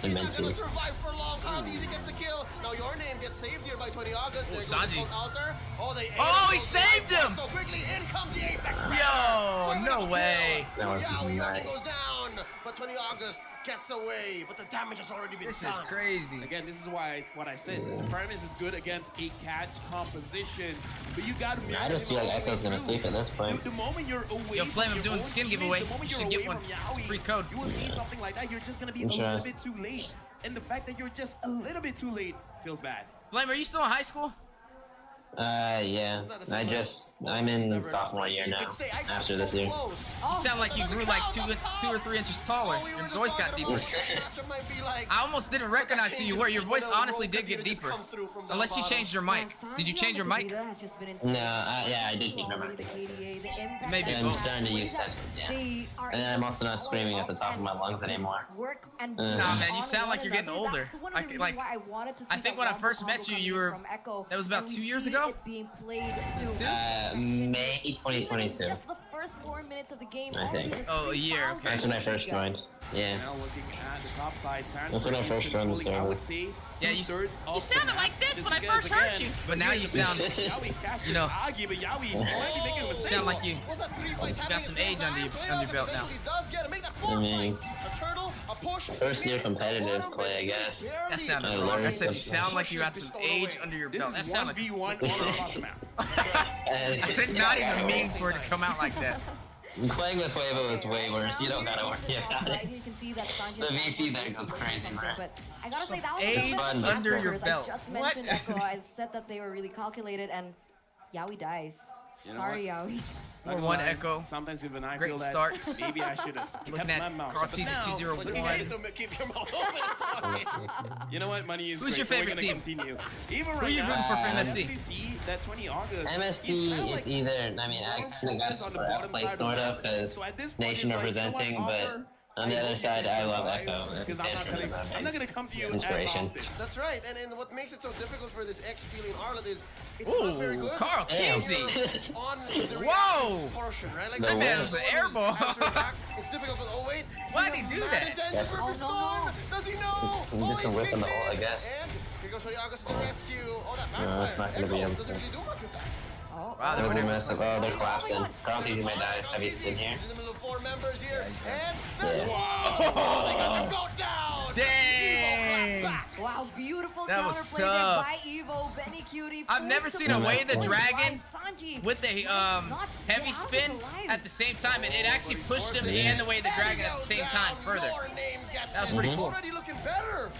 and He's not Mincy. gonna survive for long. Cartesi gets the kill. Now your name gets saved here by 20 August. There goes the Sanji. cult altar. Oh, they ate Oh, him he so saved quick. him! So quickly, in comes the Apex Predator. Yo, Serving no up a way. kill. That was Yaoi already nice. goes down, but 20 August gets away. But the damage has already been This done. is crazy. Again, this is why what I said. Primus is good against a catch composition, but you got to. I just feel like Echo's gonna sleep at this point. The moment you're away. Yo, Flame, from I'm your doing own skin teammates, giveaway. the moment You you're should get away one. from It's a Yaoi, free code. You will see something like that. You're just gonna be a little Interest. bit too late, and the fact that you're just a little bit too late feels bad. Flame, are you still in high school? Yeah. I'm in sophomore year now. After this year. You sound like you grew like 2 or 3 inches taller. Your voice got deeper. I almost didn't recognize who you were. Your voice honestly did get deeper. Unless you changed your mic. Did you change your mic? No, yeah, I did keep my mic. Maybe I'm both. starting to use that. Yeah. And then I'm also not screaming at the top of my lungs anymore. Nah, man, you sound like you're getting older. I think when I first met you, you were. That was about 2 years ago? May 2022. first 4 minutes of the game. I think. already Oh, a year, okay. That's when I first joined. Yeah. Now looking at the top side, That's when I first joined the I server. would say Yeah, you two-thirds of the sounded map, like this just when I because, first heard again, you. But now you sound, Yawi catches you know, Agi, but Yawi might be making a mistake. sound like you Was that 3 fights got happening some at the same age under time? your belt now. Eventually does get it. Make that 4 I mean, fights. A turtle, a push. First year competitive play, I guess. That sounded I wrong. I learned said you something. sound like you got some age under your This belt. That is sounded 1v1 all across the map. And I did not even mean for it to come out like that. playing with Evo is way worse. You don't gotta worry about it. You can see that Sanji The VC there goes crazy, bro. but I gotta say that was Age a little bit under your fast belt. I just What? mentioned Echo. I said that they were really calculated, and Yawi dies. You know Sorry, Yawi. Not gonna 4-1 lie, Echo. Sometimes even I Great feel that start. maybe I should have Looking kept my at mouth Carl shut. T But now, 201. You need to keep your mouth open. you know what? Money is Who's great, your so we're favorite gonna team? Continue. Even Who right you now, rooting for I MSC? definitely see that 20 August. MSC, he's kinda it's either, I mean, I kind of got it for outplay sort of, because So at this point, nation it's like, representing, you know what, but offer, on the I other hope side, you I can love survive, Echo. because I'm not gonna come to you Inspiration. as often. That's right, and what makes it so difficult for this X feeling Arlet is it's not very Ooh, good. Carl Damn. Cheesy. On the Whoa! reaction portion, right? Like The that man man was an air ball. It's difficult, but oh wait. Why'd he do that? Oh, no. Does he know? He just he's a whip in the big hole, I man. guess. And here goes Freddy August to the rescue. Oh, that backfire. No, that's not gonna be Echo him. doesn't really do much with that. Oh, Wow, That was a they're mess up. Oh, they're collapsing. Carl TG may die. Heavy spin here. He's in the middle of 4 members here. And Yeah. wow! They got to go down. Dang. Evo clapped back. wow, beautiful That was counterplay there tough. by Evo. Benny Cutie. I've never forced seen to a way revive the dragon Sanji. with a Not heavy go out spin alive. at the same time. It actually pushed him and the way the dragon at the same time further. Your name gets That was it. pretty cool. Already looking better.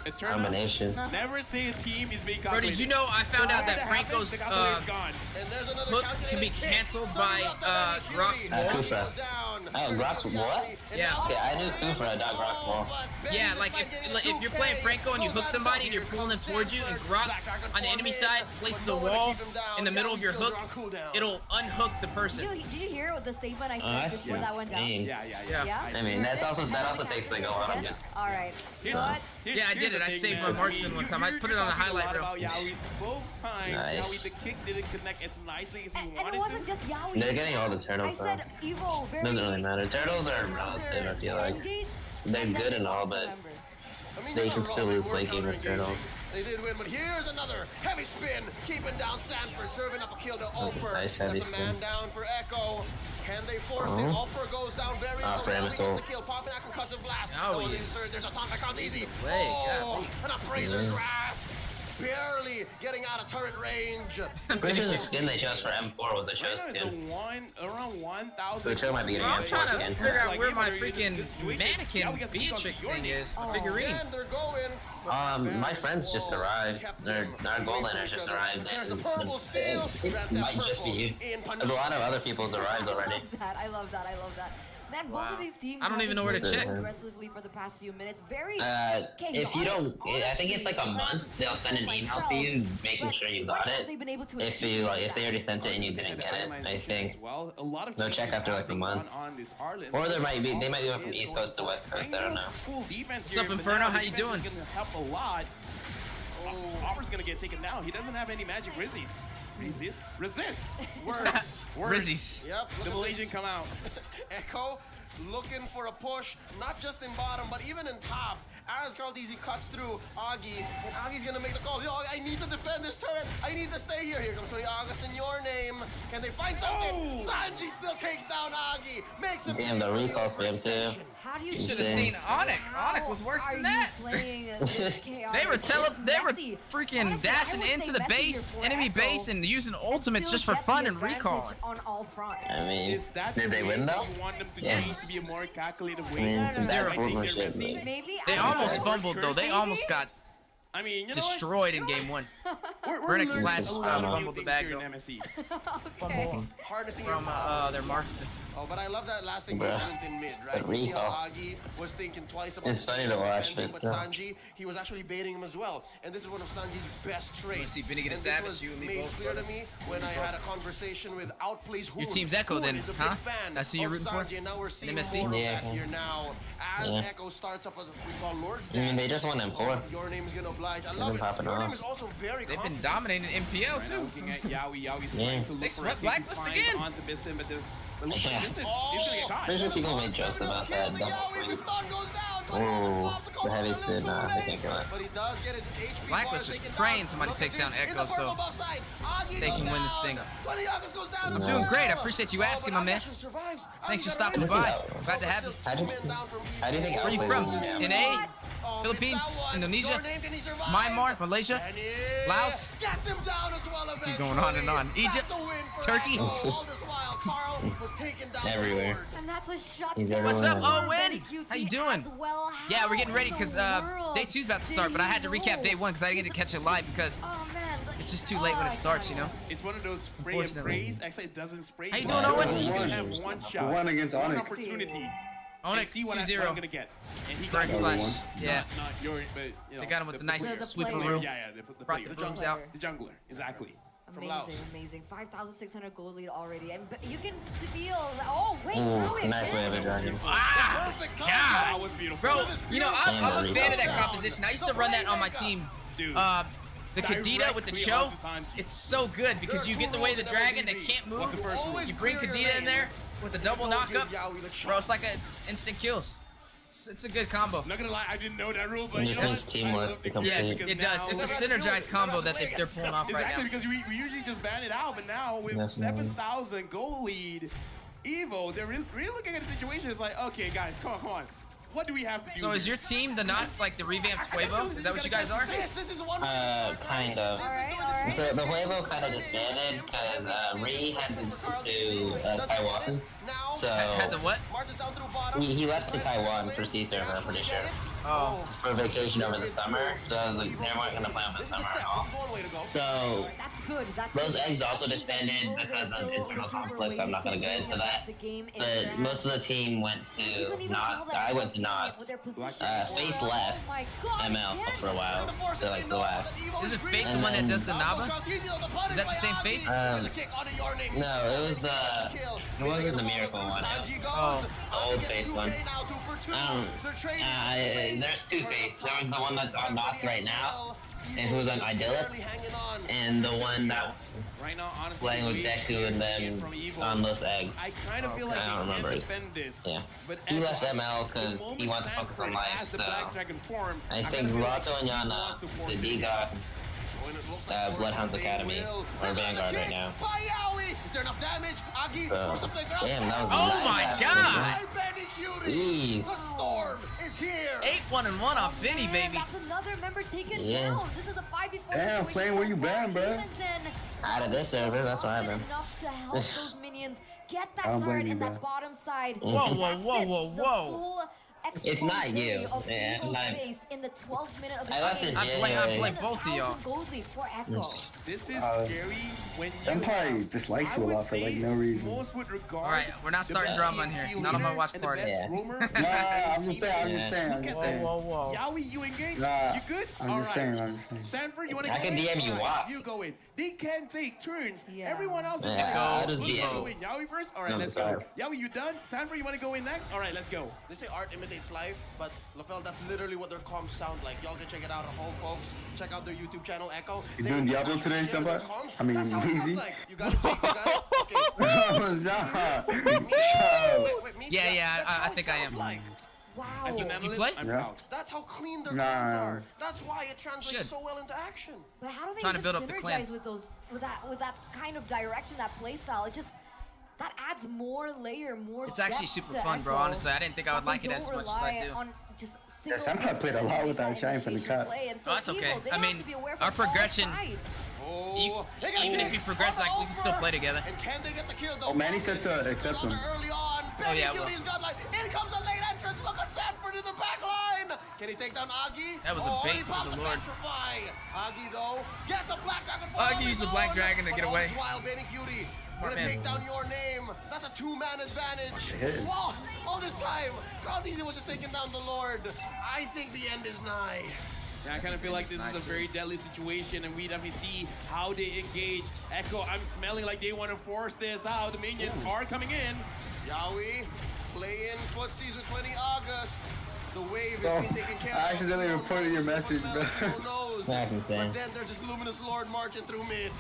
It turned out, Combination. never say a team is being Bro, calculated. did you know I found out that Whatever Franco's happens, the calculator's gone. And there's another hook can be calculated hit. canceled Somebody by left that Benny Grox Cutie. wall. He Kufra. goes down. Oh, Grox what? Yeah. Yeah, I knew Kufra, not Grox wall. Yeah, like if you're playing Franco and you hook somebody and you're pulling them towards you, and Grok on the enemy side places a wall in the middle of your hook, it'll unhook the person. Did you hear what the statement I said That's before that went down? insane. Yeah. Yeah. Yeah? I mean, that also takes like a lot of Yeah? good. All right. You Here's- know what? here's- Yeah, I here's did it. the I thing, saved man. my marksman one time. I put it on a You're highlight talking a lot reel. about Yawi. Both times, Nice. Yawi, the kick didn't connect as nicely as he And wanted it wasn't to. just Yawi. They're getting all the I turtles though. said Evo very Doesn't really matter. Turtles are relative, I feel like. engaged, They're and then good and they all, lost but November. I mean, they you're can not still wrong. lose They were late game with counter-engaging. turtles. They did win, but here's another heavy spin, keeping down Sanford, serving up a kill to Ofer. nice heavy That's a man spin. down for Echo. Can they force it? Ofer goes down very low. Frame Now he assault. gets the kill, popping that concussive blast. Now No, he in is third. There's a top back out easy. Way, Oh, golly. and a Fraser grasp. Barely getting out of turret range. Pretty sure the skin they chose for M4 was a show Right now it's skin. around 1,000. So Cho might be getting Bro, I'm M4 trying to skin. figure out Like, where even my though you're freaking just doing- mannequin Yeah, we got Beatrix your thing name. is. My figurine. And they're going. My friends just arrived. Our goal liners just arrived. There's a And purple steal. it might just be you. There's a lot of other people's arrived already. I love that. I love that. Man, both Wow. of these teams I don't have even been know where to playing check. aggressively for the past few minutes. Very If you don't, I think it's like a month. They'll send an email to you, making sure you got it. They've been able to If achieve you if they that. already sent it and you didn't get it, I think. Well, a lot of They'll teams check after, have like, a been month. on this Harlan. Or they might go from East Coast to West Coast. I don't know. Full defense What's here, up, but Inferno? now How you defense doing? is gonna help a lot. Aubrey's gonna get taken down. He doesn't have any magic Rizzies. Resist. Works. Rizzies. Yep. Look Double at agent this. come out. Echo looking for a push, not just in bottom, but even in top. As Carl DZ cuts through Augie, and Augie's gonna make the call. Yo, I need to defend this turret. I need to stay here. Here comes Tony August in your name. Can they find something? Oh! Sanji still takes down Augie. Makes him Damn, the pay for recall spam too. overextension. How do you You should have Insane. seen Onic. Onic was worse than that. They were freaking dashing into the base, enemy base, and using ultimates just for fun and recalling. On all fronts. I mean, Is that did they the win way though? You want them to Yes. be a more calculated I way. mean, No, some no, bad no. sportsmanship. but- Maybe They I almost don't know. fumbled though. They almost got I mean, you know destroyed in game one. We're Brennick's learning flash a lot of fumbled new the things bag, here in though. MSC. Okay. Harnessing your From power. their marksman. Oh, but I love that last Bruh. engagement in mid, right? But You see how recalls. Augie was thinking twice about It's funny to watch, defending, but but still. Sanji, he was actually baiting him as well. And this is one of Sanji's best traits. see Benny get a And savage, this was you and me made both, clear to brother. me when I had a conversation with Outplays Hoon. Your team's Echo Hoon then, is a big huh? fan That's who you're of rooting for? Sanji, and now we're seeing MSC? more of Yeah. that here now. As Yeah. Echo starts up what we call Lord's I mean, they Dance. just won M4. Your name is gonna oblige. I They've love been it. popping Your name off. is also very They've been confident. dominating MPL Right now, too. looking at Yawi's Yeah. trying to look They for swept a Blacklist find again. onto Biston, but It looks like this is, he's gonna get caught. There's people make jokes about that double swing. Oh, the heavy spin, nah, they can't kill it. But he does get his HP Black was bars just taken praying down. somebody Look takes at down this, in Echo, the so first above side. Agi they goes can win this down. thing. 20 August goes down. I'm doing great. I appreciate you asking, my man. Survives. Thanks for Agi's stopping got a by. red. Glad to have you. How do you think Where you outplayed from? him? NA? Oh, Philippines? missed that one. Indonesia? Your name, can he survive? Myanmar? Malaysia? And he Laos? gets him down as well eventually. Keep going on and on. That's Egypt? a win for Turkey? Echo. All this while, Carl was taken down Everywhere. forward. And that's a shot. He's down What's up, everywhere. Owen? How you doing? Well. Yeah, we're getting ready How because in the world day 2's about to start, but I had to recap day 1 because I didn't get to catch it live because Oh man, it's just too late when it starts, you know? It's one of those spray and Unfortunately. praise. Actually, it doesn't spray. How you you. doing, Owen? He's gonna have one shot. One against One Onic. opportunity. Onic, And see what 2-0. I'm gonna get. And he Correct got slash. one. Yeah. Not your, but you know. They got him with the nice the sweeper player. room. Yeah, the Brought player. the brooms out. The jungler, exactly. Laos. amazing, amazing. 5,600 gold lead already, and you can feel. Oh wait, Ooh, throw it nice way of back. a dragon. Ah! Perfect God. That was beautiful. Bro, you know, I'm a Damn, fan of that Doritos. composition. I used to run that on my team. Dude. The Kadita with the Directly Cho, onto Sanji. it's so good because you get the way of the dragon, they can't move. You bring Kadita in there with a double knockup. Bro, it's like it's instant kills. It's a good combo. I'm not gonna lie, I didn't know that rule, but And you just know means what? teamwork I love the becomes Yeah, game great. because it does. now- It's a synergized combo that they're pulling off right Exactly, now. because we usually just ban it out, but now with Yes, man. 7,000 goal lead, Evo, they're really looking at the situation. It's like, okay, guys, come on. What do we have to do? So is your team the Knots, like the revamped Huevo? Is that what you guys are? This is one. Kind of. All right. So the Huevo kind of disbanded because Ree had to do Taiwan. So Had to what? Marches down through bottom. he left to Taiwan for C server, I'm pretty sure. Oh. For vacation over the summer. So I was like, they weren't gonna play over the This is a summer step. at all. This is one way to go. So That's good. That's those good. eggs also disbanded because of internal conflicts. I'm not gonna get into that. But most of the team went to not. I went to Knots. Faith left ML for a while. So like the last. Is it Faith the one that does the Naba? Is that the same Faith? No, it was it wasn't the miracle one. Oh. The old Faith one. There's two Faiths. There was the one that's on Knots right now, and who's on Idyllics, and the one that was Right now, honestly, playing with we- Deku and then from Evo, on Los Eggs. I kind of feel like I don't they remember can it. defend this. Yeah. But He Echo, left ML the because moment he wants to focus on Sanford life, has the so Black Dragon form, I think kinda feel like Rato and he Yana, wants to force the it. D-God, Bloodhounds Academy, or Vanguard right now. Is there enough damage? Agi, So, for something else. damn, that was Oh nice my after God! Jeez. The storm is here. 8-1-1 off Benny, baby. That's another member taken Yeah. down. This is a 5v4 Damn, situation Flame, where so you far. been, bro? Even then, Out of this server, that's where I've been. enough to help those minions get I that don't blame turret you, in bro. that bottom side. Whoa, And whoa, that's whoa, it. whoa, The whoa. full It's not expose you. of Yeah, Evo's I'm- face in the 12th minute of the I left game. it I blame both of y'all. 1,000 gold lead for Echo. This is Uh, scary when you Senpai have- dislikes I you a would lot for, like, say no reason. Most would regard All right, we're not the starting best drama in TXP here. Not on my leader watch and the party. best Yeah. roamer. Nah, I'm just saying, I'm Yeah. just saying, I'm just Look at saying. this. Whoa, whoa. Yaoi, you engaged? Nah, You good? I'm All just right. saying, I'm just saying. Sanford, you want to I go can in? DM you All what? You go in. They can take turns. Yeah. Everyone else is Yeah, gonna I'll go. just Who's DM. gonna go in? Yaoi first? All right, No, let's sorry. go. Yaoi, you done? Sanford, you want to go in next? All right, let's go. They say art imitates life, but LaFell, that's literally what their comms sound like. Y'all can check it out at home, folks. Check out their YouTube channel, Echo. You They doing Diablo actually today, share their Senpai? comms. I mean, That's how it sounds easy. like. You got it, you got it. Okay. Nah. Wait, me? Yeah, That's I how it think I sounds am. like. As Wow. an analyst, play? I'm Yeah. proud. That's how clean their Nah. comms are. That's why it translates Should. so well into action. But how do they Trying to even build up the clan. synergize with those with that kind of direction, that play style? It just that adds more layer, more. It's actually depth super to fun, bro. Echo. Honestly, I didn't think I would But like they it as don't much as I rely do. on just Yeah, single Senpai played a lot person without Shine for the initiation cut. play, and so Oh, that's okay. Evo, they I have mean, to be aware our from all progression- sides. Oh, they got Even a if you kick progress, on like the we can still over. play together. And can they get the kill though? Oh, Manny said to accept him. Early on. Oh, yeah, Benny well. Cuties got like, in comes a late entrance. Look at Sanford in the back line. Can he take down Agi? That was a bait he for pops the a Lord. petrify. Agi though gets a black dragon. Agi used the black dragon to get away. While Benny Cutie Smart gonna man. take down your name. That's a two-man advantage. Shit. Whoa! All this time, Carl Deasy was just taking down the Lord. I think the end is nigh. Yeah, I kind of feel like this is a very deadly situation, and we definitely see how they engage. Echo, I'm smelling like they want to force this out. The minions are coming in. Yowie, play in footsies with 20 August. The wave Oh, is being taken care of. I accidentally reported your message, bro. Who knows? That's insane. But then there's this luminous lord marching through mid.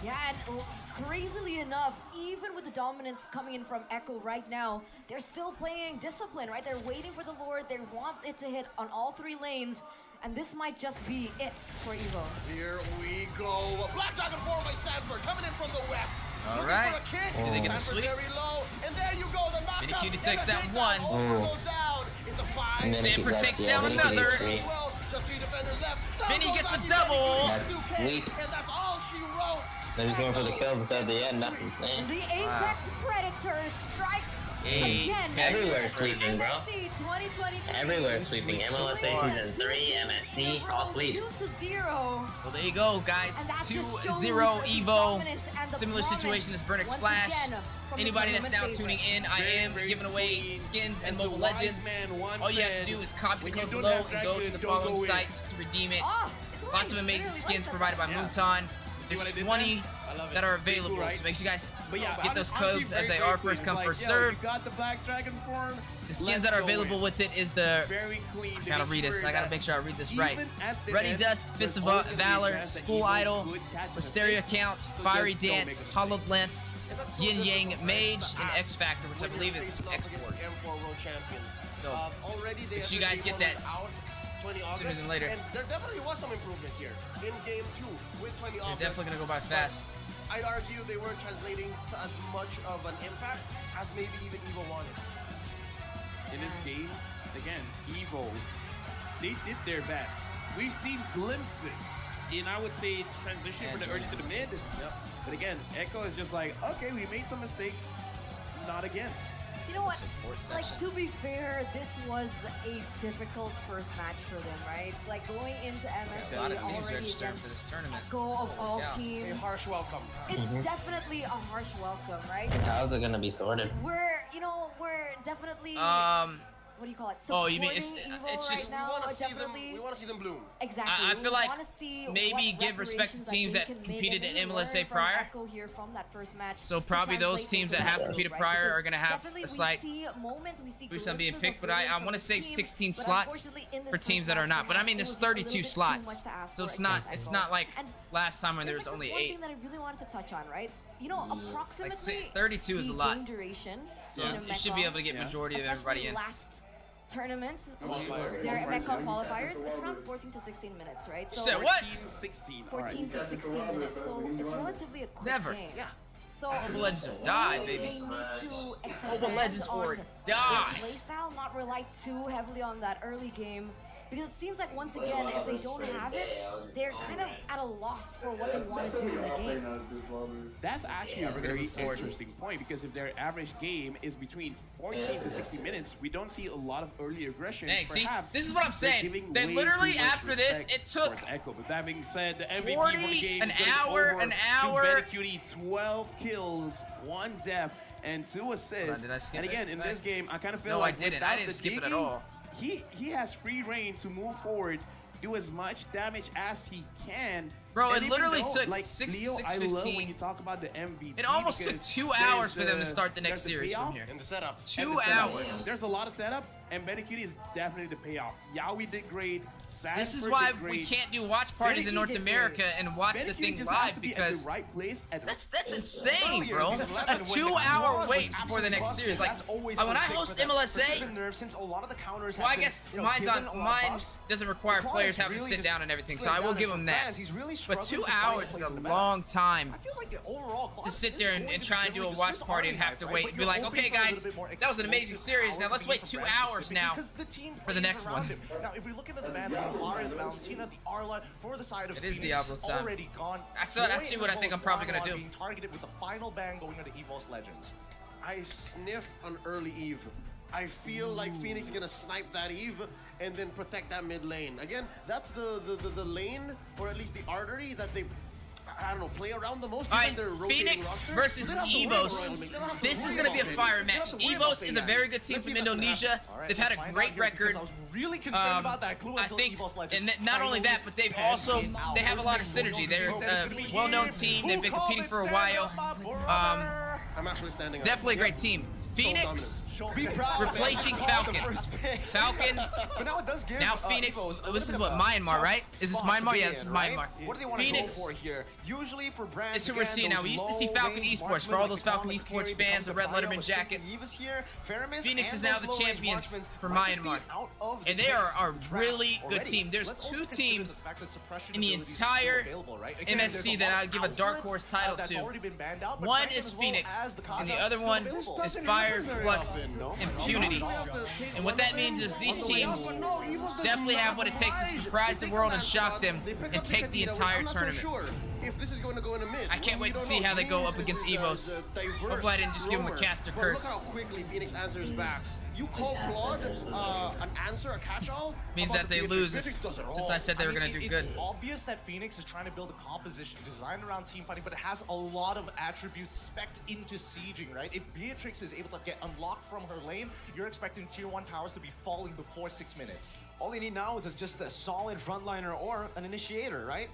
Yeah, and crazily enough, even with the dominance coming in from Echo right now, they're still playing discipline, right? They're waiting for the Lord. They want it to hit on all 3 lanes. And this might just be it for Evo. Here we go. Black Dragon 4 by Sanford coming in from the west. All Looking right. for a kick. Do they get the Sanford sweep? very low. And there you go. The knockup. Minicutie takes that one. Goes down. It's a 5. Sanford takes yeah, down Minicutie another. is free. Well, just 3 defenders left. Vinny Down gets a goes double. Aki. That's Two weak. kicks, and that's all she wrote. They're just going for the kills at the end. Nothing. The Apex Predators strike Hey, again. Everywhere sweeping, bro. MSC 2023. Everywhere sweeping. MLS Season 3, MSC, all sweeps. 2-0. Well, there you go, guys. And that just 2-0 shows the Evo. dominance and the Similar promise situation as Burnix once Flash. again from the Anybody that's now tournament tuning favorite. in, I am Very giving away clean. skins and As the Mobile wise Legends. man once All you have to said, do is copy the when you code don't below have and go to Dragon, the don't following go in. site to redeem it. Oh, it's Lots of nice. amazing I really skins like provided by Yeah. Mooton. See There's what I did 20 there? I love it. that are Pretty available, cool, right? so make sure you guys But yeah, get those honestly, codes as very, they are very first clean. come, It's first like, yo, serve. You got the Black Dragon form. The skins that are available with it is the... Very clean. I gotta read this. I gotta make sure I read this right. Even at the Ready end, Dusk, Fist of there's always gonna be a Valor, chance that School Evo Idol, could catch a Wisteria mistake. Count, So Fiery just don't Dance, make a mistake. Hollowed Lens, And that's so Yin Yang, difficult, right? Mage, To and ask X Factor, which I when you're believe is facing off Export. against M4 World Champions. So, already they make sure you entered guys game get one that without 20 August, sooner than later. And there definitely was some improvement here in game 2 with 20 They're August. definitely gonna go by but fast. I'd argue they weren't translating to as much of an impact as maybe even Evo wanted. In this game, again, Evo, they did their best. We've seen glimpses in, I would say, transition from the early to the mid. Yep. But again, Echo is just like, okay, we made some mistakes. Not again. You know what? Support Like, section. to be fair, this was a difficult first match for them, right? Like, going into MSC A lot of teams already registered against for this tournament. Echo of all Yeah. A teams. harsh welcome. It's definitely a harsh welcome, right? How's it gonna be sorted? We're definitely, what do you call it? Oh, you mean it's Supporting Evo it's just- right We now, want to see them. definitely. We want to see them bloom. Exactly. I We feel like wanna see maybe what give respect to reparations teams they that can make, competed and in maybe MLSA learn from prior. Echo here from that first match So to probably those translate teams into that have others, competed right? prior Because are gonna have definitely a slight we see moments, we see boost on being glimpses picked, of but I brilliance want to from say the team, 16 but slots unfortunately in this for teams first that are match, not. But I mean, it there's was a little 32 bit too slots, much to ask so for it's not against Echo. like And last time when there there's was only one 8. thing that I really wanted to touch on, right? You know, approximately 32 is a the lot. game duration So in a you should be able to get Yeah. majority of everybody especially in. last tournament, Qualifier. their Mecca qualifiers, it's around 14 to 16 minutes, right? You said what? 16. 14 to 16 minutes, so it's relatively a quick Never. game. Yeah. So Mobile Legends or die, maybe baby. they need to expand Mobile Legends or on die. their playstyle, not rely too heavily on that early game. Because it seems like, once again, if they don't have it, they're kind of at a loss for what they want to do in the game. That's actually a we're gonna very move forward. interesting point because if their average game is between 14 to 60 minutes, we don't see a lot of early aggression. Dang, see? Perhaps This is what I'm they're saying. giving They way literally, too much after this, respect it took towards Echo. But that being said, the MVP 40, for the game an is gonna be hour, over an to hour. Metacutie, 12 kills, 1 death, and 2 assists. Did I skip and it? again, in Did I this game, I kind of feel No, I like didn't. without I didn't the skip it at digging, all. He has free reign to move forward, do as much damage as he can. Bro, And it even literally though, took like, 6, Leo, I love 6:15. when you talk about the MVP. It almost took because 2 there's hours for them to the- start the next there's series payoff from here. In the setup. and 2 the setup. hours. There's a lot of setup, and Metacutie is definitely the payoff. Yaoi did great. This is Sanford why did we great. can't do watch parties in Metacutie North did America great. and watch the Metacutie thing just has live to be at because the right place at that's insane, Earlier bro. in season 11 A when the 2-hour clause wait was before the next absolutely series. busted, Like, that's always when I been big host for them. MLSA, Precision nerve, since a lot of the counters well, I have guess been, you know, given a lot of mine buffs, doesn't require the players clause having to really sit just down and everything, so slid I will down give into them that. plans. He's really But struggling 2 to find a hours is place a in the map. long time I feel like the overall to class sit is there going and to try and do a generally watch Swiss party and Army have to knife, wait right? and be But like, you're okay, hoping for a guys, little bit more that was an amazing explosive series. Now power let's coming wait from 2 Brand hours specifically now because the team for the plays next around one. him. Now, if we look into the bans, the Valara, the Valentina, the Arla, for the side of It is Phoenix, Diablo time. already gone. That's Roy actually what as I think well I'm probably as gonna Guan do. Being targeted with the final ban going into Evos Legends. I sniff an early Eve. I feel like Phoenix is gonna snipe that Eve and then protect that mid lane. Again, that's the lane, or at least the artery that they, I don't know, play around the most. All right, given their rotating Phoenix roster. versus They don't have to worry about Evos. Royal Mix. They don't have to This is worry going to be a about fire Phoenix. They don't match. have to worry about Evos is a Phoenix. very good team Let's see from if that's gonna Indonesia. happen. All right, They've had let's a find great out here because record. I was really concerned about that clue I until think, Evos Legends and not only that, but they've finally also came out. they have a lot of There's no synergy. They're Evos. a well-known team. They've been competing for a while. I'm actually standing up. Definitely a great team. So Phoenix dominant. Be proud. Replacing Falcon. Falcon. But now it does give Now Phoenix. Evos a This is little what, bit of a Myanmar, tough right? Is this spot to Myanmar? be Yeah, in, this is right? Myanmar. What do they want to go Phoenix. for here? Usually for brands, It's who we're seeing now. We used to see Falcon Esports for all those Falcon Esports fans, the red Letterman jackets. Phoenix is now the champions for Myanmar. And they are a really good team. There's 2 teams in the entire MSC that I'd give a dark horse title to. One is Phoenix, and the other one is Fire, Flux, and Punity. And what that means is these teams definitely have what it takes to surprise the world and shock them and take the entire tournament. If this is going to go in a mid. I can't wait to see how they go up against Evos. Hopefully I didn't just give them a caster curse. Look how quickly Phoenix answers back. You call Claude an answer, a catch-all? Means that they lose since I said they were going to do good. It's obvious that Phoenix is trying to build a composition designed around team fighting, but it has a lot of attributes spec'd into sieging, right? If Beatrix is able to get unlocked from her lane, you're expecting tier 1 towers to be falling before 6 minutes. All you need now is just a solid frontliner or an initiator, right?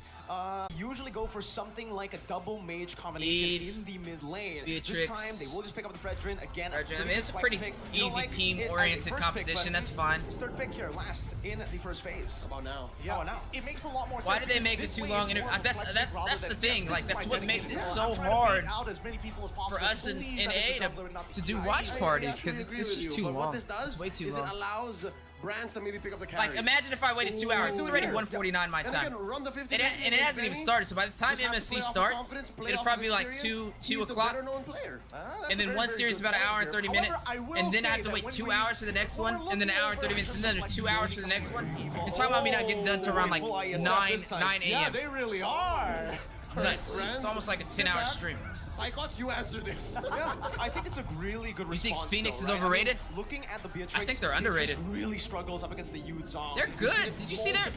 Usually go for something like a double mage combination in the mid lane. Beatrix. This time they will just pick up the Fredrin again. I mean, it's a pretty easy team-oriented composition. That's fine. His third pick here, last in the first phase. About now. Yeah, now. It makes a lot more sense. Why did they make it too long? That's the thing. Like, that's what makes it so hard for us in NA to do watch parties, because it's just too long. What this does It's way too is long. it allows brands to maybe pick up the carry. Like, imagine if I waited 2 hours. It's already 1:49 my time. And it hasn't even started, so by the time MSC starts, it'll probably be like 2 o'clock. And then one series is about an hour and 30 minutes. And then I have to wait 2 hours for the next one, and then an hour and 30 minutes, and then there's 2 hours for the next one. You're talking about me not getting done till around like 9 a.m. Yeah, they really are. It's nuts. It's almost like a 10-hour stream. Psychots, you answer this. Yeah, I think it's a really good response. You think Phoenix though, is right? overrated? I mean, looking at the Beatrix, I think they're underrated. Really struggles up against the Yuzong. They're good. Did you see their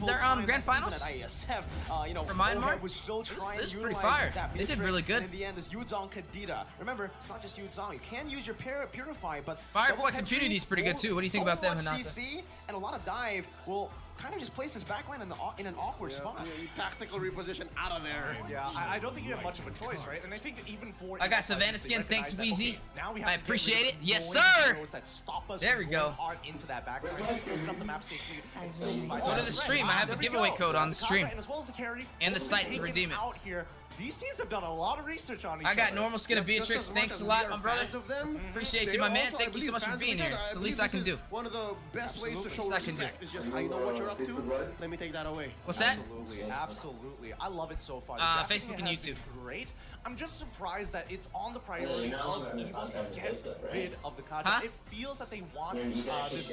grand finals? At ISF, you know, For Myanmar? was still trying It's to pretty utilize fire. that They did Beatrix, really good. And in the end, this Yuzong Kadita. Remember, it's not just Yuzong. You can use your Purify, but Fire, Flux, and Punity is pretty good too. What do you think about them, so much Hanasa? CC and a lot of dive will kind of just place this backline in an awkward spot. Tactical reposition out of there. Yeah, I don't think you have much of a choice, right? And I think even for I got Savannah skin. Thanks, Weezy. Now we have I to get appreciate rid it. of Yes, going sir. heroes that stop us There we from go. going hard into that backline. Just open up the map safely and still fight. Go to the stream. I have a giveaway code on the stream. And as well as the carry And the site to taken redeem it. Out here. These teams have done a lot of research on each I got other. normal skin of Beatrix. Thanks a lot, my brother. Appreciate you, my man. Thank you so much for being here. It's the least I can do. One of the best ways to show Least I can do. respect is just, I know what you're up to. Let me take that away. What's that? Absolutely. I love it so far. The Facebook and has YouTube. been great. I'm just surprised that it's on the priority of Evos to get rid of the Kaja. Huh? It feels that they want this.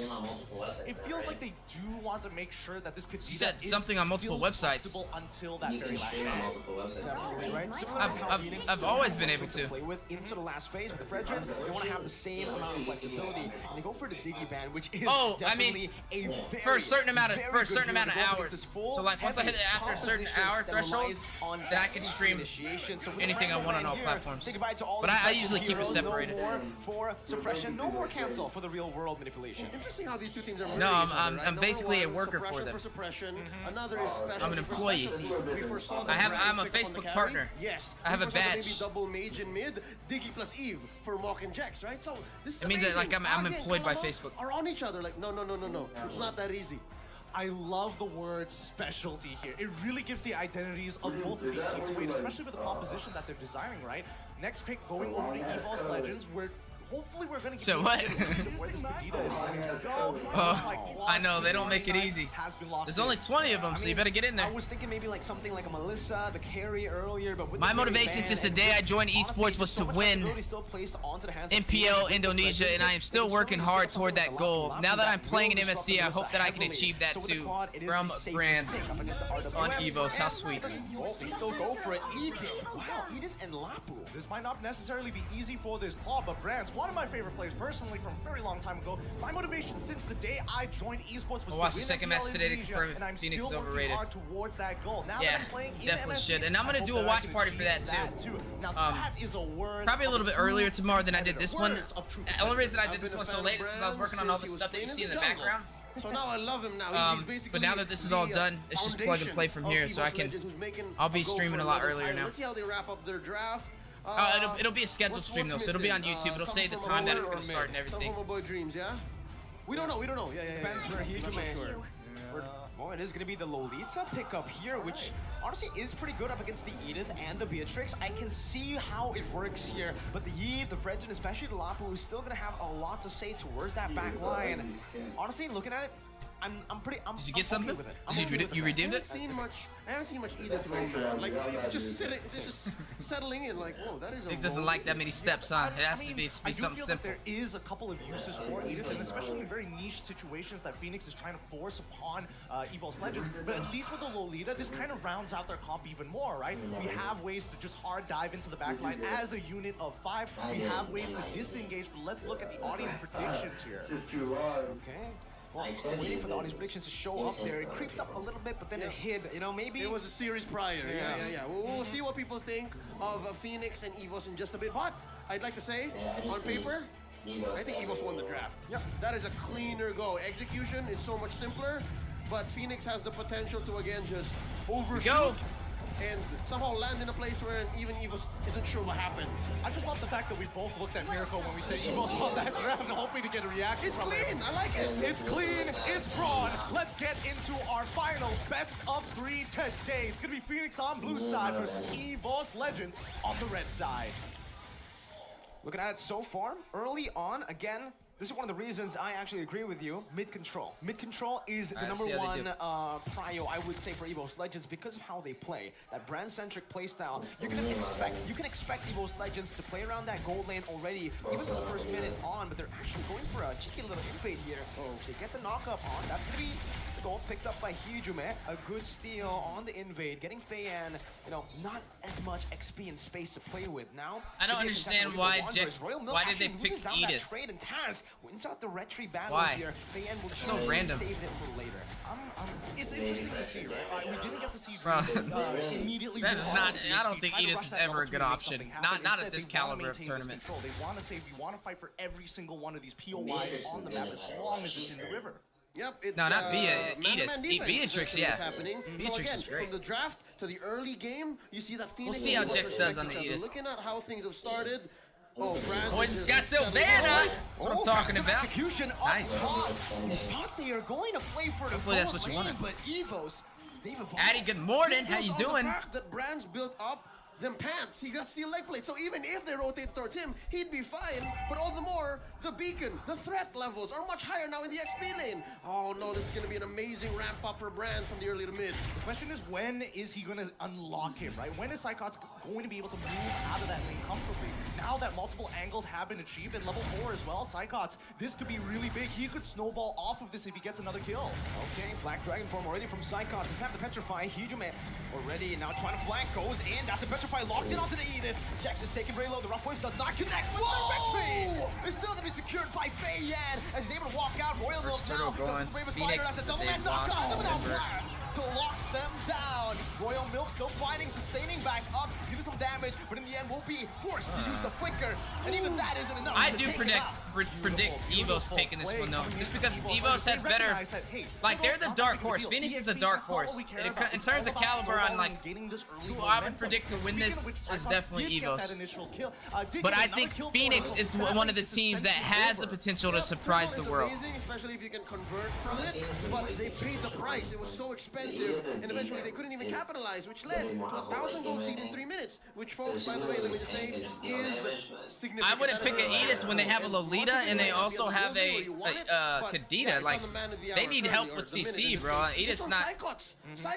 It feels like they do want to make sure that this Kadita said is something on multiple still websites. flexible until that very last Definitely, right? Similar to how Phoenix I've always been able to. play with into the last phase with the Fredrin. They want to have the same amount of flexibility, and they go for the Diggy Ban, which is definitely a very, for a certain amount of very for a certain good hero amount of to go up hours. against this full, So like once I hit it heavy after a certain composition hour that threshold, relies on then I that can CC stream initiation. So with anything I want on all here, platforms. say goodbye to all But the I suppression usually keep it heroes. separated. No more for suppression, no more cancel for the real world manipulation. Interesting how these two teams are No, mirroring each I'm other, right? basically Number a worker one, for suppression them. For suppression. Another is special. I'm an employee. We foresaw that I'm a Brand's pick up on the Facebook carry. partner. Yes. I have We a foresaw badge. Maybe double mage in mid, Diggy plus Eve for Mock and Jax, right? So this is It means that, amazing. like, I'm Again, employed by Colorado Facebook. Are on each other like no. It's not that easy. I love the word specialty here. It really gives the identities of both of these teams weight, especially with the composition that they're designing, right? Next pick going over to Evos Legends, where hopefully we're going to get So what? where this Kadita is going to go. Oh, I know, they don't make it easy. There's only 20 of them, so you better get in there. I was thinking maybe like something like a Melissa, the carry earlier, but with My the carry motivation ban since the and day I joined honestly, esports was so to much win flexibility still placed onto the hands of NPL Phoenix. Indonesia, and I am still working hard toward that goal. Now that I'm playing in MSC, I hope that I can achieve that too from brands on Evos. How sweet. Oh, they still go for it. Edith. Wow, Edith and Lapu. This might not necessarily be easy for this club, but Brands, one of my favorite players personally from a very long time ago. My motivation since the day I joined esports was I'll watch to the win second NPL match today to Indonesia, confirm if and I'm Phoenix still is working overrated. hard towards that goal. Now Yeah, that I'm playing in definitely MSC, should. And I'm I gonna hope do a that I watch can party for achieve that too. Now that is a word Probably a little bit of a earlier true tomorrow than I did this one. words of true The only reason I did I've this been a one so fan late of is because I was Brand working on all the since he was stuff that you playing see in the the jungle. background. So now I love him now. He's basically But now that this is all the, done, it's just plug and play from foundation here, of so I Evos can. Legends, who's making I'll be a go streaming for a lot another earlier title. now. Let's see how they wrap up their draft. It'll be a scheduled stream though, so it'll be on YouTube. It'll say the time that it's gonna start and everything. Some from my boy Dreams, yeah? We don't know. Yeah. Depends where he That's can. sure. Well, it is going to be the Lolita pickup here, which honestly is pretty good up against the Edith and the Beatrix. I can see how it works here, but the Yve, the Fredgen, especially the Lapu, is still going to have a lot to say towards that back line. Honestly, looking at it, I'm Did you get something? Okay with it. Did you redeemed it? I haven't seen much Edith right. Like, it's just sitting, it's just settling in. Like, whoa, that is a. It doesn't like that many steps, huh? It has to be something simple. There is a couple of uses for Edith, and especially in very niche situations that Phoenix is trying to force upon Evos Legends. But at least with the Lolita, this kind of rounds out their comp even more, right? We have ways to just hard dive into the backline as a unit of 5. We have ways to disengage, but let's look at the audience predictions here. Okay. Well, I'm still waiting for the audience predictions to show up there. It creeped up a little bit, but then it hid. You know, maybe it was a series prior. Yeah. We'll see what people think of Phoenix and Evos in just a bit. But I'd like to say, on paper, I think Evos won the draft. Yep. That is a cleaner go. Execution is so much simpler, but Phoenix has the potential to again just overshoot and somehow land in a place where even Evos isn't sure what happened. I just love the fact that we both looked at Miracle when we said Evos won that draft, hoping to get a reaction It's from clean. him. I like it. It's clean, it's broad. Let's get into our final best of 3 today. It's gonna be Phoenix on blue side versus Evos Legends on the red side. looking at it so far, early on, again, this is one of the reasons I actually agree with you. Mid control. Mid control is the number one prio, I would say, for Evos Legends because of how they play. That brand-centric playstyle. You can expect Evos Legends to play around that gold lane already, even for the first minute on, but they're actually going for a cheeky little invade here. Oh, they get the knock-up on. That's gonna be the goal picked up by Hijume. A good steal on the invade, getting Feiyan, not as much XP and space to play with. Now, I don't understand why why did they pick Edith? Trade, and Taz wins out the retry battle Why? here. Feiyan will so random. save it for later. It's interesting to see, right? We didn't get to see Bro, immediately. that is not. I don't think Edith is ever a good option. Not at this caliber of tournament. They want to save. You want to fight for every single one of these POIs on the map as long as it's in the river. Yep, it's no, not man-to-man Edith. defense Beatrix, is yeah. happening. Beatrix so again, is great. From the draft to the early game, you see that Phoenix. We'll see how Jex does on the Edith. Looking at how things have started. Oh, Boys got Sylvana! That's what I'm talking about. Execution Nice. thought they are going to play for the Hopefully that's what you wanted. But Evos, they've evolved. Addy, good morning. How you doing? The fact that Brand's built up them pants. He got steel leg plate. So even if they rotate towards him, he'd be fine. But all the more, the beacon, the threat levels are much higher now in the XP lane. Oh no, this is going to be an amazing ramp up for Brand from the early to mid. The question is, when is he going to unlock him, right? When is Psychots going to be able to move out of that lane comfortably? Now that multiple angles have been achieved at level 4 as well, Psychots, this could be really big. He could snowball off of this if he gets another kill. Okay, Black Dragon form already from Psychots. It's not the Petrify. Hijume already now trying to flank, goes in. That's a Petrify, locked in onto the Edith. Jex is taken very low. The rough wave does not connect with the retry. It's still going to be secured by Feiyan as he's able to walk out. Royal Milk now becomes the bravest fighter as a double man knockout. 7-out blast to lock them down. Royal Milk still fighting, sustaining back up, giving some damage, but in the end will be forced to use the flicker, and even that isn't enough. I do predict Evos taking this one though, just because Evos has better. Like they're the dark horse. Phoenix is the dark horse. In terms of caliber on like who I would predict to win this is definitely Evos. But I think Phoenix is one of the teams that has the potential to surprise the world. Amazing, especially if you can convert from it, but they paid the price. It was so expensive, and eventually they couldn't even capitalize, which led to 1,000 gold lead in 3 minutes, which, folks, by the way, let me just say, is significant. I wouldn't pick an Edith when they have a Lolita and they also have a Kadena. Like they need help with CC, bro. Edith's not.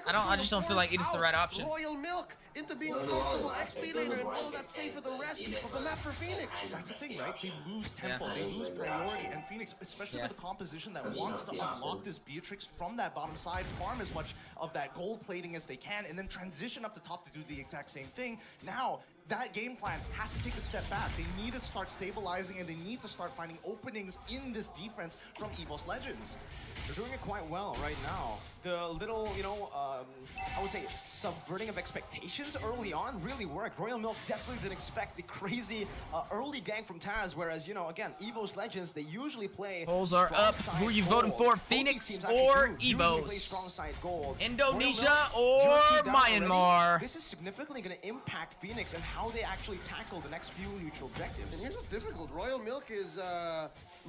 I just don't feel like Edith's the right option. Royal Milk into being a comfortable XP laner and all of that safe for the rest of the map for Phoenix. That's the thing, right? They lose tempo, they lose priority, and Phoenix, especially with the composition that wants to unlock this Beatrix from that bottom side, farm as much of that gold plating as they can, and then transition up the top to do the exact same thing. Now, that game plan has to take a step back. They need to start stabilizing, and they need to start finding openings in this defense from Evos Legends. They're doing it quite well right now. The little, I would say subverting of expectations decisions early on really worked. Royal Milk definitely didn't expect the crazy early gank from Taz, whereas, you know, again, Evos Legends, they usually play Polls are strong up. side Who are you gold. voting for? Both Phoenix these teams actually or do usually play Evos? strong side gold. Indonesia Royal Milk, or 0-2 down already. Myanmar? This is significantly going to impact Phoenix and how they actually tackle the next few neutral objectives. And here's what's difficult. Royal Milk is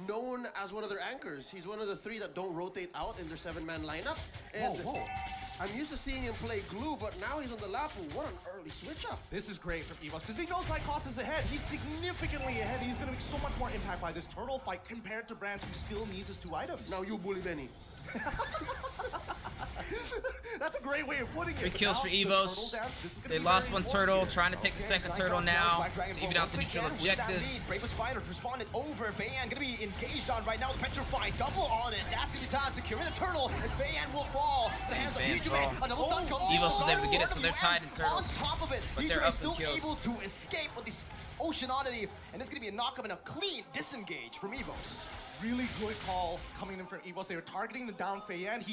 known as one of their anchors. He's one of the 3 that don't rotate out in their 7-man lineup. And Whoa. I'm used to seeing him play glue, but now he's on the Lapu. What an early switch up. This is great from Evos because he knows Lycots is ahead. He's significantly ahead. He's going to make so much more impact by this turtle fight compared to Brands who still needs his 2 items. Now you bully Benny. That's a great way of putting it. 3 But kills now for the turtle Evos. dance, this is gonna They be lost very 1 important turtle, here. trying to take the second turtle now to even out the neutral objectives. Bravest Fighter responded over. Bayan gonna be engaged on right now. The Petrified double on it. That's gonna be Taz securing the turtle as Bayan will fall. The hands of Fan Hijume. fall. Another stun comes. Evos was able to get it, so they're tied in turtles. On top of it, But they're Hijume up still in kills. able to escape with this Ocean Oddity, and it's gonna be a knockup and a clean disengage from Evos. Really good call coming in from Evos. They were targeting the down Feiyan.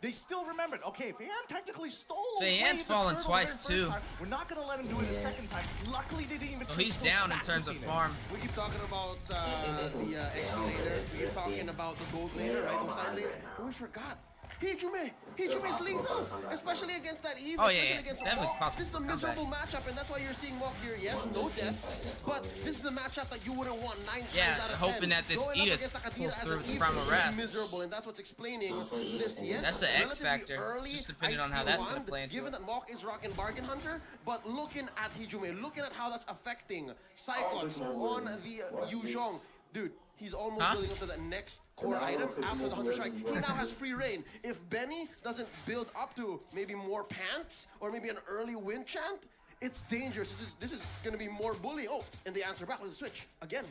They still remembered. Okay, Feiyan technically stole. Feiyan's fallen twice, too. We're not gonna let him do it a second time. Luckily, they didn't even. Oh, he's down in terms of farm. We keep talking about the XP laner. We keep talking about the gold laner, right? Those side lanes. But we forgot. Hijume is lethal, especially against that Eve. Oh, especially yeah. against Definitely Walk. possible This is a comeback. miserable matchup, and that's why you're seeing Walk here. Yes, no deaths, but this is a matchup that you wouldn't want 9 Yeah, times out of 10. hoping that this Going up Edith against Akadira pulls as through an with the Eve Primal is Wrath. miserable, and that's what's explaining this. Yes, That's the X relatively factor. It's early just depending on ice how cream that's gonna wand, play into given it. that Mok is rocking Bargain Hunter, but looking at Hijume, looking at how that's affecting Cyclops on the Yuzhong. Dude, he's almost building up to the next core item after the Hunter Strike. He now has free reign. If Benny doesn't build up to maybe more pants or maybe an early wind chant, it's dangerous. This is going to be more bully. Oh, and they answer back with a switch again.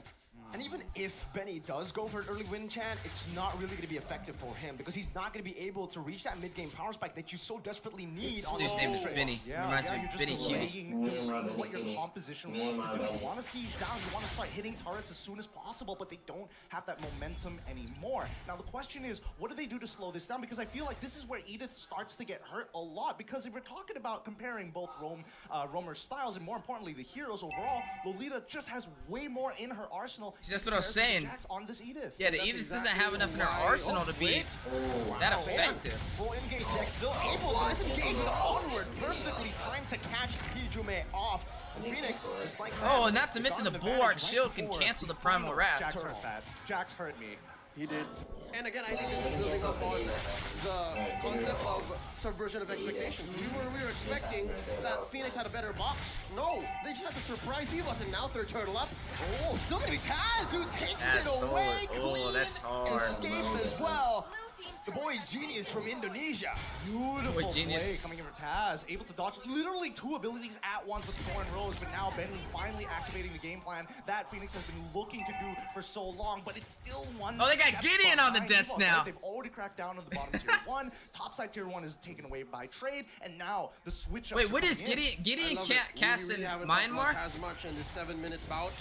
And even if Benny does go for an early win chant, it's not really going to be effective for him because he's not going to be able to reach that mid-game power spike that you so desperately need. This dude's name is Benny. Reminds me of Benny Cutie. Delaying what your composition wants to do. You want to siege down, you want to start hitting turrets as soon as possible, but they don't have that momentum anymore. Now the question is, what do they do to slow this down? Because I feel like this is where Edith starts to get hurt a lot. Because if we're talking about comparing both roamer styles and more importantly the heroes overall, Lolita just has way more in her arsenal. See, that's what I was saying. On this Edith. Yeah, the Edith doesn't have enough in her arsenal to be that effective. Full engage deck still able to disengage with the onward. Perfectly timed to catch Hijume off. And Phoenix, just like that, Oh, and not to mention the got an Bulwark advantage shield right can before cancel the the Primal final Wrath. Jax hurt bad. Jax hurt me. He did. And again, I think this is building up on the concept of subversion of expectations. We were expecting that Phoenix had a better box. No, they just had to surprise Evos, and now third turtle up. Oh, still gonna be Taz who takes Taz it stole away. it. Oh, Clean that's hard. escape as well. The boy genius from Indonesia. Beautiful Boy, play genius. coming in for Taz, able to dodge literally 2 abilities at once with Thorn Rose, but now Benny finally activating the game plan that Phoenix has been looking to do for so long, but it's still one. Oh, they got step Gideon on the behind desk Evos, now. right? They've already cracked down on the bottom tier 1. Topside tier 1 is taken away by trade, and now the switch. Wait, what is Gideon cast in Myanmar? As much in this 7-minute bout.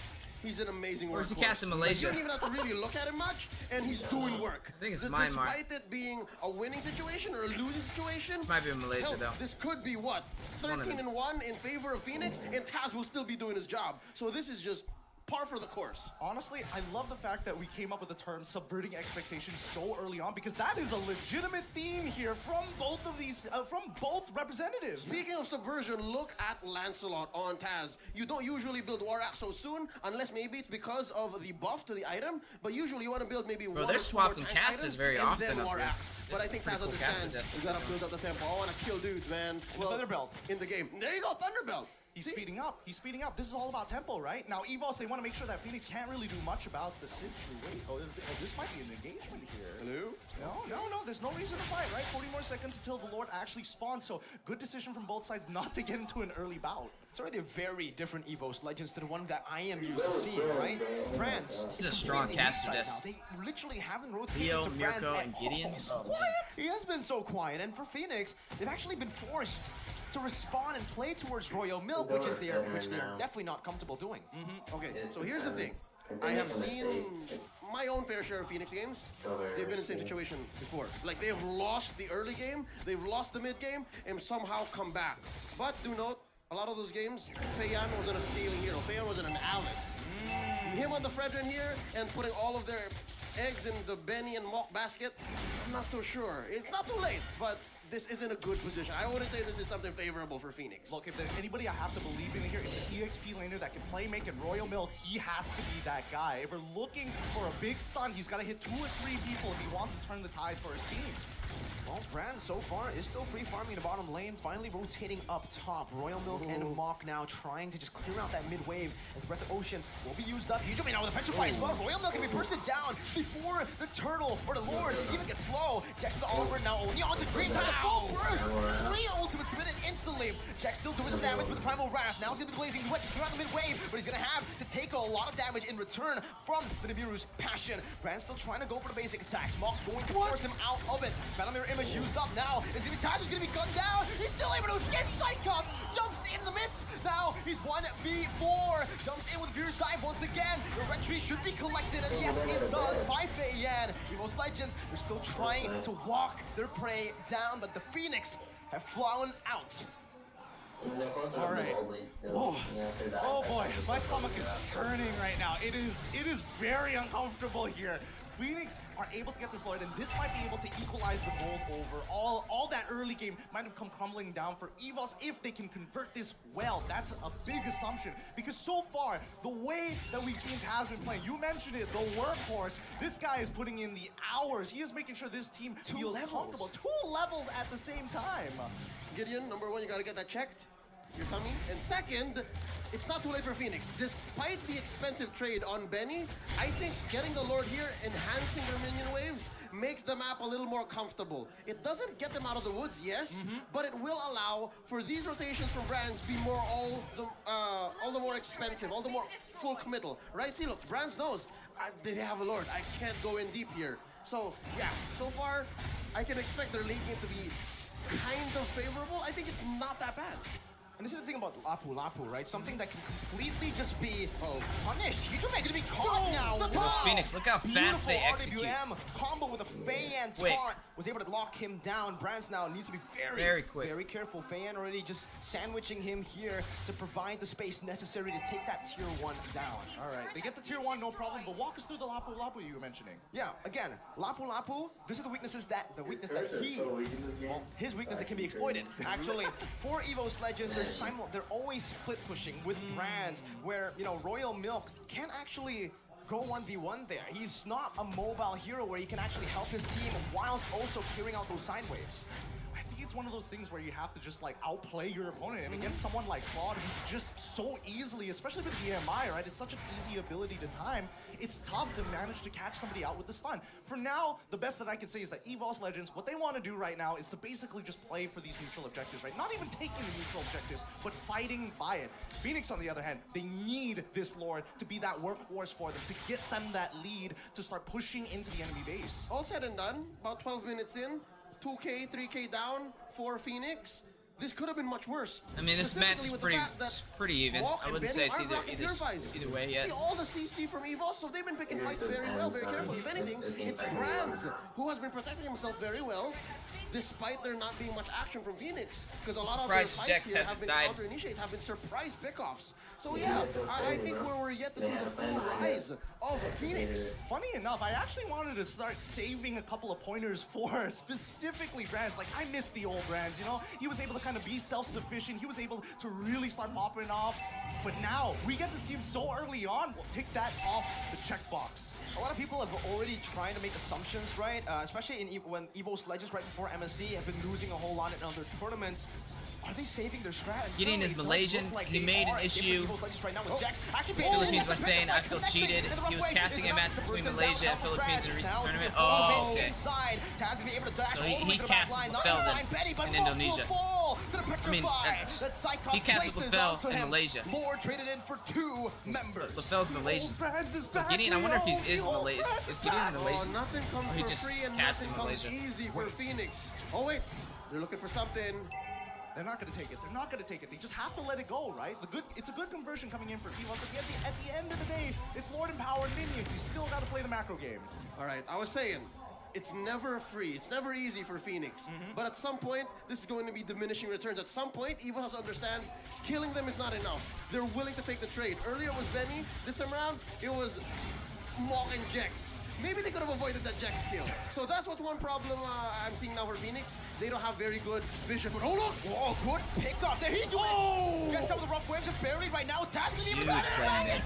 He's an amazing Or is he workhorse. cast in Malaysia? Like, you don't even have to really look at him much, and he's doing work. I think it's Myanmar. Despite it being a winning situation or a losing situation, Might be in Malaysia, hell, though. this could be what? one of them. 13-1 in favor of Phoenix, and Taz will still be doing his job. So this is just par for the course. Honestly, I love the fact that we came up with the term subverting expectations so early on because that is a legitimate theme here from both of these, from both representatives. Speaking of subversion, look at Lancelot on Taz. You don't usually build Warak so soon, unless maybe it's because of the buff to the item, but usually you want to build maybe one they're or two more swapping tank casters items, very and often then up Warak. here. But I It's think pretty Taz cool caster understands destiny. you gotta build up the tempo. I want to kill dudes, man. Well, Thunderbelt. in the game. There you go, Thunderbelt. He's See? speeding up. He's speeding up. This is all about tempo, right? Now, Evos, they want to make sure that Phoenix can't really do much about the situation. This might be an engagement here. Hello? No. There's no reason to fight, right? 40 more seconds until the Lord actually spawns. So, good decision from both sides not to get into an early bout. It's already a very different Evos Legends to the one that I am used to seeing, right? France. This is a strong caster desk. They literally haven't rotated Theo, to France Mirko, at and Gideon. all. He's so Oh, man. quiet. He has been so quiet. And for Phoenix, they've actually been forced to respond and play towards Royal Milk, which they're definitely not comfortable doing. Okay, so here's the thing. I have seen my own fair share of Phoenix games. They've been in the same situation before. Like, they've lost the early game, they've lost the mid game, and somehow come back. But do note, a lot of those games, Feiyan wasn't a stealing hero. Feiyan was an Alice. Him on the Fredrin here and putting all of their eggs in the Benny and Mock basket, I'm not so sure. It's not too late, but this isn't a good position. I wouldn't say this is something favorable for Phoenix. Look, if there's anybody I have to believe in here, it's an EXP laner that can play, make, and Royal Milk. He has to be that guy. If we're looking for a big stun, he's got to hit 2 or 3 people if he wants to turn the tide for his team. Well, Brand so far is still free farming the bottom lane, finally rotating up top. Royal Milk and Mock now trying to just clear out that mid wave as Breath of Ocean will be used up. Yujumi now with a Petrify as well. Royal Milk can be bursted down before the Turtle or the Lord even gets low. Jax the Oliver now only on the Dreams on the full burst. 3 ultimates committed instantly. Jax still doing some damage with the Primal Wrath. Now he's going to be blazing wet throughout the mid wave, but he's going to have to take a lot of damage in return from the Nibiru's passion. Brand still trying to go for the basic attacks. Mock going to force him out of it. Battle Mirror Image used up now. It's going to be Taz who's going to be gunned down. He's still able to escape Cyclops. Jumps in the midst. Now he's 1v4. Jumps in with Furious Dive once again. The retreat should be collected, and yes, it does by Feiyan. Evos Legends, they're still trying to walk their prey down, but the Phoenix have flown out. All right. Oh boy, my stomach is turning right now. It is very uncomfortable here. Phoenix are able to get this Lord, and this might be able to equalize the gold over. All that early game might have come crumbling down for Evos if they can convert this well. That's a big assumption, because so far, the way that we've seen Taz been playing, you mentioned it, the workhorse, this guy is putting in the hours. He is making sure this team feels comfortable. 2 levels at the same time. Gideon, number 1, you gotta get that checked. Your tummy. And second, it's not too late for Phoenix. Despite the expensive trade on Benny, I think getting the Lord here, enhancing their minion waves, makes the map a little more comfortable. It doesn't get them out of the woods, yes, but it will allow for these rotations from Brands to be more all the more expensive, all the more full committal, right? See, look, Brands knows they have a Lord. I can't go in deep here. So yeah, so far I can expect their late game to be kind of favorable. I think it's not that bad. And this is the thing about Lapu, right? Something that can completely just be punished. He's going to be caught now. Those Phoenix, look how fast they execute. RWM combo with a Feiyan taunt was able to lock him down. Brands now needs to be very quick, very careful. Feiyan already just sandwiching him here to provide the space necessary to take that tier 1 down. All right, they get the tier 1, no problem. But walk us through the Lapu you were mentioning. Yeah, again, Lapu, this is the weakness that his weakness that can be exploited. Actually, for Evos Legends, they're always split pushing with Brands, where Royal Milk can't actually go 1v1 there. He's not a mobile hero where he can actually help his team whilst also clearing out those side waves. I think it's one of those things where you have to just like outplay your opponent, and against someone like Claude, who's just so easily, especially with EMI, right? It's such an easy ability to time. It's tough to manage to catch somebody out with the stun. For now, the best that I can say is that Evos Legends, what they want to do right now is to basically just play for these neutral objectives, right? Not even taking the neutral objectives, but fighting by it. Phoenix, on the other hand, they need this Lord to be that workhorse for them, to get them that lead, to start pushing into the enemy base. All said and done, about 12 minutes in, 2K, 3K down for Phoenix. This could have been much worse. I mean, this match is pretty even. I wouldn't say it's either way yet. See all the CC from Evos, so they've been picking fights very well, very carefully. If anything, it's Brands who has been protecting himself very well, despite there not being much action from Phoenix. Because a lot of their fights here have been counter-initiates, have been surprise pickoffs. So yeah, I think we're yet to see the full rise of Phoenix. Funny enough, I actually wanted to start saving a couple of pointers for specifically Brands. Like, I miss the old Brands, He was able to kind of be self-sufficient. He was able to really start popping off. But now, we get to see him so early on. We'll take that off the checkbox. A lot of people have already tried to make assumptions, right? Especially when Evos Legends right before MSC have been losing a whole lot in other tournaments. Are they saving their strategy? Gideon is Malaysian. He made an issue Philippines by saying, I feel cheated. He was casting a match between Malaysia and Philippines in a recent tournament. Oh, okay. So he cast with LaFell in Indonesia. I mean, he cast with LaFell in Malaysia. Lord traded in for 2 members. LaFell's Malaysian. So Gideon, I wonder if he is Malaysian. Is Gideon Malaysian? Nothing comes or he just free and cast in nothing Malaysia. comes easy for Phoenix. Oh wait, they're looking for something. They're not going to take it. They're not going to take it. They just have to let it go, right? It's a good conversion coming in for Evos, but at the end of the day, it's Lord empowered minions. You still got to play the macro game. All right, I was saying, it's never free. It's never easy for Phoenix. But at some point, this is going to be diminishing returns. At some point, Evos has to understand killing them is not enough. They're willing to take the trade. Earlier it was Benny. This time around, it was Mok and Jex. Maybe they could have avoided that Jex kill. So that's what's one problem I'm seeing now for Phoenix. They don't have very good vision. But oh look! Oh, good pick up. There he do it. Gets some of the rough waves just barely right now. Taz can even Huge plan there.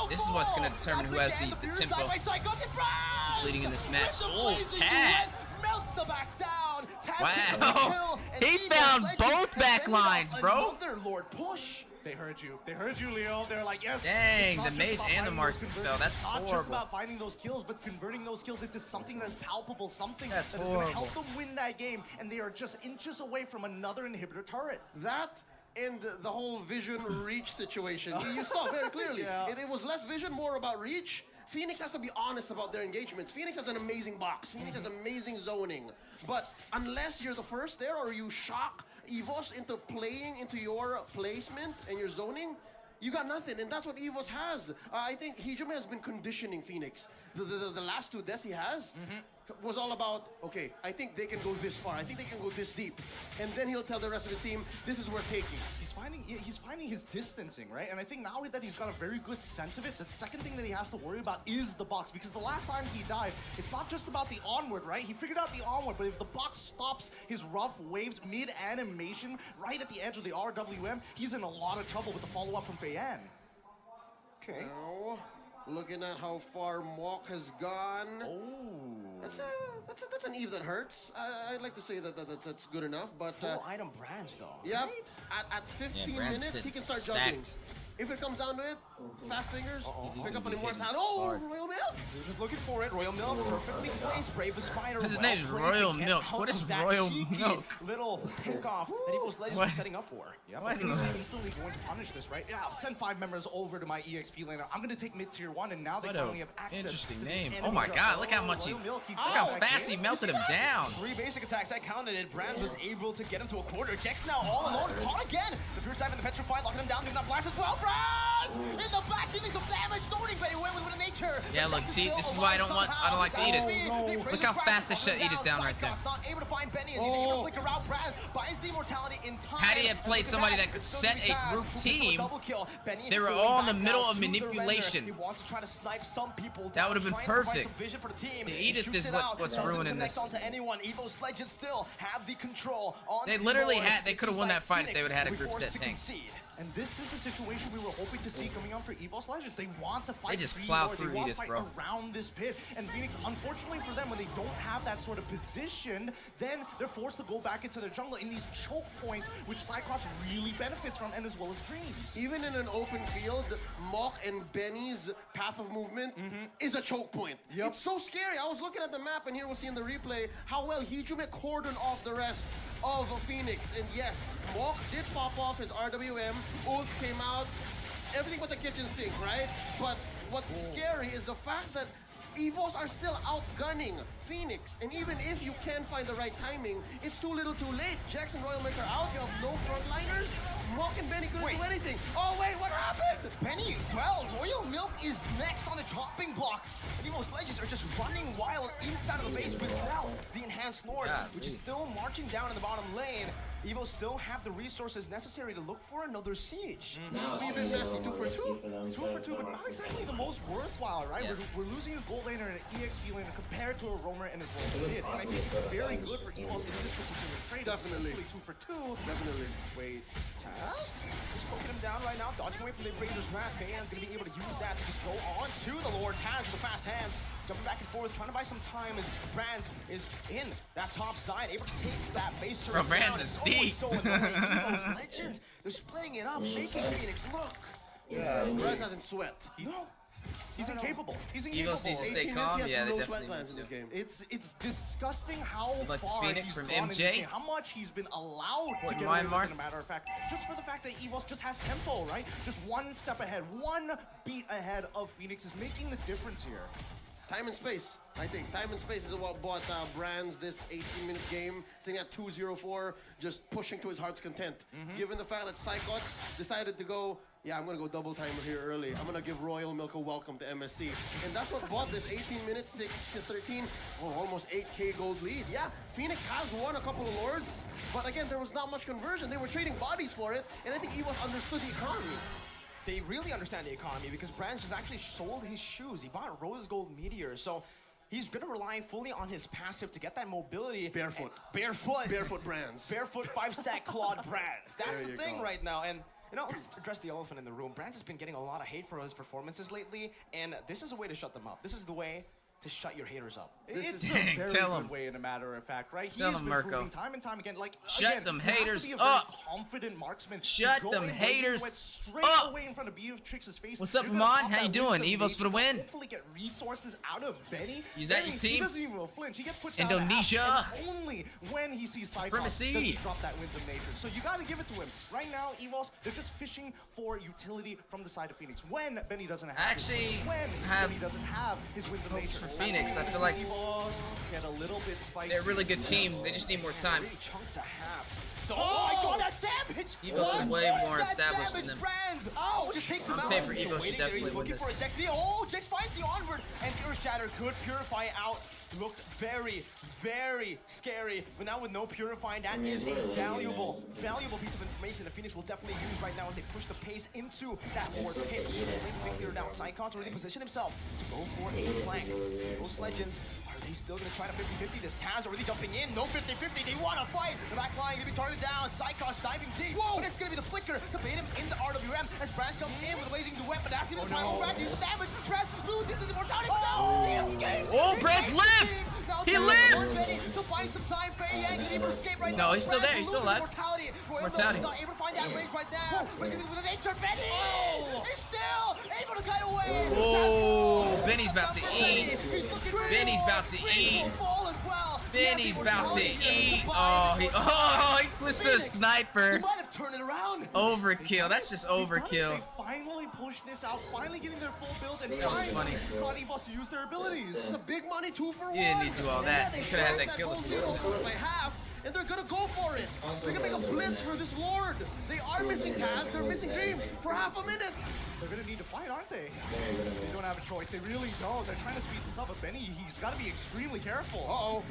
This is what's going to determine who has the tempo. Who's leading in this match. Oh, Taz! Melts the back down. Wow! He found both back lines, bro. Another Lord push. They heard you. They heard you, Leo. They're like, yes. Dang, the mage and the marksman fell. That's horrible. Not just about finding those kills, but converting those kills into something that's palpable, something that's going to help them win that game. And they are just inches away from another inhibitor turret. That and the whole vision reach situation. You saw very clearly. It was less vision, more about reach. Phoenix has to be honest about their engagements. Phoenix has an amazing box. Phoenix has amazing zoning. But unless you're the first there or you shock Evos into playing into your placement and your zoning, you got nothing, and that's what Evos has. I think Hijime has been conditioning Phoenix. The last two deaths he has was all about, okay, I think they can go this far. I think they can go this deep. And then he'll tell the rest of his team, this is worth taking. He's finding his distancing, right? And I think now that he's got a very good sense of it, the second thing that he has to worry about is the box. Because the last time he died, it's not just about the onward, right? He figured out the onward, but if the box stops his rough waves mid-animation right at the edge of the RWM, he's in a lot of trouble with the follow-up from Feiyan. Okay. Now, looking at how far Mok has gone. That's an Eve that hurts. I'd like to say that's good enough, but full item brands though. Yep. At 15 minutes, he can start juggling. If it comes down to it, fast fingers, pick up an immortality. Oh, Royal Milk! He's just looking for it. Royal Milk, perfectly placed. Brave Spider. His name is Royal Milk. What is Royal Milk? Little pickoff that Evos Legends are setting up for. Yep. He's instantly going to punish this, right? Yeah, I'll send 5 members over to my EXP laner. I'm going to take mid tier 1, and now they finally have access. Interesting name. Oh my God! Look how much he. Look how fast he melted him down. 3 basic attacks that counted it. Brands was able to get him to a quarter. Jex now all alone. Caught again. The first dive in the petrified, locking him down. They're not blast as well. Brands in the back, dealing some damage. Zoning, but he went with nature. Yeah, look, see, this is why I don't like to eat it. Look how fast they shut Edith down right there. Not able to find Benny as he's able to flicker out Brands. Buys the immortality in time. Had he had played somebody that could set a group team, they were all in the middle of manipulation. He wants to try to snipe some people. That would have been perfect. Edith is what's ruining this. Evos Legends still have the control on. They literally had. They could have won that fight if they would have had a group set tank. And this is the situation we were hoping to see coming out for Evos Legends. They want to fight. They just plow through Edith, bro. Around this pit. And Phoenix, unfortunately for them, when they don't have that sort of position, then they're forced to go back into their jungle in these choke points, which Cyclops really benefits from, and as well as Dreams. Even in an open field, Mok and Benny's path of movement is a choke point. Yep. It's so scary. I was looking at the map, and here we're seeing the replay, how well Hijime cordoned off the rest of Phoenix. And yes, Mok did pop off his RWM. Ults came out, everything but the kitchen sink, right? But what's scary is the fact that Evos are still outgunning Phoenix, and even if you can find the right timing, it's too little too late. Jackson Royal Milk are out, you have no frontliners. Mok and Benny couldn't do anything. Oh wait, what happened? Benny, well, Royal Milk is next on the chopping block. Evos Legends are just running wild inside of the base without the enhanced Lord, which is still marching down in the bottom lane. Evos still have the resources necessary to look for another siege. We've been messy 2 for 2. 2 for 2, but not exactly the most worthwhile, right? We're losing a gold laner and an EXP laner compared to a roamer and his role mid. And I think it's very good for Evos in this particular trade. Definitely. 2 for 2. Definitely. Wait, Taz? Just poking him down right now, dodging away from the Razor's Wrath. Feiyan's going to be able to use that to just go on to the Lord. Taz with the fast hands. Jumping back and forth, trying to buy some time as Brands is in that top side, able to take that base turret. Bro, Brands is deep. So annoying. Evos Legends, they're splitting it up, making Phoenix look. Yeah, Brands hasn't sweat. He's incapable. He's incapable. Evos needs to stay calm. Yeah, they no definitely sweat need to. in this game. It's disgusting how Like the far Phoenix he's from gone in MJ? this game, how much he's been allowed to get away with, as a matter of fact. Just for the fact that Evos just has tempo, right? Just one step ahead, one beat ahead of Phoenix is making the difference here. Time and space. I think time and space is what bought Brands this 18-minute game, sitting at 2-0-4, just pushing to his heart's content. Given the fact that Psychots decided to go, yeah, I'm gonna go double timer here early. I'm gonna give Royal Milk a welcome to MSC. And that's what bought this 18 minutes, 6-13, almost 8K gold lead. Yeah, Phoenix has won a couple of Lords, but again, there was not much conversion. They were trading bodies for it, and I think Evos understood the economy. They really understand the economy because Brands has actually sold his shoes. He bought Rose Gold Meteor, so he's gonna rely fully on his passive to get that mobility. Barefoot. Barefoot Brands. Barefoot 5-stack clawed Brands. That's There the you thing go. right now. And you know, let's address the elephant in the room. Brands has been getting a lot of hate for his performances lately, and this is a way to shut them up. This is the way to shut your haters up. It's Dang, a very tell good him. way, in a matter of fact, right? Tell He's him, been Mirko. proving time and time again, like, Shut again, them you have to haters be a very up. confident marksman. Shut Go them in, haters went straight up. away in front of Beatrix's face. What's up, You're gonna Amon? pop How you that doing? Winston Evos for the win. Hopefully get resources out of Benny. Is that Benny, your team? He doesn't even flinch. He gets pushed down Indonesia. to half, and only when he sees Cyclops does Supremacy. he drop that Winds of Nature. So you gotta give it to him. Right now, Evos, they're just fishing for utility from the side of Phoenix. When Benny doesn't have Actually, his, when have Benny doesn't have his Winds of hopes Nature. for Phoenix. I feel like Evos get a little bit spicy. they're a really good team. They just need more time. Really chunks a half. So, oh my god, that damage! Evos is way more That established than damage, them. Brands! Oh, just takes him On out. paper, He's still Evos should waiting there. definitely He's win looking this. for a Jex. Oh, Jex finds the onward, and Pure Shatter could purify out. Looked very, very scary, but now with no purifying, that is a valuable piece of information that Phoenix will definitely use right now as they push the pace into that ward pit. Figure it out. Psychon's already positioned himself to go for a flank. Those Legends, are they still gonna try to 50-50 this? Taz already jumping in, no 50-50, they wanna fight! The back line gonna be targeted down, Psychon's diving deep, but it's gonna be the flicker to bait him into RWM as Brands jumps in with a blazing duet, but that's gonna be the final round, use damage, Brands loses his immortality, but now he escapes! Oh, Brands lived! He lived! To find some time, Faye Yang can able to escape right No, now. he's still there, he's still alive. Mortality. Mortality. Not able to find that range right there. But he's gonna be with the nature, Benny! He's still able to cut away! Oh, Benny's about to eat. He's looking for Benny's about to eat. fall as well. Benny's about to eat. Oh, he switched to a He sniper. might have turned it around. Overkill. That's just overkill. They finally pushed this out, finally getting their full builds, and That was funny. got Evos to use their abilities. It's a big money 2-for-1. You didn't need to do all that. Yeah, You could have had they that kill. gold lead almost by half, and they're gonna go for it. They're gonna make a blitz for this Lord. They are missing Taz, they're missing Dreams for half a minute. They're gonna need to fight, aren't they? They don't have a choice. They really don't. They're trying to speed this up, but Benny, he's got to be extremely careful. Uh-oh.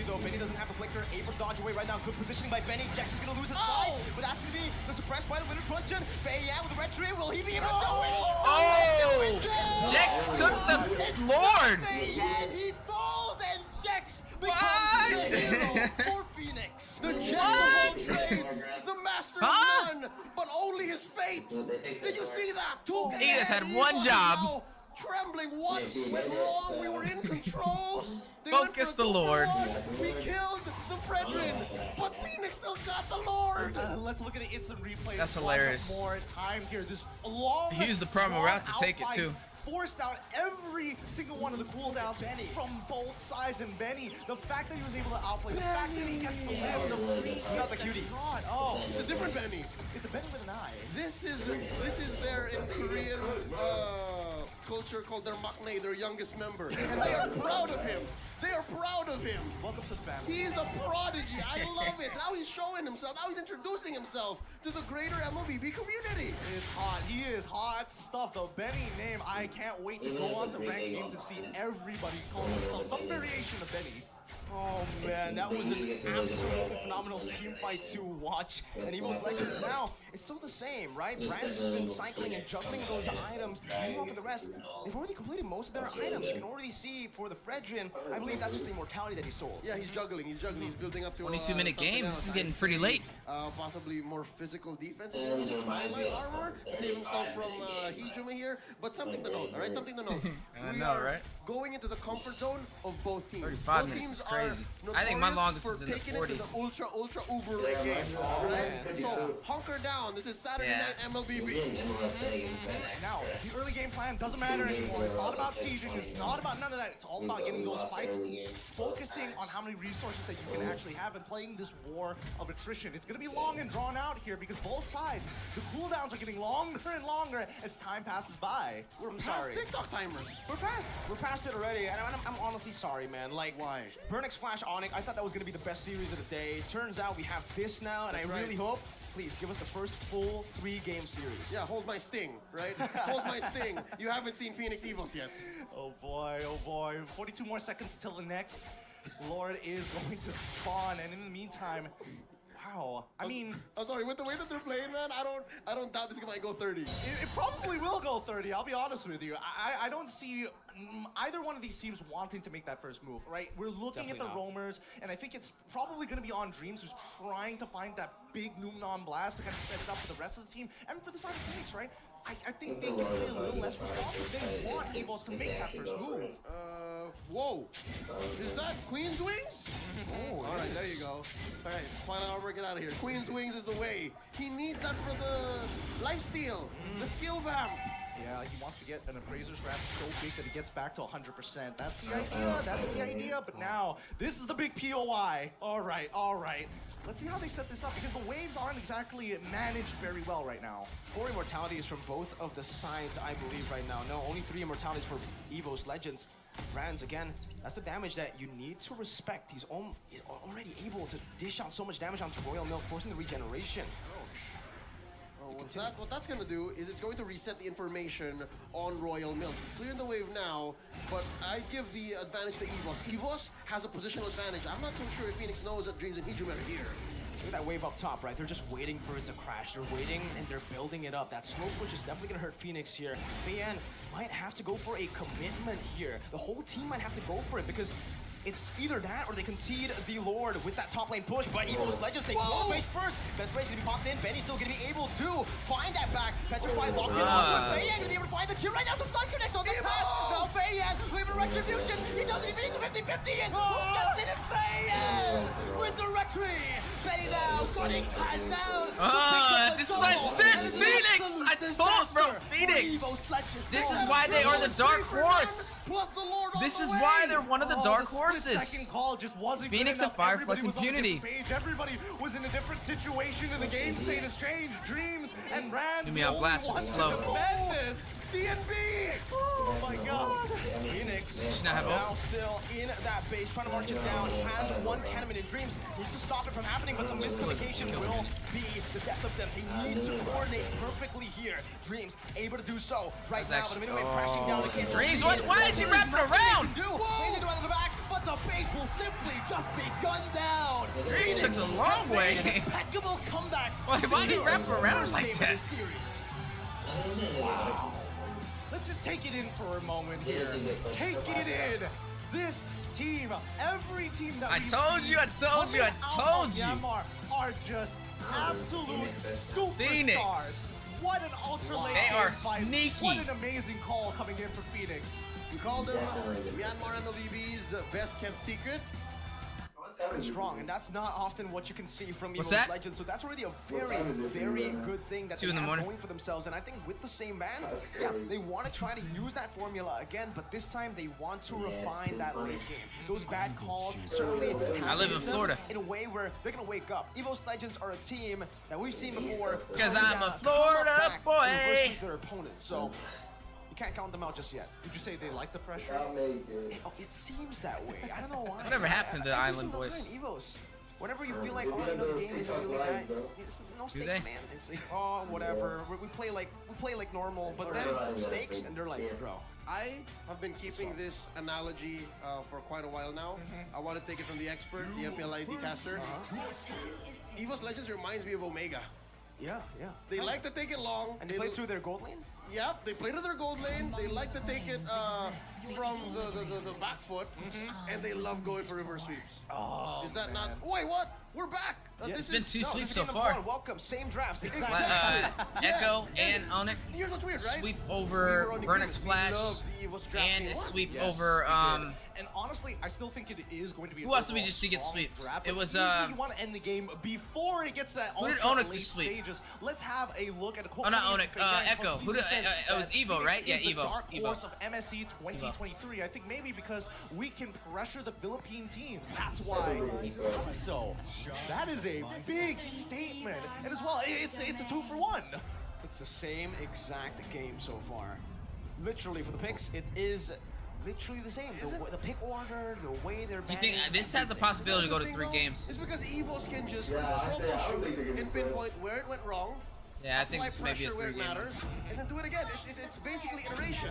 Though Benny doesn't have the flicker, able to dodge away right now. Good positioning by Benny. Jex is gonna lose his fight, but that's gonna be the suppressed by the winner truncheon. Faye Yan with the red tree. Will he be able to do it? Oh! Jex took the Lord! Faye Yan, he falls, and Jex What? becomes the hero for Phoenix. The Jack of all trades, the master Huh? of none, but only his fate. Did you see that? 2K Edith had and one Evos job. now Trembling, what went wrong? We were in control. They went Focus for the Lord. 2-for-1. We killed the Fredrin, but Phoenix still got the Lord. Let's look at the instant replay. That's One hilarious. More time here. This long. He used the promo route to take it, outfight too. Forced out every single one of the cooldowns from both sides, and Benny, the fact that he was able to outplay, the fact that he gets the win, the free, Not the cutie. God, oh, It's a different Benny. it's a Benny with an eye. This is their in Korean culture called their maknae, their youngest member, and they are proud of him. They are proud of him. Welcome to the family. He's a prodigy. I love it. Now he's showing himself. Now he's introducing himself to the greater MLBB community. It's hot. He is hot stuff. The Benny name. I can't wait to go on to ranked game to see everybody call themselves some variation of Benny. Oh man, that was an absolutely phenomenal team fight to watch. And Evos Legends now, it's still the same, right? Brand's just been cycling and juggling those items. Meanwhile for the rest, they've already completed most of their items. You can already see for the Fredrin, I believe that's just the immortality that he sold. Yeah, he's juggling. He's building up to 22-minute something game. else. This is getting pretty late. Possibly more physical defense. He's using Twilight armor to save himself from Hijuma here. But something to note, all right? Something to note. I We know, are right? going into the comfort zone of both teams. 35 Both minutes teams is crazy. are I think my notorious longest for is in the taking it to 40s. the ultra uber late game. Right? So hunker down. This is Saturday Yeah. night MLBB. Now, the early game game plan doesn't matter anymore. It's not about sieging. It's not about none of that. It's all about getting those fights, focusing on how many resources that you can actually have and playing this war of attrition. It's going to be long and drawn out here because both sides, the cooldowns are getting longer and longer as time passes by. We're past TikTok timers. We're past it already, and I'm honestly sorry, man. Like, why? Burnix Flash Onic, I thought that was gonna be the best series of the day. Turns out we have this now, and I really hope, please give us the first full 3-game series. Yeah, hold my sting, right? Hold my sting. You haven't seen Phoenix Evos yet. Oh boy, 42 more seconds till the next Lord is going to spawn, and in the meantime, wow. I mean, I'm sorry, with the way that they're playing, man, I don't doubt this might go 30. it probably will go 30, I'll be honest with you. I don't see either one of these teams wanting to make that first move, right? We're looking at the roamers, and I think it's probably going to be on Dreams, who's trying to find that big Noomnon blast to kind of set it up for the rest of the team, and for the side of Phoenix, right? I think they can play a little less responsive. They want Evos to make that first move. Whoa. Is that Queen's Wings? Oh, all right, there you go. All right, final armor, get out of here. Queen's Wings is the way. He needs that for the lifesteal, the skill vamp. Yeah, he wants to get an Appraiser's Wrap so big that he gets back to 100%. That's the idea, that's the idea. But now, this is the big POI. All right. Let's see how they set this up, because the waves aren't exactly managed very well right now. 4 immortalities from both of the sides, I believe, right now. No, only 3 immortalities for Evos Legends. Brands, again, that's the damage that you need to respect. He's already able to dish out so much damage onto Royal Milk, forcing the regeneration. What that's going to do is it's going to reset the information on Royal Milk. It's clearing the wave now, but I give the advantage to Evos. Evos has a positional advantage. I'm not too sure if Phoenix knows that Dreams and Hijum are here. Look at that wave up top, right? They're just waiting for it to crash. They're waiting and they're building it up. That slow push is definitely gonna hurt Phoenix here. Fayan might have to go for a commitment here. The whole team might have to go for it because it's either that or they concede the Lord with that top lane push, but Evos Legends take one face first. Best Rage gonna be popped in. Benny's still gonna be able to find that back. Petrify locked in onto Fayan, gonna be able to find the kill right now. The stun connects on the path. Now Fayan with a retribution. He doesn't even need to 50-50 in. Who gets it? It's Fayan with the retry. Benny now gunning ties down. This is what I said, Phoenix! I told, bro, Phoenix! This is why they are the dark horse! This is why they're one of the dark horses! Second call just wasn't Phoenix and Fireflex Impunity. Everybody was in a different situation and the game state has changed. Dreams and Rand. Give me a blast for the slow. DNB! Oh my god. Phoenix now still in that base, trying to march it down. Has one cannon in Dreams. Needs to stop it from happening, but the miscommunication will be the death of them. They need to coordinate perfectly here. Dreams able to do so right now, but anyway, crashing down again. Dreams, why is he wrapping around? They need to out of the back, but the base will simply just be gunned down. Dreams took the long way. Impeccable comeback. Why did he wrap around like that? Wow. Let's just take it in for a moment here. Take it in. This team, every team that I told you. Myanmar are just absolute superstars. Phoenix. What an ultra late They are fight. sneaky. What an amazing call coming in for Phoenix. We called them Myanmar and the Libby's best kept secret. Very strong, and that's not often what you can see from What's Evos that? Legends. So that's already a very good thing that 2 they in the have morning. going for themselves. And I think with the same band, yeah, they want to try to use that formula again, but this time they want to refine that late game. Those bad calls certainly I live in Florida. in a way where they're gonna wake up. Evos Legends are a team that we've seen before. 'Cause I'm a Florida boy. Versus their opponents, so you can't count them out just yet. Would you say they like the pressure? It seems that way. I don't know why. Whatever happened to the Every Island single boys? time, Evos. Whenever you feel like, oh, you know, the game isn't really that, it's no stakes, they? man. It's like, oh, whatever. We play like normal, but then stakes, and they're like, bro. I have been keeping this analogy for quite a while now. I want to take it from the expert, the MPLID caster. Evos Legends reminds me of Omega. Yeah. They like to take it long. And they play through their gold lane? Yeah, they play to their gold lane. They like to take it from the back foot, and they love going for reverse sweeps. Oh, is that not? Wait, what? We're back. It's been 2 sweeps this so is game far. number 1. Welcome, same draft. Exactly. Echo and Onic Here's what's weird, right? sweep over Burnix Flash and a sweep over And honestly, I still think it is going to be. Who else did we just see get sweeped? It was usually you want to end the game before it gets to that. Who did ultra Onic late just sweep? stages. Let's have a look at a. Oh, not Onic. Echo. Who did? It was Evo, right? Yeah, The Evo. dark Evo. horse of MSC 2023. I think maybe because we can pressure the Philippine teams. That's why he's done so. That is a big statement. And as well, it's a 2-for-1. It's the same exact game so far. Literally, for the picks, it is literally the same. The pick order, the way they're You think this has a possibility to go to 3 games? It's because Evos can just troubleshoot and pinpoint where it went wrong. Yeah, I think apply this may be a pressure where it 3-game. matters, and then do it again. It's basically iteration.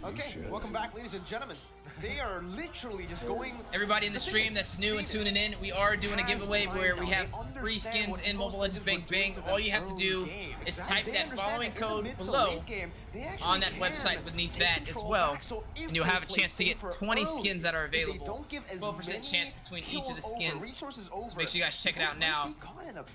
Okay. Welcome back, ladies and gentlemen. They are literally just going. Everybody in the stream that's new and tuning in, we are doing a giveaway where we have free skins in Mobile Legends Bang Bang. All you have to do is type that following code below on that website beneath that as well, and you'll have a chance to get 20 skins that are available. 12% chance between each of the skins. So make sure you guys check it out now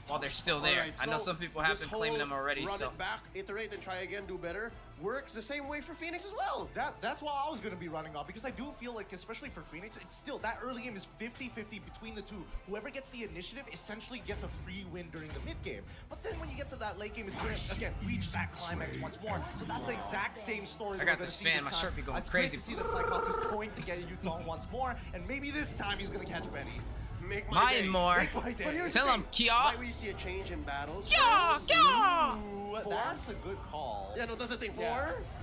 while they're still there. I know some people have been claiming them already. Run So it back, iterate, and try again, do better. Works the same way for Phoenix as well. That's what I was going to be running on, because I do feel like, especially for Phoenix, it's still, that early game is 50-50 between the two. Whoever gets the initiative essentially gets a free win during the mid game. But then when you get to that late game, it's going to, again, reach that climax once more. So that's the exact same story. I got this fan, my shirt be going crazy. It's great to see that Cyclops is going to get Utah once more, and maybe this time he's going to catch Benny. Make my day. and more. Make my day. Tell him, Kia. Why we see a change in battles? Yeah. That's a good call. Yeah, no, that's the thing.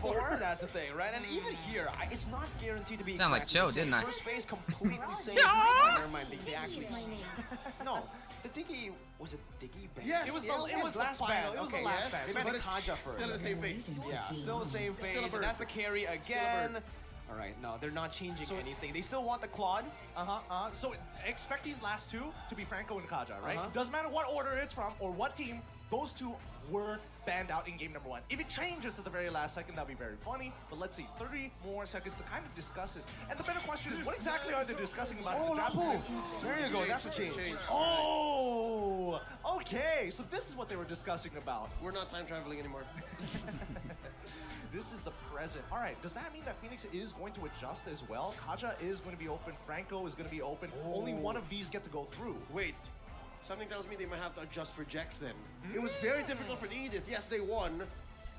Four, that's the thing, right? And even here, it's not guaranteed to be. Sound like exactly Joe, the same. didn't I? First phase completely same. Never mind, they actually. No, the Diggy was a Diggy band. Yes, it was the last band. It was the Okay, last yes. band. They So went it's Kaja first. Still in the same phase. Yeah, still the same phase. bird. And that's the carry again. All right, no, they're not changing anything. They still want the Claude. So expect these last two to be Franco and Kaja, right? Uh-huh. Doesn't matter what order it's from or what team, those two were banned out in game number 1. If it changes at the very last second, that'd be very funny. But let's see, 30 more seconds to kind of discuss this. And the better question is, what exactly are they discussing about in the draft? There you go. That's a change. Oh, okay. So this is what they were discussing about. We're not time traveling anymore. This is the present. All right, does that mean that Phoenix is going to adjust as well? Kaja is going to be open. Franco is going to be open. Only one of these get to go through. Wait. Something tells me they might have to adjust for Jex then. It was very difficult for the Edith. Yes, they won,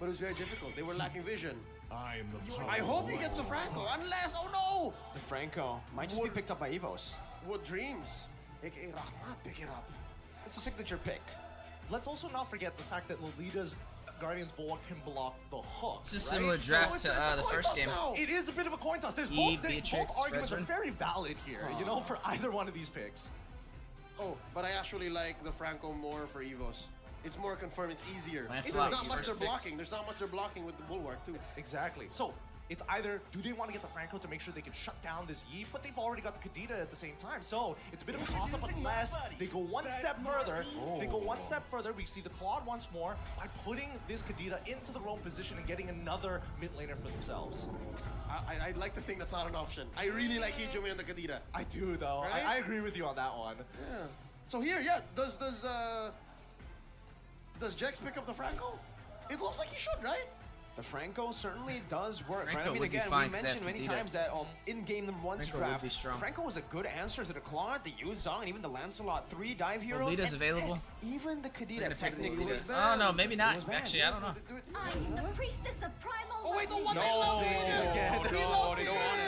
but it was very difficult. They were lacking vision. I am the power. I hope he gets a Franco, unless, oh no! The Franco might just be picked up by Evos. What dreams? AKA Rahmat, pick it up. It's a signature pick. Let's also not forget the fact that Lolita's Guardian's Bulwark can block the hook. It's a similar draft to the first game. It is a bit of a coin toss. There's Eve, both Beatrix, arguments are Fredrin. very valid here, you know, for either one of these picks. Oh, but I actually like the Franco more for Evos. It's more confirmed, it's easier. Lancelot's There's not much first they're pick. blocking. There's not much they're blocking with the Bulwark too. Exactly. So it's either, do they want to get the Franco to make sure they can shut down this Yi, but they've already got the Kadita at the same time. So it's a bit of a toss-up unless they go one step further. They go one step further. We see the Claude once more by putting this Kadita into the roam position and getting another mid laner for themselves. I'd like to think that's not an option. I really like Hijumi and the Kadita. I do though. Right? I agree with you on that one. Yeah. So here, yeah, does Jex pick up the Franco? It looks like he should, right? The Franco certainly does work. Franco right? I mean, would be again, fine we 'cause mentioned they have many Kadita. times that in game number 1's Franco would draft, be strong. Franco was a good answer to the Claude, the Yuzong, and even the Lancelot. 3 dive heroes. Lolita's and available. heck, even the They're Kadita gonna pick technically was Lolita. banned. Oh no, maybe It not. was banned. Actually, I don't know. I'm the priestess of primal Oh wait, no, what? No. They love the Edith! Again. He No, loved they the don't want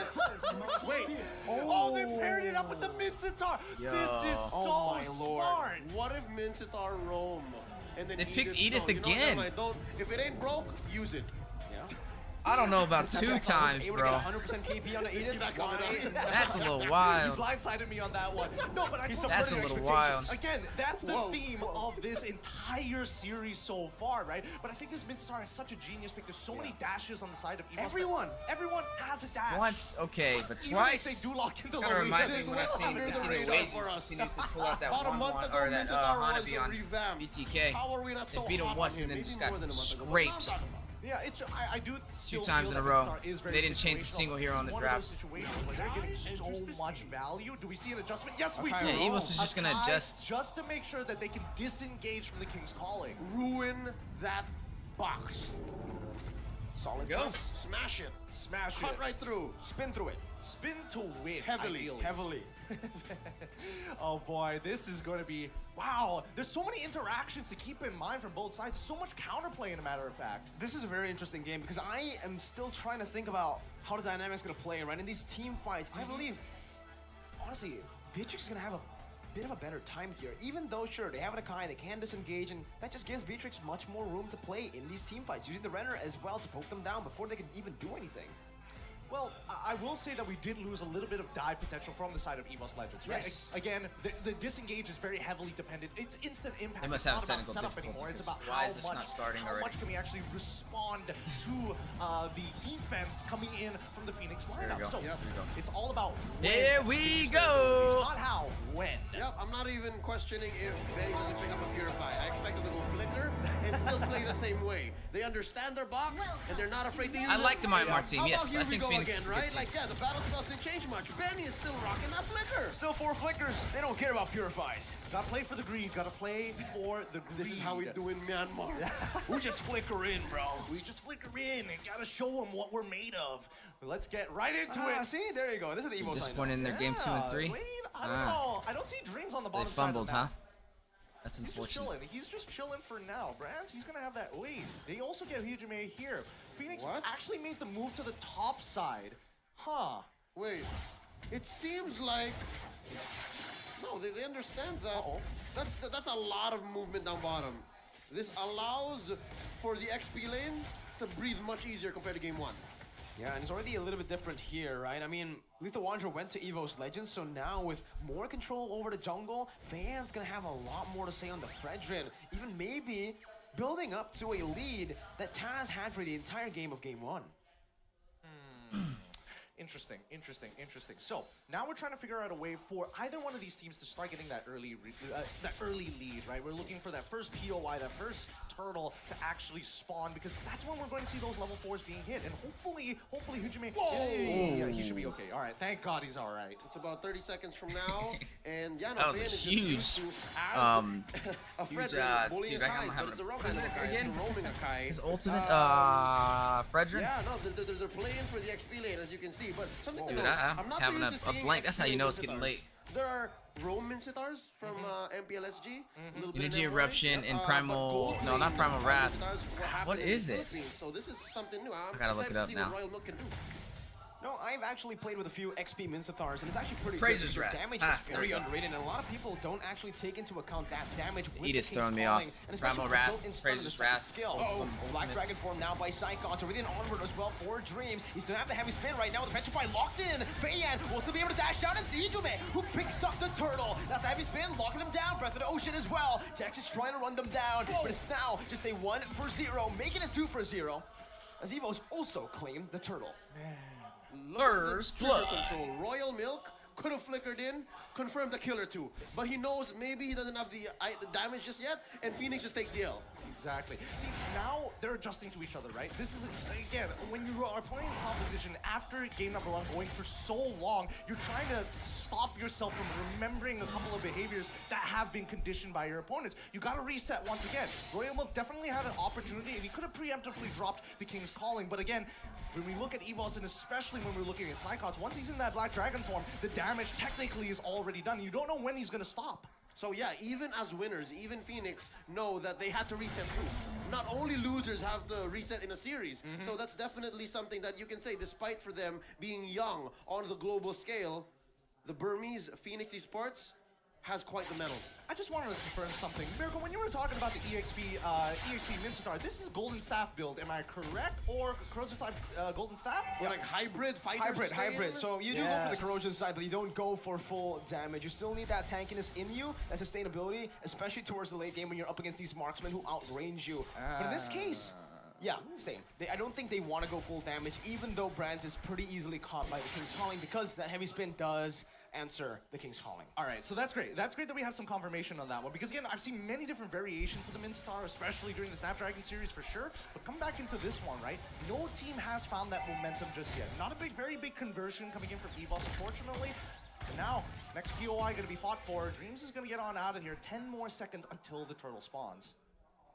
Edith! Wait, Oh, they paired it up with the Mid-Sitar. Yo. This is so Oh my lord. smart. what if Mincitar roam? And then They picked Edith no, you know what, again. never mind, don't. If it ain't broke, use it. I don't know about That's 2 right, Claude was times, able bro. to get 100% KP on the Edith. that coming up. That's a little You wild. blindsided me on that one. No, but I told That's you a little expectations. wild. Again, that's the Whoa. theme of this entire series so far, right? But I think this Midstar is such a genius pick. There's so many dashes on the side of Evos. Everyone. Everyone has a dash. Once, okay, but Even twice. if they do lock into Kind of reminds me Lolita. when I see the wages continues to pull out that About a one month ago, or that Mincitar was Hanabi on revamped. BTK. How are we not so They beat him hot once on and then Maybe just more got than a month ago, but scraped. not that Yeah, I do still 2 times in feel a that row. Midstar is very They didn't change a situational. single hero on the It's one of those draft. situations where they're getting so much value. Do we see an adjustment? Yes, we do. Yeah, Evos is just gonna Akai, adjust. just to make sure that they can disengage from the King's Calling. ruin that box. Solid Go. choice. Smash it. Smash Cut it. right through. Spin through it. Spin to win. Heavily. Ideally. Heavily. Oh boy, this is going to be, wow. There's so many interactions to keep in mind from both sides. So much counterplay, in a matter of fact. This is a very interesting game because I am still trying to think about how the dynamic's going to play, right? In these team fights, I believe, honestly, Beatrix is going to have a bit of a better time here. Even though, sure, they have an Akai, they can disengage, and that just gives Beatrix much more room to play in these team fights, using the Renner as well to poke them down before they can even do anything. Well, I will say that we did lose a little bit of dive potential from the side of Evos Legends, right? Yes. Again, the disengage is very heavily dependent. It's instant impact. They must It's have not about technical setup difficulty, anymore. It's 'cause about why how is this much, not starting how already? much can we actually respond to the defense coming in from the Phoenix lineup. we go. So Yep. it's all about when. Here we go. Not how, when. Yep, I'm not even questioning if Benny doesn't pick up a Purify. I expect him to go Flicker and still play the same way. They understand their box, and they're not afraid to use it. I like the Mart team. How about Yes, here I we think go Phoenix again, is a right? good team. Like, yeah, the battle spells didn't change much. Benny is still rocking that Flicker. Still 4 flickers. They don't care about purifies. Gotta play for the greed. Gotta play for the greed. This is how we do in Myanmar. We just flicker in, bro. We just flicker in and gotta show them what we're made of. Let's get right into it. See, there you go. This is the Evos. Disappointed in their game 2 and 3. Wait, I don't know. I don't see Dreams on the They bottom fumbled, side of huh? the map. That's He's just unfortunate. chilling. He's just chilling for now. Brands, he's gonna have that wave. They also get Hujime here. Phoenix What? actually made the move to the top side. Huh. Wait, it seems like... No, they understand that. That's a lot of movement down bottom. This allows for the XP lane to breathe much easier compared to game 1. Yeah, and it's already a little bit different here, right? I mean, Lethal Wanderer went to Evos Legends, so now with more control over the jungle, Fan's gonna have a lot more to say on the Fredrin. Even maybe building up to a lead that Taz had for the entire game of game 1. Interesting, interesting, interesting. So now we're trying to figure out a way for either one of these teams to start getting that early lead, right? We're looking for that first POI, that first turtle to actually spawn, because that's when we're going to see those level 4s being hit. And hopefully Hujime, yeah, he should be okay. All right, thank God he's all right. It's about 30 seconds from now, and yeah, no, That was a Fan is just huge, used to as a huge, Fredrin bullying dude, I'm Akais, having but it's a- a roaming what is it Akai, again? it's a roaming Akai. His ultimate, Fredrin? Yeah, no, they're playing for the XP lane, as you can see. But something to Dude, note, I'm I'm not having so used to a seeing blank. That's how you XP know it's Mincitars. getting late. There are roam Mincitars from MPLSG. A little bit Energy in Eruption Emerald, and but Primal... gold No, not lane Primal Wrath. Mincitars were What happening in is the it? Philippines, so this is something new. I'm gotta look excited it up to see now. what Royal Milk can do. No, I've actually played with a few XP Mincitars, and it's actually pretty Praiser's good. Wrath. The damage Ah, is there we very go. underrated, and a lot of people don't actually take into account that damage with Edith's the King's throwing me Calling, off. and especially Primal with the Wrath, built-in stun of the Praiser's second Wrath. skill. Oh, Black ultimates. Dragon form now by Psychon, so within onward as well for Dreams. He's gonna have the heavy spin right now with the Petrify locked in. Bayan will still be able to dash out, and Ijume, who picks up the turtle. That's the heavy spin, locking him down. Breath of the Ocean as well. Jax is trying to run them down, but it's now just a 1-for-0, making it 2-for-0. As Evos also claim the turtle. First Trigger blood. control. Royal Milk could have flickered in, confirmed the killer too. But he knows maybe he doesn't have the damage just yet, and Phoenix just takes the L. Exactly. See, now they're adjusting to each other, right? This is, again, when you are playing composition after game number 1 going for so long, you're trying to stop yourself from remembering a couple of behaviors that have been conditioned by your opponents. You gotta reset once again. Royal Milk definitely had an opportunity, and he could have preemptively dropped the King's Calling, but again, when we look at Evos, and especially when we're looking at Psychons, once he's in that Black Dragon form, the damage technically is already done. You don't know when he's gonna stop. So yeah, even as winners, even Phoenix know that they had to reset too. Not only losers have to reset in a series. So that's definitely something that you can say, despite for them being young on the global scale, the Burmese Phoenix Esports has quite the medal. I just wanted to confirm something. Miracle, when you were talking about the EXP Mincitar, this is Golden Staff build, am I correct? Or corrosive type Golden Staff? Or like hybrid fighters. Hybrid. So you do go for the corrosion side, but you don't go for full damage. You still need that tankiness in you, that sustainability, especially towards the late game when you're up against these marksmen who outrange you. But in this case, yeah, same. I don't think they want to go full damage, even though Brands is pretty easily caught by the King's Calling, because that heavy spin does answer the King's Calling. All right, so that's great. That's great that we have some confirmation on that one, because again, I've seen many different variations of the Minstar, especially during the Snapdragon series for sure. But come back into this one, right? No team has found that momentum just yet. Not a very big conversion coming in from Evos, unfortunately. And now, next POI gonna be fought for. Dreams is gonna get on out of here. 10 more seconds until the turtle spawns.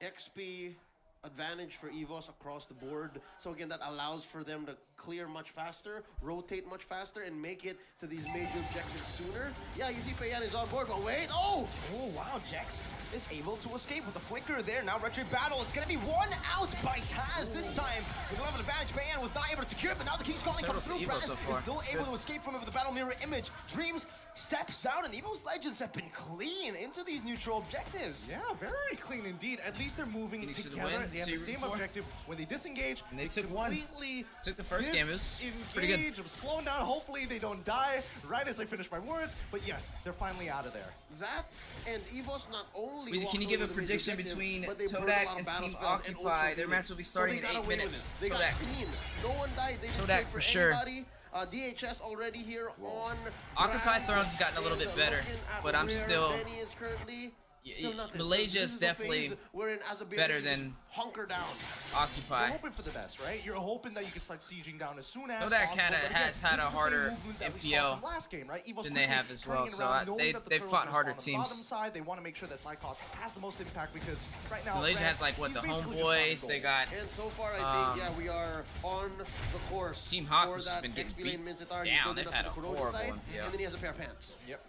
XP advantage for Evos across the board. So again, that allows for them to clear much faster, rotate much faster, and make it to these major objectives sooner. Yeah, you see Feiyan is on board, but wait, oh! Oh, wow, Jax is able to escape with the flicker there. Now retreat battle, it's gonna be one out by Taz this time. With 11 advantage, Feiyan was not able to secure it, but now the King's Calling comes through. Raz is still able to escape from it with the battle mirror image. Dreams steps out, and Evos Legends have been clean into these neutral objectives. Yeah, very clean indeed. At least they're moving together. They have the same objective. When they disengage, and they took one. Took the first game. It was pretty good. I'm slowing down. Hopefully they don't die right as I finish my words. But yes, they're finally out of there. That and Evos not only. Weezy, can you give a prediction between Todak and Team Occupy? Their match will be starting in 8 minutes. Todak. No one died. They Todak for sure. DHS already here on. Occupy Thrones has gotten a little bit better, but I'm still. Benny is currently Malaysia is definitely better than hunker down. Occupy. You're hoping for the best, right? You're hoping that you can start sieging down as soon as Todak possible. has had a harder MPL last game, right? than they have as well, so they've fought harder teams. Side, they want to make sure that Cyclops has the most impact because right now Malaysia has like what, the homeboys, they got. And so far, I think we are on the course. Team Hawk has been getting beat down. They've had a horrible MPL. And then he has a pair of pants. Yep.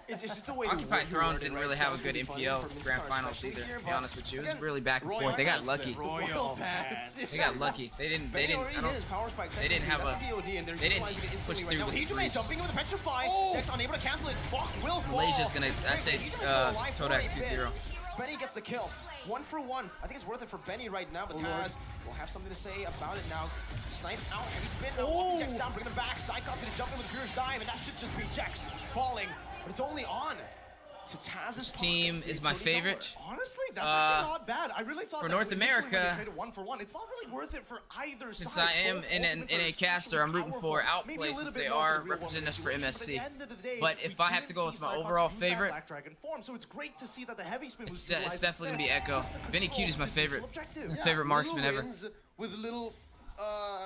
It's just the way Occupy Thrones didn't really have a good MPL grand finals either, to be honest with you. It was really back and forth. They got lucky. They got lucky. They didn't have a, they didn't push through with the threes. Unable to cancel it. Malaysia's gonna, I say, Todak 2-0. Benny gets the kill. 1 for 1. I think it's worth it for Benny right now, but Taz will have something to say about it now. Snipe out, heavy spin, now walking Jax down, bringing him back. Cyclops gonna jump in with Furious Dive, and that should just be Jax falling. But it's only on to Taz's team is my favorite. Honestly, that's actually not bad. I really thought for North America, traded 1 for 1. It's not really worth it for either since side. I am in a caster, I'm rooting for Outplay since they are representing us for MSC. But if I have to go with my overall favorite, so it's great to see that the heavy spin it's definitely gonna be Echo. Benny Cute is my favorite marksman ever. With little.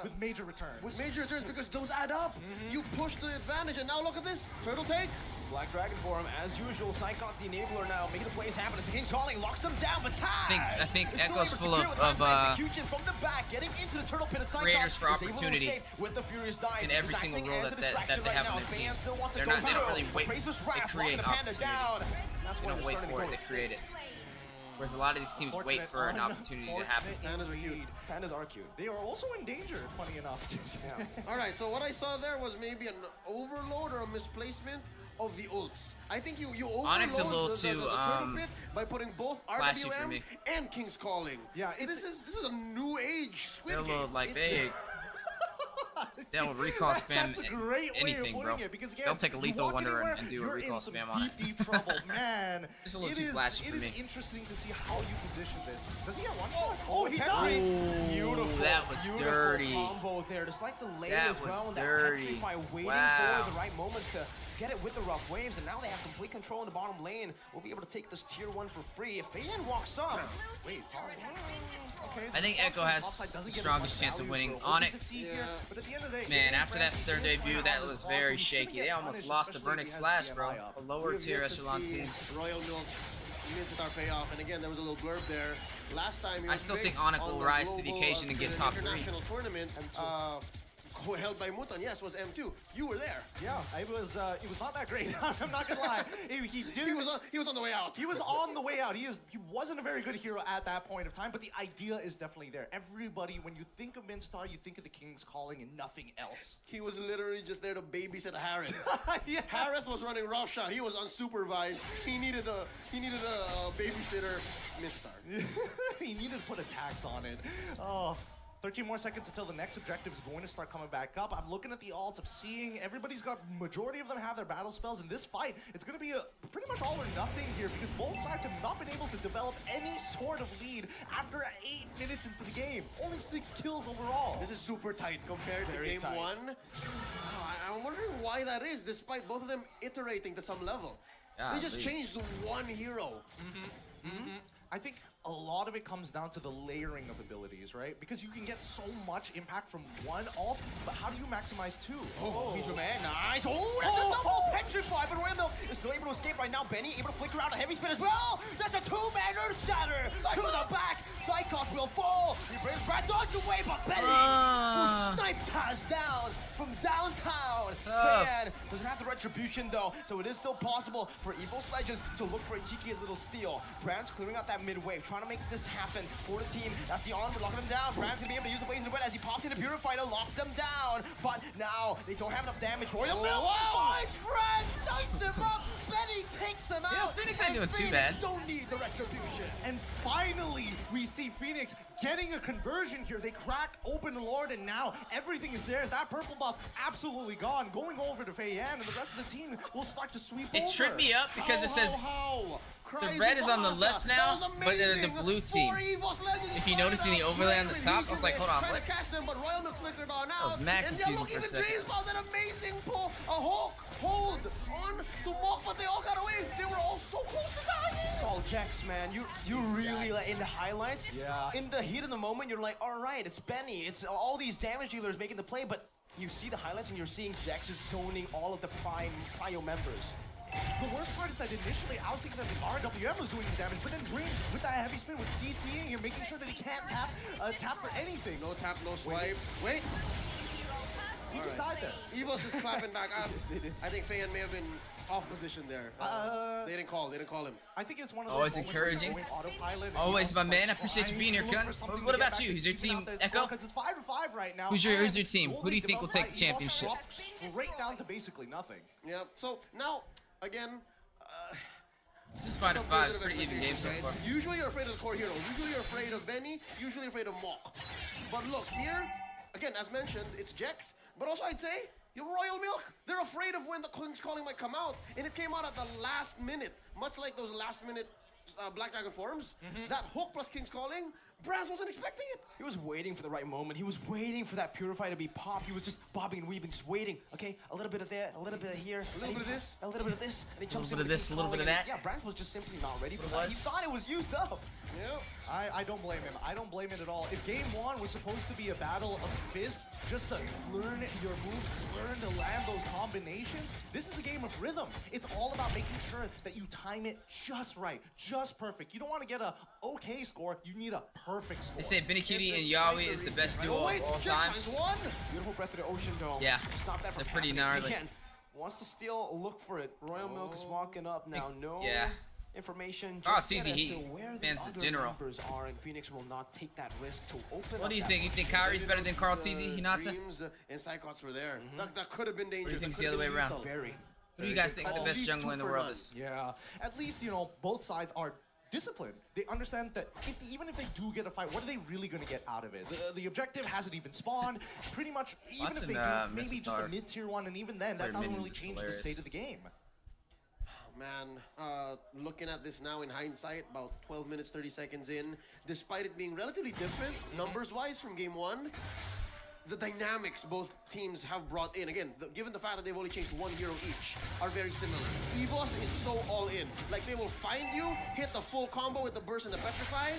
With major returns. With major returns because those add up. You push the advantage, and now look at this turtle take. Black Dragon for him as usual. Cyclops the enabler now, making the plays happen as the King's Calling locks them down. But I think Echo's full of from the back, getting into the turtle pin. Creators for opportunity with the Furious Dive in every single role that they have on their team. They don't really wait. They create opportunity. They don't wait for it. They create it. Whereas a lot of these teams wait for an opportunity to happen. Pandas are cute. Pandas are cute. They are also endangered, funny enough. Yeah. All right, so what I saw there was maybe an overload or a misplacement of the ults. I think you overload Onyx a little too the pit by putting both RWM and King's Calling. Yeah, this is a new age Squid Game. Like they'll recall spam anything, bro. They'll take a lethal wonder and do a recall spam on it. Deep trouble, man. Just a little too flashy for me. It is interesting to see how you position this. Does he have one? Oh, he does. Beautiful. That was dirty. Combo there, just like the lane that as well. Was dirty. By waiting for the right moment to get it with the rough waves, and now they have complete control in the bottom lane. We'll be able to take this tier 1 for free. If Feiyan walks up, wait, I think Echo has the strongest chance of winning. Onic, man, after that third debut, that was very shaky. They almost lost to Burnix Flash, bro. A lower tier echelon team. Royal Milk minted our payoff, and again, there was a little blurb there. Last time, I still think Onic will rise to the occasion and get top 3. International tournament. Held by Muton, yes, was M2. You were there. Yeah, it was not that great. I'm not gonna lie. He was on the way out. He was on the way out. He wasn't a very good hero at that point of time, but the idea is definitely there. Everybody, when you think of Minstar, you think of the King's Calling and nothing else. He was literally just there to babysit Harris. Yeah. Harris was running roughshod. He was unsupervised. He needed a babysitter. Minstar. He needed to put a tax on it. Oh. 13 more seconds until the next objective is going to start coming back up. I'm looking at the alts. I'm seeing everybody's got, majority of them have their battle spells. In this fight, it's going to be a pretty much all or nothing here because both sides have not been able to develop any sort of lead after 8 minutes into the game. Only 6 kills overall. This is super tight compared to game 1. I'm wondering why that is, despite both of them iterating to some level. They just changed one hero. I think a lot of it comes down to the layering of abilities, right? Because you can get so much impact from one ult, but how do you maximize two? Visual man, nice. Oh, that's a double petrify, but Royal Milk is still able to escape right now. Benny able to flicker out a heavy spin as well. That's a two-man earth shatter to the back. Psychops will fall. He brings Rat Dodge away, but Benny will snipe Taz down from downtown. Man doesn't have the retribution though, so it is still possible for Evos Legends to look for a cheeky little steal. Brand's clearing out that mid wave, trying to make this happen for the team. That's the onward, locking them down. Brand's gonna be able to use the Blazing Red as he pops into Purify to lock them down. But now they don't have enough damage. Royal Milk finds Brand, stunts him up. Benny takes him out. Yeah, Phoenix ain't doing too bad. Don't need the retribution. And finally, we see Phoenix getting a conversion here. They crack open the Lord, and now everything is there. That purple buff absolutely gone. Going over to Fei Yan, and the rest of the team will start to sweep over. It tripped me up because it says the red is on the left now, but the blue team. If you notice in the overlay on the top, I was like, hold on, what? That was mad confusing for a second. That amazing pull, a Hulk hold on to Mok, but they all got away. They were all so close to dying. Sol Jax, man, you really like in the highlights. Yeah. In the heat of the moment, you're like, all right, it's Benny, it's all these damage dealers making the play, but you see the highlights and you're seeing Jax just zoning all of the Prio members. The worst part is that initially I was thinking that the RWM was doing the damage, but then Dreams with that heavy spin was CCing here, making sure that he can't tap for anything. No tap, no swipe. Wait. He just died there. Evos is clapping back. I think Fei Yan may have been off position there. They didn't call him. I think it's one of those. Oh, it's encouraging. Always, my man. I appreciate you being here, Gun. What about you? Who's your team, Echo? Because it's 5-5 right now. Who's your team? Who do you think will take the championship? Straight down to basically nothing. Yep. So now, again. This 5-5 is pretty even game so far. Usually you're afraid of the core heroes. Usually you're afraid of Benny. Usually you're afraid of Mok. But look, here, again, as mentioned, it's Jax. But also I'd say, your Royal Milk, they're afraid of when the King's Calling might come out. And it came out at the last minute. Much like those last minute Black Dragon forms. That hook plus King's Calling, Brands wasn't expecting it. He was waiting for the right moment. He was waiting for that Purify to be popped. He was just bobbing and weaving, just waiting. Okay, a little bit of there, a little bit of here, a little bit of this, a little bit of this, and he jumps in. A little bit of this, a little bit of that. Yeah, Brands was just simply not ready for that. He thought it was used up. Yeah. I don't blame him. I don't blame it at all. If game one was supposed to be a battle of fists, just to learn your moves, learn to land those combinations, this is a game of rhythm. It's all about making sure that you time it just right, just perfect. You don't want to get a okay score, you need a perfect score. They say Benny Cutie and Yaoi is the best duo of all time. Beautiful Breath of the Ocean dome. Yeah, Stop that from they're pretty happening gnarly. again. Wants to steal, look for it. Royal Milk is walking up now. No information. Oh, Just it's easy. He where fans the the general. numbers are, and Phoenix will not take that risk to open What up do you that think? You think Kyrie's better than Carl TZ? Hinata? Dreams and Psychots were there. That could have been dangerous. Or do you think it's the other way around? Very. Who do you guys think the best jungler in the world is? Yeah, at least, you know, both sides are disciplined. They understand that even if they do get a fight, what are they really going to get out of it? The objective hasn't even spawned. Pretty much, even if they do, maybe just a mid-tier one, and even then, that doesn't really change the state of the game. Man, looking at this now in hindsight, about 12 minutes, 30 seconds in, despite it being relatively different, numbers-wise from game one, the dynamics both teams have brought in, again, given the fact that they've only changed one hero each, are very similar. Evos is so all in. Like, they will find you, hit the full combo with the burst and the petrify,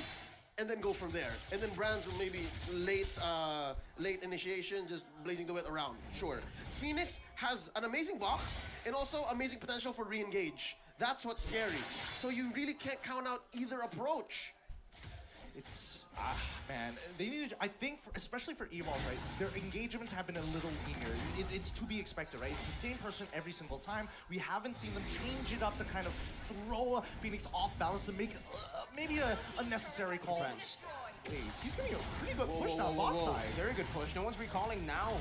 and then go from there. And then Brands will maybe late initiation, just blazing the wet around, sure. Phoenix has an amazing box, and also amazing potential for re-engage. That's what's scary. So you really can't count out either approach. It's, man, they need to, I think, especially for Evos, right, their engagements have been a little weaker. It's to be expected, right? It's the same person every single time. We haven't seen them change it up to kind of throw Phoenix off balance to make maybe a unnecessary call. Wait, he's getting a pretty good push now, bot side. Very good push. No one's recalling now.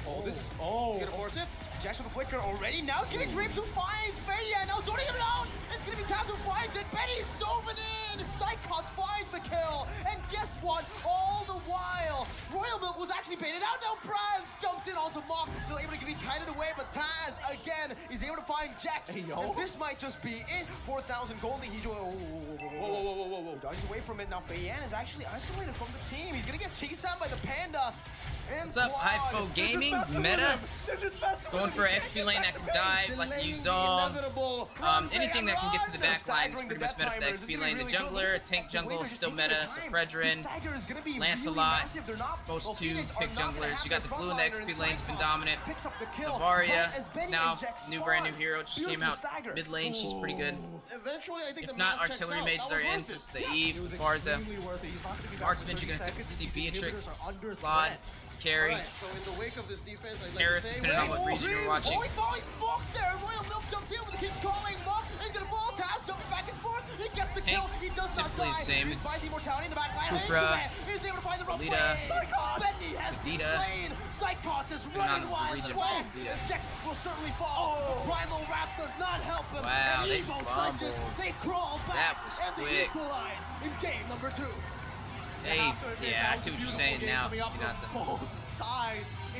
Oh, this is, He's gonna force it. Jax with a flicker already. Now it's getting Dreams who finds Fei Yan. Now zoning him down. It's gonna be Taz who finds it. Benny's dove in. Psychots finds the kill. And guess what? All the while, Royal Milk was actually actually baited out. Now Brands jumps in onto Mock, still able to be kited away, but Taz again is able to find Jax. Hey, yo. And this might just be it. 4,000 gold. Whoa. Dodges away from it. Now Fayan is actually isolated from the team. He's gonna get chased down by the Panda. And What's up, Hypho Gaming? Meta? Going for an XP lane that can dive, like the Uzong. Anything that can get to the back line is pretty much meta for the XP lane. The jungler, tank jungle is still meta, so Fredrin, Lancelot, those two pick junglers. You got the blue in the XP lane's been dominant. Navaria is now brand new hero, just came out mid lane, she's pretty good. Eventually, I think If not, artillery mages are in, since the Eve, the Farza. Marksman, you're going to typically see Beatrix, Claude, Carry, So in the wake of this defense, I'd like Harris, to say, depending on what region you're watching. Oh, he finds Mock there. Royal Milk jumps in with the keeps calling. Mock is gonna fall. Taz jumping back and forth. He gets the kill. Tanks, He does not typically die. the same. He It's finds the immortality in the back line. Kufra, He's able to find the rough Lita, Bendy has been Lita. slain. Psychots is on running the wild region as well. of Lita. Jax will certainly fall. Primal Wrap does not help him. Wow, And they Evos fumbled. Legends, they crawl back. That was and quick. they equalize in game number 2. Yeah, I see what you're saying now.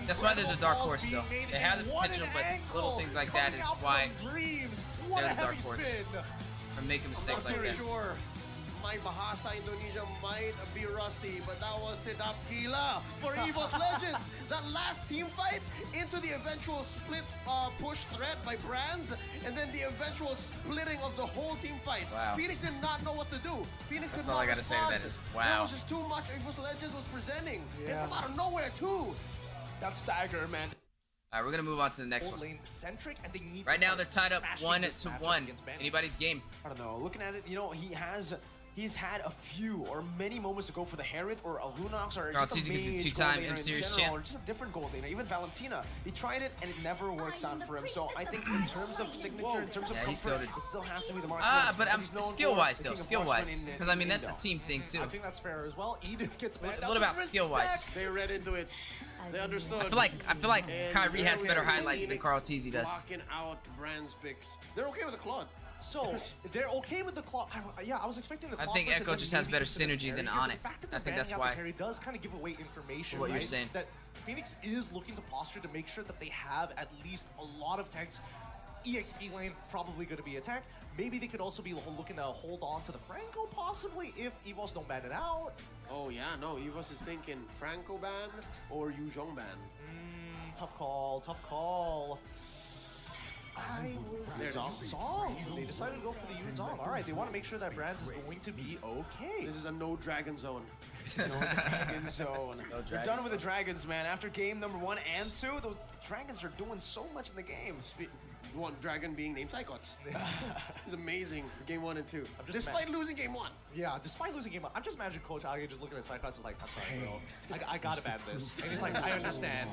That's why they're the dark horse, though. They have the potential, but little things like that is why they're the dark horse. From making mistakes like that. Sure, my Bahasa Indonesia might be rusty, but that was Sedap Gila for Evos Legends. That last team fight into the eventual split push threat by Brands, and then the eventual splitting of the whole team fight. Wow. Phoenix did not know what to do. Phoenix That's could all not I gotta say to respond. that is, There wow. was just too much Evos Legends was presenting. Yeah. And from out of nowhere, too. That's stagger, man. All right, we're gonna move on to the next one. Lane centric, and they need Right to now, they're start tied up smashing 1 this to matchup 1. against Bandit. Anybody's game. I don't know. Looking at it, you know, he's had a few or many moments to go for the Herith or a Lunox or Carl just a Tizzi is a mage two-time gold laner in M-Series general, champ. or just a different gold laner. Even Valentina, he tried it and it never works out for him. So I think in terms of signature, in terms of Yeah, he's comfort, goated. it still has to be the marksman. But because he's known for skill-wise, picking though. up Skill-wise. marksman Because, I mean, that's a Indo. team thing, too. I think that's fair as well. Edith gets banned. What about skill-wise? They read into it. They understood. I feel like And Kyrie has there we better have highlights than Phoenix Carl Tizzi does. blocking out Brands picks. They're okay with the Claude. So they're okay with the claw. Yeah, I was expecting the claw. I think first, and Echo then just has maybe better consider synergy parry than here, but Onic. the fact that I they're think that's banning out why. the parry does kind of give away information. What you're right? saying. That Phoenix is looking to posture to make sure that they have at least a lot of tanks. EXP lane probably going to be attacked. Maybe they could also be looking to hold on to the Franco possibly if Evos don't ban it out. Oh yeah, no, Evos is thinking Franco ban or Yuzhong ban. Tough call, tough call. Zong. They decided to go for the Yuzong. All right, they want to make sure that Brands is going to be okay. This is a no dragon zone. No Dragon Zone. No We're Dragon done with the Zone. Dragons, man. After game number 1 and 2, the Dragons are doing so much in the game. One dragon being named Psychots. It's amazing. Game 1 and 2. just Despite losing game 1. Yeah, despite losing game one, I'm just imagining Coach Agi just looking at Cyclops and like, I'm sorry, bro. I gotta ban this. And he's like, I understand.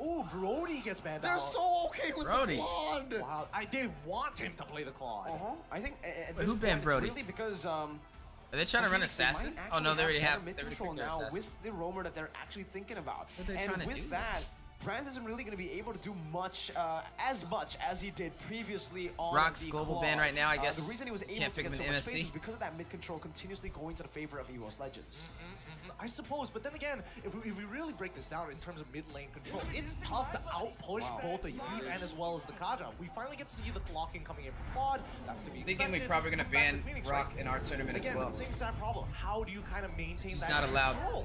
Ooh, Brody gets banned They're out. so okay with Brody. the Claude. Wow, they want him to play the Claude. I think at Wait, this who banned point, Brody? It's really because Are they trying to run Phoenix, they might Assassin? Oh actually no, they already have. mid They already control picked their now Assassin. with the roamer that they're actually thinking about. What are they And trying to with do? that, Brands isn't really going to be able to do much as he did previously on Rock's the global Claw. ban right now, I guess. The reason he was able Can't to pick get him so in much space MSC. is because of that mid control continuously going to the favor of Evos Legends. I suppose, but then again, if we really break this down in terms of mid lane control, it's tough to outpush both the Eve and as well as the Kaja. We finally get to see the clocking coming in from Claude. That's to be I think we're expected. probably gonna Back to ban Phoenix, Rock right? in our tournament as Again, well. same exact problem. How do you kind of maintain He's that not allowed. control?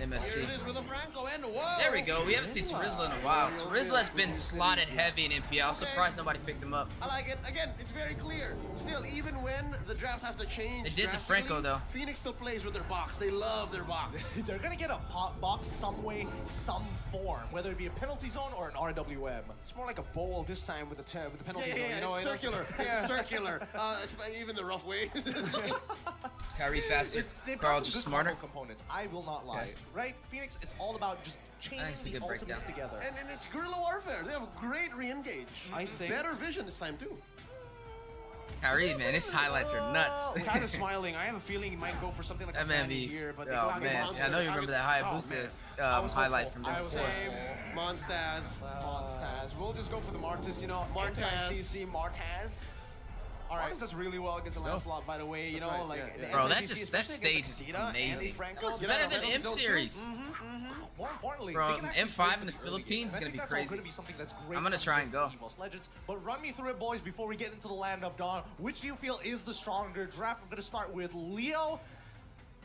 in Here MSC. it is with a Franco and whoa. There we go. We haven't seen Terizla in a while. Terizla has been slotted heavy in NPL. I'm surprised nobody picked him up. I like it. Again, it's very clear. Still, even when the draft has to change, They did the drastically, Franco, though. Phoenix still plays with their box. They love their box. They're gonna get a box some way, some form, whether it be a penalty zone or an RWM. It's more like a bowl this time with the penalty. Yeah, zone, you know, it's circular. Yeah. It's circular. Even the rough ways. Kyrie faster. They've Carl got some just good smarter. combo components. I will not lie. Right, Phoenix? It's all about just chaining it's a the good breakdown. ultimates together. and it's guerrilla warfare. They have a great re-engage. I think- Better vision this time, too. Kyrie, man, his highlights are nuts. Tyler's smiling. I have a feeling he might go for something like That a man Fanny be. here, but they Oh go man, monster. yeah, I know you remember that Hayabusa highlight from I them was before. Monstaz. Monstaz. We'll just go for the Martis, you know. Martaz. CC Martaz. All right, does really well against the Lancelot, by the way. You know, right, like yeah, yeah. Bro, the that NCC, that especially stage against is Dita and amazing. Franco, It's get better out than of M those two. series. More importantly, Bro, they can actually M5 play in the from early Philippines is game. gonna And be I think crazy. that's all gonna be something that's great. I'm gonna try and go. Evos Legends. But run me through it, boys, before we get into the Land of Dawn. Which do you feel is the stronger draft? We're gonna start with Leo,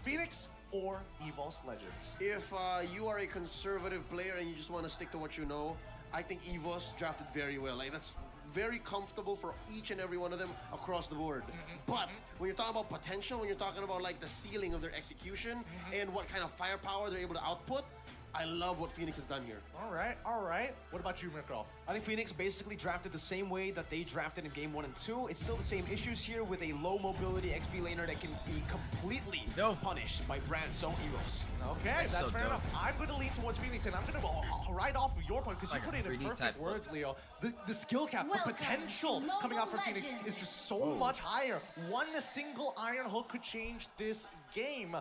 Phoenix, or Evos Legends. If you are a conservative player and you just want to stick to what you know, I think Evos drafted very well. Like, that's very comfortable for each and every one of them across the board. But when you're talking about potential, when you're talking about like the ceiling of their execution and what kind of firepower they're able to output, I love what Phoenix has done here. All right, all right. What about you, Mirko? I think Phoenix basically drafted the same way that they drafted in game 1 and 2. It's still the same issues here with a low mobility XP laner that can be completely punished by Brand so Evos. Okay, That's that's so fair dope. enough. I'm going to lean towards Phoenix, and I'm going to go right off of your point, because Like you a put it in 3D perfect type words, Leo. The skill cap, the Welcome potential to coming out Mobile from Phoenix Legends. is just so much higher. One single Iron Hook could change this game.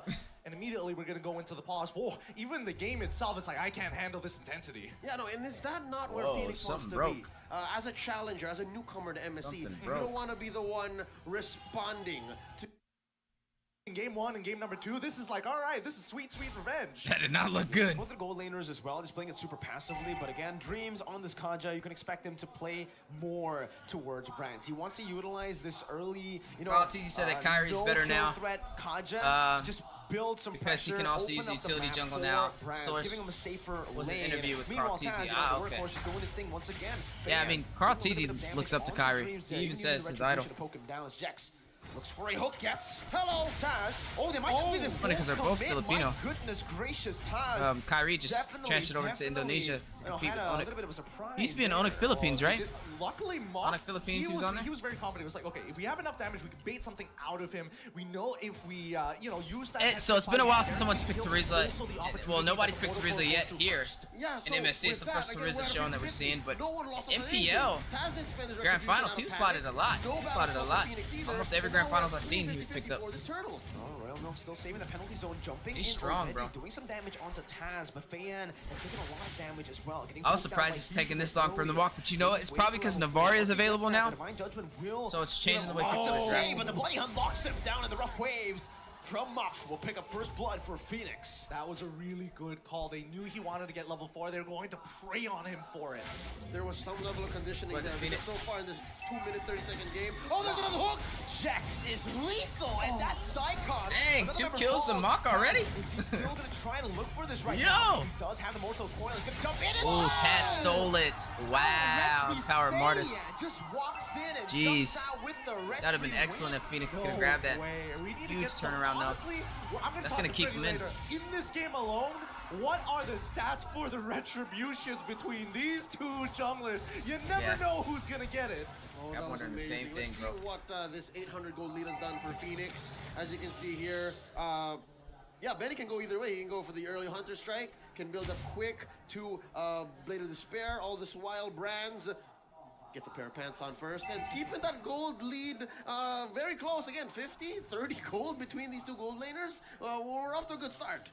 And immediately we're going to go into the pause. Whoa, even the game itself is like, I can't handle this intensity. Yeah, no, and is that not where Whoa, Phoenix wants something to broke. be? As a challenger, as a newcomer to MSC, Something you broke. don't want to be the one responding to... In game 1 and game number 2, this is like, all right, this is sweet, sweet revenge. That did not look good. Both the gold laners as well, just playing it super passively. But again, Dreams on this Kaja, you can expect him to play more towards Brands. He wants to utilize this early, you know, TZ said that Kyrie's no better kill now. threat Kaja to just build some because pressure. he can also open use up utility the map jungle for now. Brands, Source giving him a safer was an lane. interview with Meanwhile, Carl Taz, TZ. you know, Ah, the okay. workhorse is doing his thing once again. Yeah, I Fan mean, Carl doing a TZ little bit of damage looks up to onto Kyrie. Dreams He there. even Using says the his idol. retribution to poke him down as Jax looks for a hook, gets. Hello, Taz. Oh, they might just be the Funny 'cause they're full both commit. Filipino. My goodness gracious, Taz. Kyrie just Definitely, transferred over to Indonesia to you know, compete had with a Onic. little bit of a surprise He used to be in there. Onic Philippines, right? Luckily, Mock, Onic Philippines, he was on there? He was very confident. He was like, okay, if we have enough damage, we can bait something out of him. We know if we, you know, use that. So it's been a while since extra someone's fight, picked he'll Teresa. also the opportunity Well, nobody's for picked the Teresa Photo yet to here. Yeah, In MSC, it's the first Teresa showing that we're seeing, but in PL, Grand Finals, he was slotted a lot. He slotted a lot. Almost every Grand Finals I've seen, he was picked up. Oh, Royal Milk still saving the penalty zone, jumping He's in strong, already, bro. doing some damage onto Taz, but Fayan is taking a lot of damage as well. Getting I was poked down surprised by it's Hughes taking a this bit long from the earlier. walk, but you know what? It's He's probably waiting because for Navarre level is 4. available He gets now. that. Divine Judgment will So it's give changing him the way a people lot are to drafting. say, but the Bloody Hunt locks him down in the rough waves. From Mach will pick up first blood for Phoenix. That was a really good call. They knew he wanted to get level 4. They were going to prey on him for it. There was some level of conditioning But there. Phoenix- So far in this 2-minute, 30-second game. Oh, there's another hook! Jax is lethal, and that's Psychon. Dang, Another 2 member kills to called. Mock already? Is he still gonna try to look for this right Yo! now? He does have the Mortal Coil. He's gonna jump in and Oh, Taz stole it. Wow, Power Mortis. Just walks in and Jeez. jumps out with the That would have been excellent if Phoenix could have No grabbed that. way. We need to Huge get some- turnaround now. honestly, well, I'm That's talk gonna to keep Freddie him in. later. In this game alone, what are the stats for the retributions between these two junglers? You never Yeah. know who's gonna get it. Oh, I'm that was wondering the same amazing. thing, Let's bro. see what this 800 gold lead has done for Phoenix. As you can see here, yeah, Benny can go either way. He can go for the early Hunter Strike, can build up quick to Blade of Despair. All this while Brands gets a pair of pants on first, and keeping that gold lead very close. Again, 50, 30 gold between these two gold laners. We're off to a good start.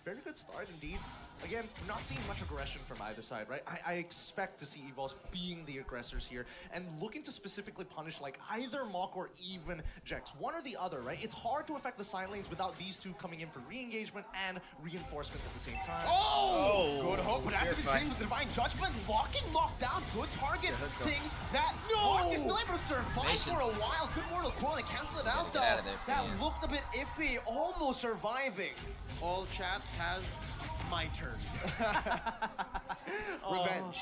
Very good start indeed. Again, not seeing much aggression from either side, right? I expect to see Evos being the aggressors here and looking to specifically punish like either Mock or even Jax. One or the other, right? It's hard to affect the side lanes without these two coming in for re-engagement and reinforcements at the same time. Oh! Good hook, but You're as he's fine. with the Divine Judgment, locking Mock down. Good target. Thing that Mock is still able to survive Nation. for a while. Good Mortal Coil and cancel it out Get though. out of there, That Fabian. looked a bit iffy, almost surviving. All chat has my turn. Revenge.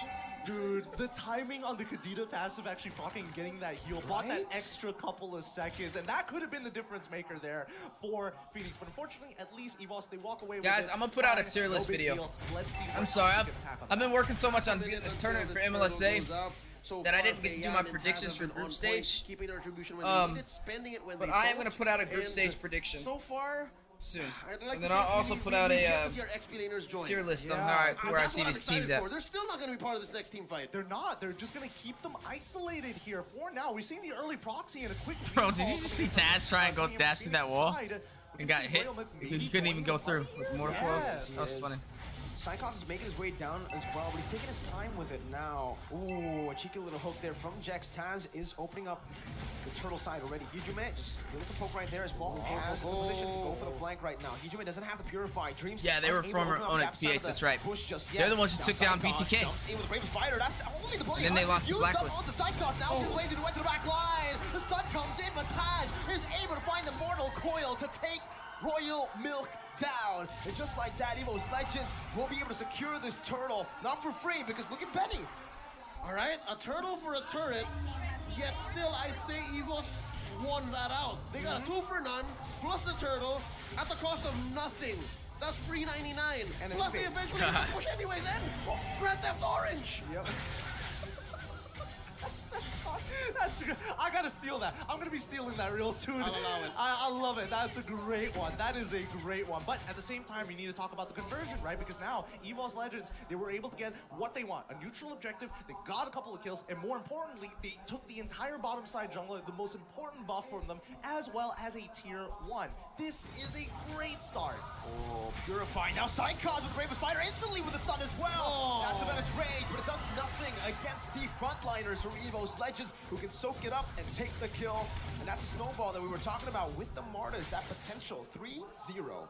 Dude, the timing on the Kadita passive actually fucking getting that heal bought that Right? extra couple of seconds, and that could have been the difference maker there for Phoenix. But unfortunately, at least Evos, they walk away with Guys, it. I'm gonna put out a Fine, tier no list big video. deal. Let's see I'm what sorry, else we can attack on I've been that. working so much on getting this tournament for MLSA that I didn't get to do my predictions for group stage. Keeping their attribution when they need it, spending it when But they I am don't. gonna put out a group And stage prediction So far, soon. I'd like And to then I'll think also we put need out to a see our XP laners join. tier list on Yeah. where I That's see what I'm these teams excited at. for. They're still not going to be part of this next team fight. They're not. They're just going to keep them isolated here for now. We're seeing the early proxy and a quick Bro, did you recall just see coming in Taz try and go coming in dash from through that Phoenix's wall? side. We And can got see hit. Royal Milk He maybe couldn't even going go through for with mortal coils. Yes. That was funny. Psychos is making his way down as well, but he's taking his time with it now. Ooh, a cheeky little hook there from Jax. Taz is opening up the turtle side already. Hijume just giving some poke right there as well. Has the position to go for the flank right now. Hijume doesn't have the Purify. Dreams. Yeah, they were former Onic PX, that's right. They're the ones who took down BTK. And then they lost to Blacklist. Now Lazy went to the back line. The stun comes in, but Taz is able to find the mortal coil to take Royal Milk down. And just like that, Evos Legends will be able to secure this turtle. Not for free, because look at Benny. All right, a turtle for a turret, yet still I'd say Evos won that out. They got a 2 for none, plus the turtle, at the cost of nothing. That's free 99. And plus they eventually push anyways in. Grand Theft Orange. Yep. That's good. I gotta steal that. I'm gonna be stealing that real soon. I'll allow it. I love it. That's a great one. That is a great one. But at the same time, we need to talk about the conversion, right? Because now, Evos Legends, they were able to get what they want. A neutral objective, they got a couple of kills, and more importantly, they took the entire bottom side jungler, the most important buff from them, as well as a tier 1. This is a great start. Oh, Purify. Now Psychos with Brave Spider instantly with the stun as well. Oh. That's the better trade, but it does nothing against the frontliners from Evos Legends, who can soak it up and take the kill. And that's a snowball that we were talking about with the Martyrs, that potential 3-0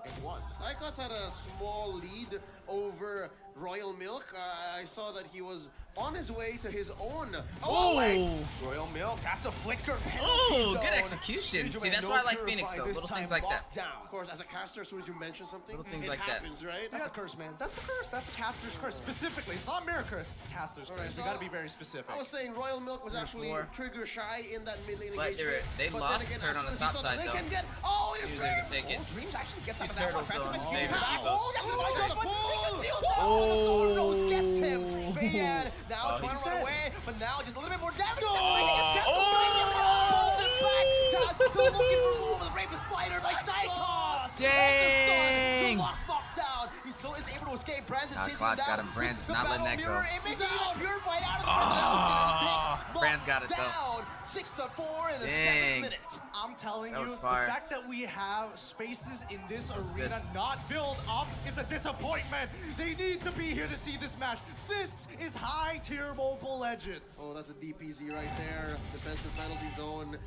and 1. Psychos had a small lead over Royal Milk. I saw that he was on his way to his own. Oh! Royal Milk, that's a flicker penalty Oh, zone. good execution. See, that's why I like Phoenix, though. Little things like that. Of course, as a caster, as soon as you mention something, Little things it like that. happens, right? That's the curse, man. That's the curse. That's the caster's curse. Specifically, it's not mirror curse. Caster's curse. Right, We so gotta be very specific. I was saying Royal Milk was actually four. trigger shy in that mid lane But engagement. they But lost then the turn on the as soon as top he saw side, that they though. can get, oh, you're Usually they can take it. Dreams actually gets Two up in that turtles, one. so Phantom in execution favor back. of Oh, Evos. that's Oh, the the pull. Oh, Rose gets him. Oh. Bayan now Oh, trying he's to run set. away, but now just a little bit more damage. Oh. Pulls it back. Taz still looking for more with the Rapist Spider by Psychos. Dang. To lock down. He still is able to escape. Brands is chasing him Cloud's down. got him. Brand's The not letting battle that go. mirror, it makes it even purified out of the Oh. Brand's got it, though. down. 6-4 in the Dang. 7th minute. I'm telling That you, was the fire. fact that we have spaces in this That's arena good. not built up, it's a disappointment. They need to be here to see this match. This is high tier Mobile Legends. Oh, that's a DPZ right there. Defensive penalty zone.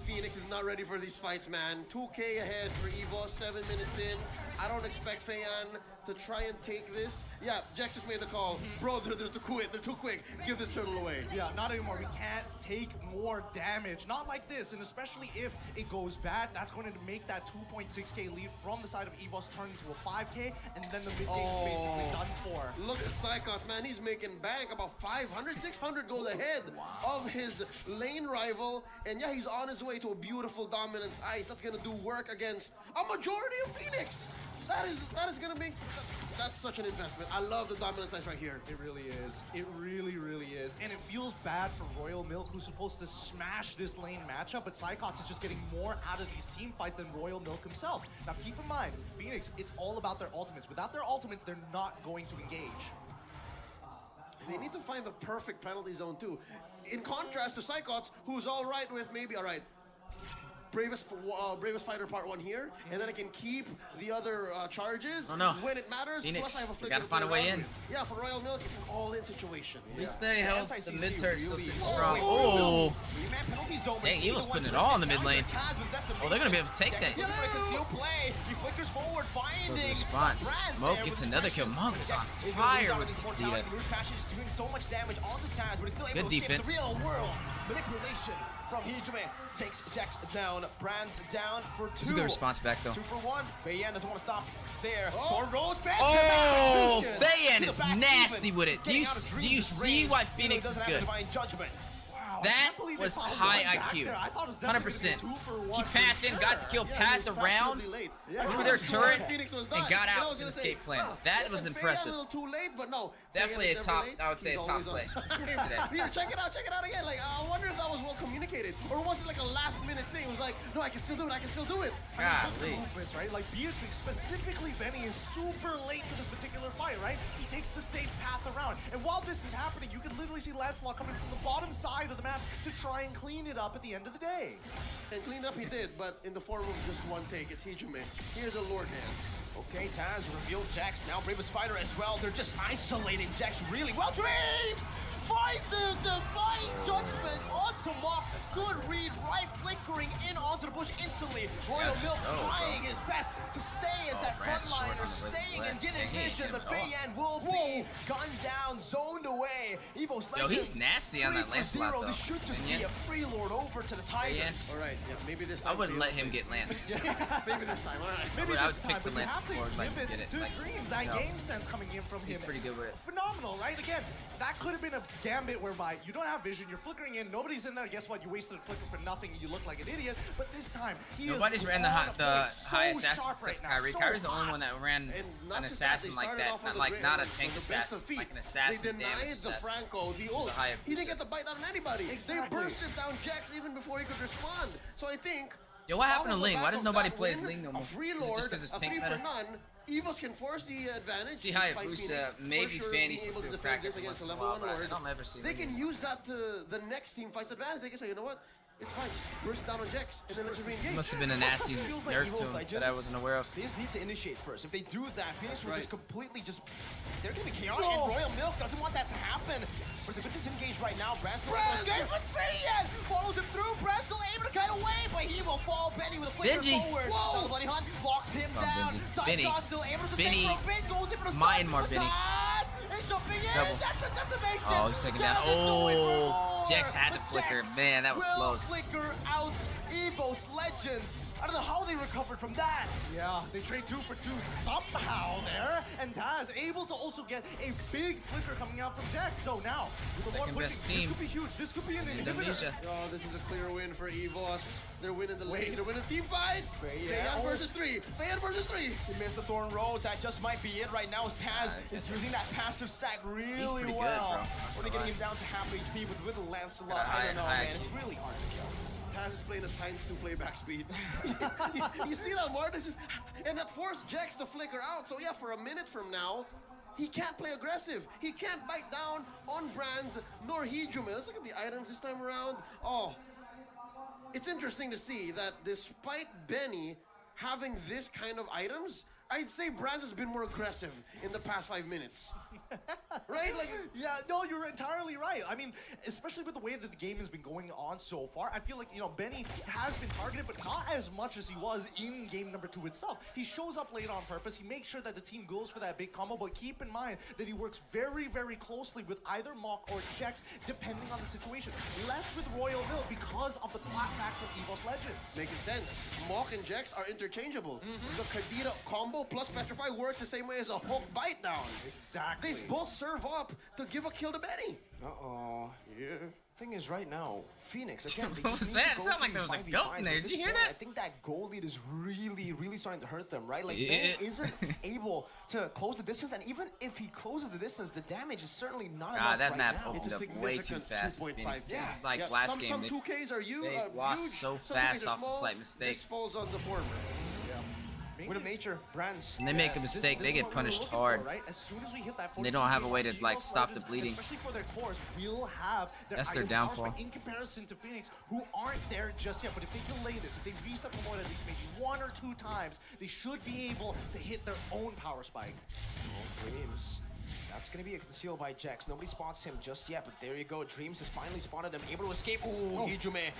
Phoenix is not ready for these fights, man. 2K ahead for Evos, 7 minutes in. I don't expect Fayan to try and take this. Yeah, Jax just made the call. Bro, they're too quick. They're too quick. Give this turtle away. Yeah, not anymore. We can't take more damage. Not like this, and especially if it goes bad, that's going to make that 2.6k lead from the side of Evos turn into a 5k, and then the mid game is basically done for. Look at Psychos, man. He's making bank about 500, 600 goals ahead of his lane rival. And yeah, he's on his way to a beautiful dominance ice. That's going to do work against a majority of Phoenix. That is going to make... That's such an investment. I love the dominance ice right here. It really is. It really, really is. And it feels bad for Royal Milk, who's supposed to smash this lane matchup, but Psychos is just getting more out of these team fights than Royal Milk himself. Now keep in mind, Phoenix, it's all about their ultimates. Without their ultimates, they're not going to engage. They need to find the perfect penalty zone too. In contrast to Psychos, who's all right with maybe, all right, Bravest Fighter Part 1 here, and then I can keep the other charges when it matters. Phoenix, Plus I have a they flicker gotta to find a play way around in. with. Yeah, for Royal Milk, it's an all-in situation. At least they held the Anti-CC mid turret still really- sitting Oh, strong. wait, Oh, Three-man penalty zone, but dang, he's Evil's the one putting it to all in the mid counter lane. Taz with decimation. Oh, they're gonna be able to take Jax that. looking for a concealed play. He flickers forward, finding Good response. Brands Mo there gets with another the kill. pressure. Monk is on Jax is fire gonna with lose this out on mortality. Kadita. Root Passion is doing so much damage onto Taz, but he's still able Good to escape defense. the real world. Manipulation from Hijume takes Jax down. Brands down for 2. It's a good response back, though. 2 for 1. Fayan doesn't want to stop there. For Rose Band. Oh, Fayan is nasty with it. Do you see why Phoenix is good? Judgment. Wow, That was high IQ. 100%. He pathed in, got the kill, pathed around, threw their turret, and got out with an escape plan. That was impressive. A little too late, but no. Definitely a Fayan is top, never late. I would say a He's top always play on time. today. Here, check it out again. Like, I wonder if that was well communicated, or was it like a last-minute thing? It was like, no, I can still do it. I can still do it. Golly. Movements, right? Like Beatrix, specifically Benny, is super late to this particular fight, right? He takes the safe path around. And while this is happening, you can literally see Lancelot coming from the bottom side of the map. map to try and clean it up at the end of the day. And clean up he did, but in the form of just one take. It's Hijime. Here's a Lord Dance. Okay, Taz revealed Jax, now Bravest Fighter as well. They're just isolating Jax really well. Dreams finds the Divine Judgment onto Mock. Good read, right flickering in onto the bush instantly. Royal Milk trying his best to stay as that frontliner, staying and getting vision, but Feiyan will be gunned down, zoned away. Evos Yo, he's nasty on that Lancelot though. This should just be a free lord over to the Tigers. All right, yeah, maybe this time. I wouldn't let him get Lance. Maybe this time, all right. Maybe I this would time, pick the but you Lance have to before, like, give get it it, to like, Dreams. That no. game sense coming in from He's him. pretty good with it. Phenomenal, right? Again, that could have been a gambit whereby you don't have vision, you're flickering in, nobody's in there. Guess what? You wasted a flicker for nothing. You look like an idiot. But this time, nobody's ran the high assassin except Kyrie. Kyrie's the only one that ran an assassin like that, not a tank assassin, like an assassin damage They denied the assassin. Franco the ult. He didn't get the bite on anybody. Exactly. They bursted down Jax even before he could respond. So I think. Yo, what happened to Ling? Why does nobody play as win, Ling no more? A free Is lord, it just because it's a tank 3 better? for none. Evos can force the advantage. See how despite Evos, Phoenix maybe for sure Fanny being able to to defend crack this it against once a in a level while, 1 but I lord. don't ever see They Ling. can use that to the next team fights advantage. They can say, you know what? It's fine. Just burst down on Jax and then let's re-engage. Must have been a nasty Feels like nerf Evos to him Legends. that I wasn't aware of. They just need to initiate first. If they do that, Phoenix will right. just completely they're gonna be chaotic, and Royal Milk doesn't want that to happen. But it's a good disengage right now. Brad's still able to escape, but Feiyan follows him through. Brad's still able to cut away, but he will fall. Benny with a flicker Benji. forward. Now the Bunny Hunt locks him Come on, down. Benji. Benny. Sidecar still able to Benny. save Ben, goes in for the Myanmar, stun. Benny. Taz is jumping in. Double. That's a decimation. Oh, he's taking down. Taz is going for Oh, more. Jax had to But flicker. Jax Man, that was will close. Flicker out Evos Legends. I don't know how they recovered from that. Yeah, they trade 2 for 2 somehow there, and Taz able to also get a big flicker coming out from Jax. So now, with the more Second best pushing, team. this could be huge. This could be an inhibitor. Indonesia. Oh, this is a clear win for Evos. They're winning the lanes. They're winning team fights. Feiyan versus 3. Feiyan versus 3. He missed the Thorn Rose. That just might be it right now. Taz is using that passive stack really pretty good, well. bro. Only getting him down to half HP with the Lancelot. Got a I don't know, high man. It's really hard to kill. Taz is playing at ×2 playback speed. you see that, Martin? And that forced Jax to flicker out. So yeah, for a minute from now, he can't play aggressive. He can't bite down on Brands nor Hijime. Let's look at the items this time around. Oh, it's interesting to see that despite Benny having this kind of items, I'd say Brands has been more aggressive in the past 5 minutes. Right? Like, Yeah, no, you're entirely right. I mean, especially with the way that the game has been going on so far, I feel like, you know, Benny has been targeted, but not as much as he was in game number 2 itself. He shows up late on purpose. He makes sure that the team goes for that big combo, but keep in mind that he works very, very closely with either Mock or Jax, depending on the situation. Less with Royal Mill because of the clapback from Evos Legends. making sense. Mock and Jax are interchangeable. The Kadira combo plus Petrify works the same way as a hook bite down. Exactly. They both serve up to give a kill to Benny. Uh-oh. Yeah. Thing is, right now, Phoenix, again, they What just was need to that? go It sounded for like there was a these goat 5v5s, in there. but Did you this hear point, that? I think that goal lead is really starting to hurt them, right? Like, Yeah. Benny isn't able to close the distance, and even if he closes the distance, the damage is certainly not enough That right map now. opened It's a up way too significant fast for 2.5. Phoenix. This is Yeah. like last some game. Some They 2Ks are they lost huge, so some fast 2Ks are off a small. slight mistake. This falls on the former. Wind of Nature, Brands. And they make a Yes, mistake, this they is get what we were punished looking hard. for, right? As soon as we hit that And they don't have a way to, 42 like, Evos stop the Legends, bleeding. Especially for their cores, will have their That's their item power downfall. spike in comparison to Phoenix, who aren't there just yet. But if they delay this, if they reset the Lord at least maybe 1 or 2 times, they should be able to hit their own power spike. Dreams. That's going to be a conceal by Jax. Nobody spots him just yet, but there you go. Dreams has finally spotted him, able to escape. Ooh, Hijime.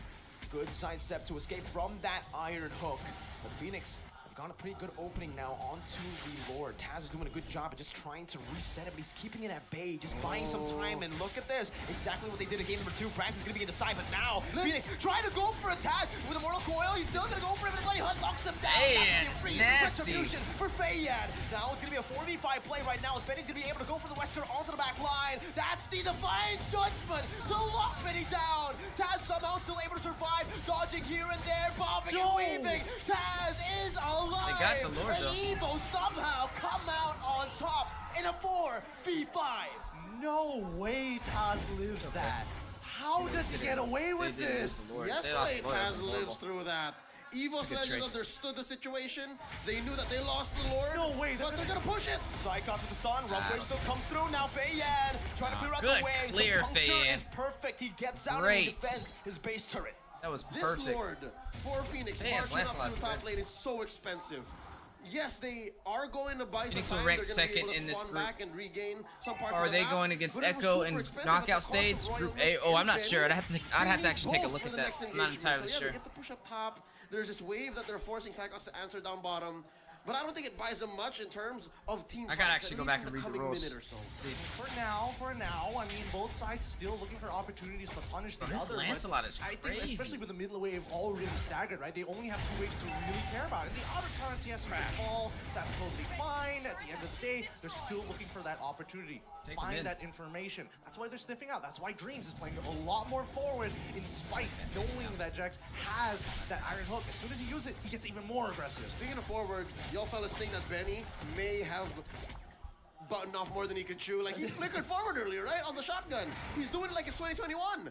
Good sidestep to escape from that iron hook. But Phoenix have got a pretty good opening now onto the Lord. Taz is doing a good job at just trying to reset it, but he's keeping it at bay, just buying some time. And look at this. Exactly what they did in game number 2. Brands is going to be in the side, but now Phoenix trying to go for a Taz with a Mortal Coil. He's still going to go for it, but Bloody Hunt knocks him down. Hey, That's gonna be a it's free nasty. retribution for Feiyan. Now it's going to be a 4v5 play right now. Benny's going to be able to go for the Wesker onto the back line. That's the Divine Judgment to lock Benny down. Taz somehow still able to survive, dodging here and there, bobbing and weaving. Taz is alive. They got the Lord, and though. Evo somehow come out on top in a 4v5. No way Taz lives that. How does he get away with They did lose this? the Lord. Yes, They lost Slate the Lord. has Horrible. lived through that. Evos good Legends trade. understood the situation. They knew that they lost the Lord. No way, But they're gonna push it. Psychos with the stun. Rough Trade still comes through. Now Feiyan trying to clear out Good the way. clear, the puncture Feiyan. is perfect. He gets out Great. and defends his base turret. That was This perfect. Lord for Phoenix Yes, marching up Lancelot's to the top good. lane is so expensive. Yes, they are going to buy Phoenix some will time. rank They're gonna be second able to in this spawn group. back and regain some parts Are of the they map, going against but it was Echo super and expensive at knockout the cost of stage? Royal Group Milk A? Oh, I'm not and sure. Fenrir. I'd have to They actually take a need look both at for the that. next I'm not engagement. entirely So yeah, sure. they get to push up top. There's this wave that they're forcing Psychos to answer down bottom. But I don't think it buys them much in terms of team I gotta fights, actually at go least back in and the read the coming rules. minute or so. Let's see. For now, I mean, both sides still looking for opportunities to punish the This other. but Lancelot is I think, crazy. especially with the middle wave already staggered, right? They only have 2 waves to really care about. And the other currency has to fall. That's totally fine. At the end of the day, they're still looking for that opportunity. Take them in. Find that information. That's why they're sniffing out. That's why Dreams is playing a lot more forward, in spite knowing that Jax has that Iron Hook. As soon as he uses it, he gets even more aggressive. Speaking of forward, y'all fellas think that Benny may have buttoned off more than he could chew. Like, he flickered forward earlier, right? On the shotgun. He's doing it like it's 2021.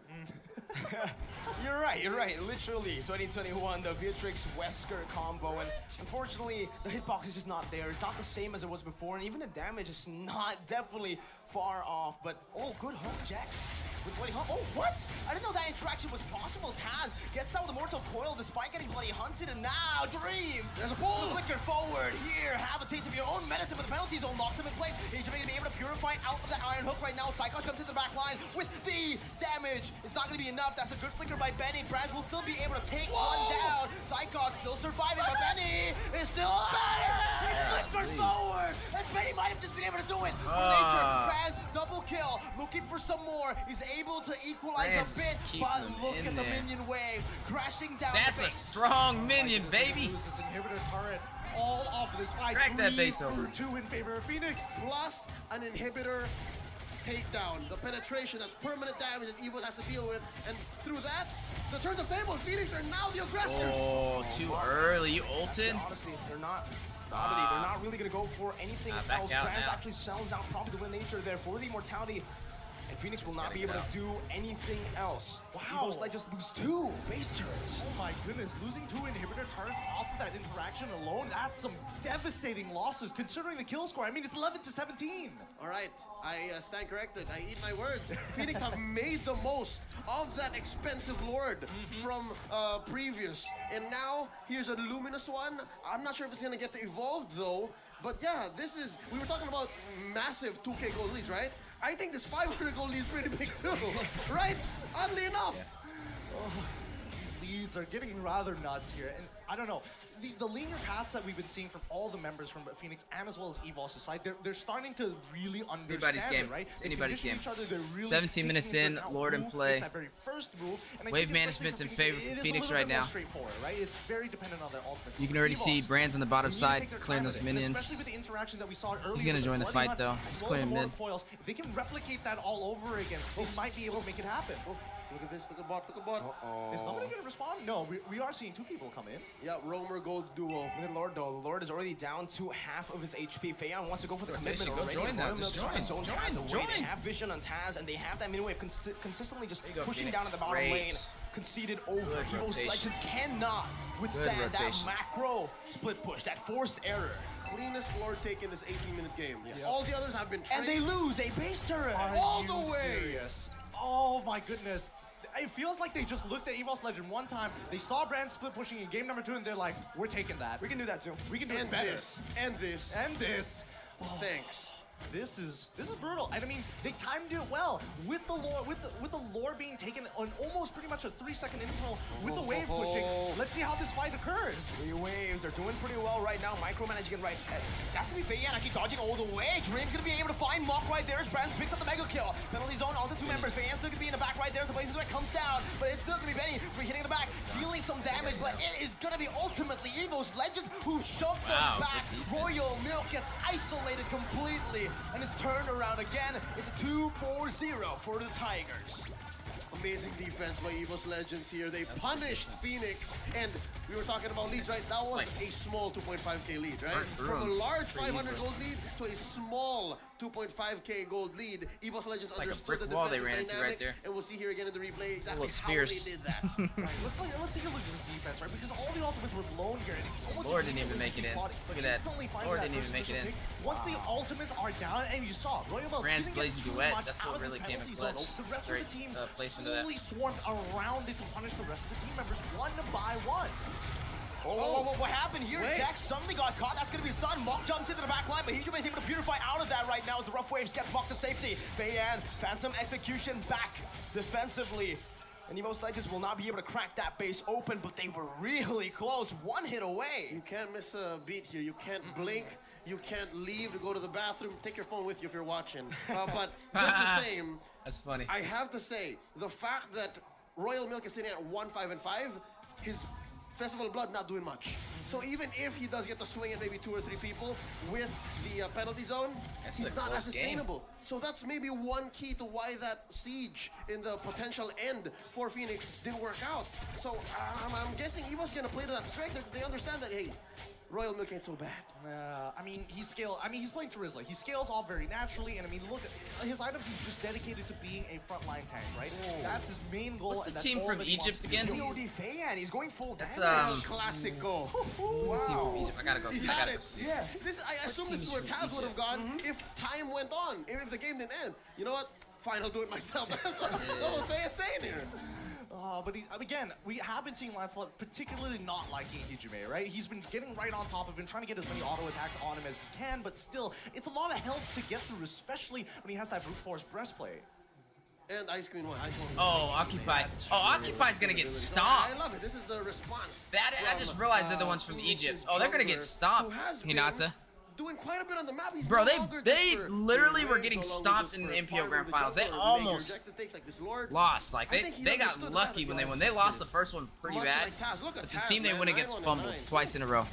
You're right. Literally, 2021, the Beatrix Wesker combo, and unfortunately, the hitbox is just not there. It's not the same as it was before, and even the damage is not definitely far off. But oh, good hook, Jax. With Bloody Hunt. Oh, what? I didn't know that interaction was possible. Taz gets out with the Mortal Coil despite getting Bloody Hunted, and now Dreams. There's a pull. Flicker forward. Here, have a taste of your own medicine, but the penalty zone locks him in place. He's going to be able to purify out of that Iron Hook right now. Psycho jumps into the back line with the damage. It's not going to be enough. That's a good flicker by Benny. Brands will still be able to take one down. Psycho still surviving, but Benny is still alive. He flickers forward, and Benny might have just been able to do it. Nature, Brands, double kill, looking for some more. He's able to equalize Lance a bit, keep but him look in at the there. minion wave crashing down. That's the a base. strong minion, baby. Lose this inhibitor turret all off of this fight. Crack that base 3 over. for 2 in favor of Phoenix. Plus an inhibitor takedown. The penetration, that's permanent damage that Evos has to deal with. And through that, the turns of table, Phoenix are now the aggressors. Oh, too early. You ulted? Honestly, they're not. They're not really going to go for anything back else. out Brands now. actually sells out probably the win nature there for the immortality. And Phoenix will not be able to do anything else. Wow. Evos like just lose 2 base turrets. Oh my goodness, losing 2 inhibitor turrets off of that interaction alone, that's some devastating losses considering the kill score. I mean, it's 11-17. All right, I stand corrected. I eat my words. Phoenix have made the most of that expensive Lord from previous. And now, here's a Luminous one. I'm not sure if it's going to get evolved, though. But yeah, this is... We were talking about massive 2K gold leads, right? I think this 500 gold lead is pretty big, too. Right? Oddly enough. Oh, these leads are getting rather nuts here. And I don't know, the linear paths that we've been seeing from all the members from Phoenix and as well as Evos' side, they're starting to really understand Anybody's game. it, right? It's They anybody's condition game. each other, they're really 17 minutes taking in, into account Lord in who play. makes that very first move. And I Wave think especially management's in for favor it for is a Phoenix little right bit more now. straightforward, right? It's very dependent on their ultimate. You can already see Evos, Brands on the bottom they need to side take their clearing time those with it, and minions. especially with the interaction that we saw earlier. He's gonna with join the Bloody fight, Hunt, though. as He's well as clearing the mid. Mortal Coils. If they can replicate that all over again, they might be able to make it happen. Look at this, look at bot, look at bot. Is nobody going to respond? No, we are seeing 2 people come in. Yeah, Roamer Gold duo. Look at Lord though. The Lord is already down to half of his HP. Feiyan wants to go for the Rotation, commitment go already. join that, Royal just Milk trying to join, zone Taz away. join. They have vision on Taz, and they have that mid wave consistently just There you go, pushing Phoenix. down in the bottom Great. lane. Conceded over. Good Evos rotation. Legends cannot withstand that rotation. macro split push, that forced error. Cleanest Lord take in this 18-minute game. All the others have been And they trained. lose a base turret. all the way. Serious? Oh my goodness. It feels like they just looked at Evos Legend one time, they saw Brand split pushing in game number 2, and they're like, we're taking that. We can do that too. We can do And it better. this, and this. And this. Thanks. This is brutal. And I mean, they timed it well with the lore, with the lore being taken on almost pretty much a 3-second interval with the wave pushing. Let's see how this fight occurs. 3 waves are doing pretty well right now. Micromanaging it right. That's gonna be Feiyan actually dodging all the way. Dream's gonna be able to find Mock right there as Brands picks up the mega kill. Penalty zone, all the 2 members. Feiyan's still gonna be in the back right there. The Blazing Sweat comes down, but it's still gonna be Benny for hitting the back, dealing some damage, but it is gonna be ultimately Evos Legends who shoved them back. Royal Milk gets isolated completely, and it's turned around again. It's a 2-4-0 for the Tigers. Amazing defense by Evos Legends here. They punished Phoenix, and we were talking about leads, right? That was like a small 2.5k lead, right? through From a him large pretty 500 easily. gold lead to a small 2.5k gold lead. Evos Legends Like a understood brick the wall they defensive ran into right dynamics, there. and we'll see here again in the replay exactly Little how spears. they did that. Right, let's take a look at this defense, right? Because all the ultimates were blown here, and almost Lord didn't even immediately make it you in. see Caught Look at that. instantly finding Lord that didn't even first make it initial in. pick. Once the ultimates are down, and you saw Royal Milk Brand's didn't get Blazing too Duet, much that's out what of really this came in penalty zone. clutch. The rest Great of the teams placement of that. slowly swarmed around it to punish the rest of the team members one by one. Oh, what happened here? Wait. Jack suddenly got caught. That's going to be stun. Mock jumps into the back line, but Hijume is able to purify out of that right now as the Rough Waves gets Mock to safety. Feiyan, Phantom Execution back defensively. And Evos Legends will not be able to crack that base open, but they were really close. One hit away. You can't miss a beat here. You can't blink. You can't leave to go to the bathroom. Take your phone with you if you're watching. But just the same, That's funny. I have to say, the fact that Royal Milk is sitting at 1-5-5, his Festival of Blood not doing much. So even if he does get to swing at maybe 2 or 3 people with the penalty zone, That's he's a not close as game. sustainable. So that's maybe one key to why that siege in the potential end for Phoenix didn't work out. So I'm guessing Evo's gonna play to that strength. They understand that, hey, Royal Milk ain't so bad. I mean, he's playing Terizla. He scales off very naturally, and I mean, look, his items, he's just dedicated to being a frontline tank, right? That's his main goal. What's the and that's team all from that he wants Egypt to do. again? POD Feiyan, he's going full That's damage. Classico. Who's the team from Egypt? I gotta go He see. I had gotta go it. see. Yeah, I assume this team is is where from Taz would have Egypt? gone if time went on, if the game didn't end. You know what? Fine, I'll do it myself. That's what Feiyan's saying here. But again, we have been seeing Lancelot particularly not liking Hijume, right? He's been getting right on top of him, trying to get as many auto attacks on him as he can, but still, it's a lot of health to get through, especially when he has that brute force breastplate. And Ice Queen 1. Oh, Occupy. Oh, Occupy's gonna get stomped. I love it. This is the response. I just realized they're the ones from Egypt. Oh, they're gonna get stomped. Hinata. Doing quite a bit on the map. He's Bro, no longer they just for literally being were raised, getting no longer stomped just in the for MPO fighting Grand with the Finals. They jungler or making almost rejected things like this Lord. lost. Like I think he they got understood lucky that when as well. they lost the first one pretty Much bad. like Taz. Look at But the Taz, team they man, win 9 against on fumbled 9. twice in a row.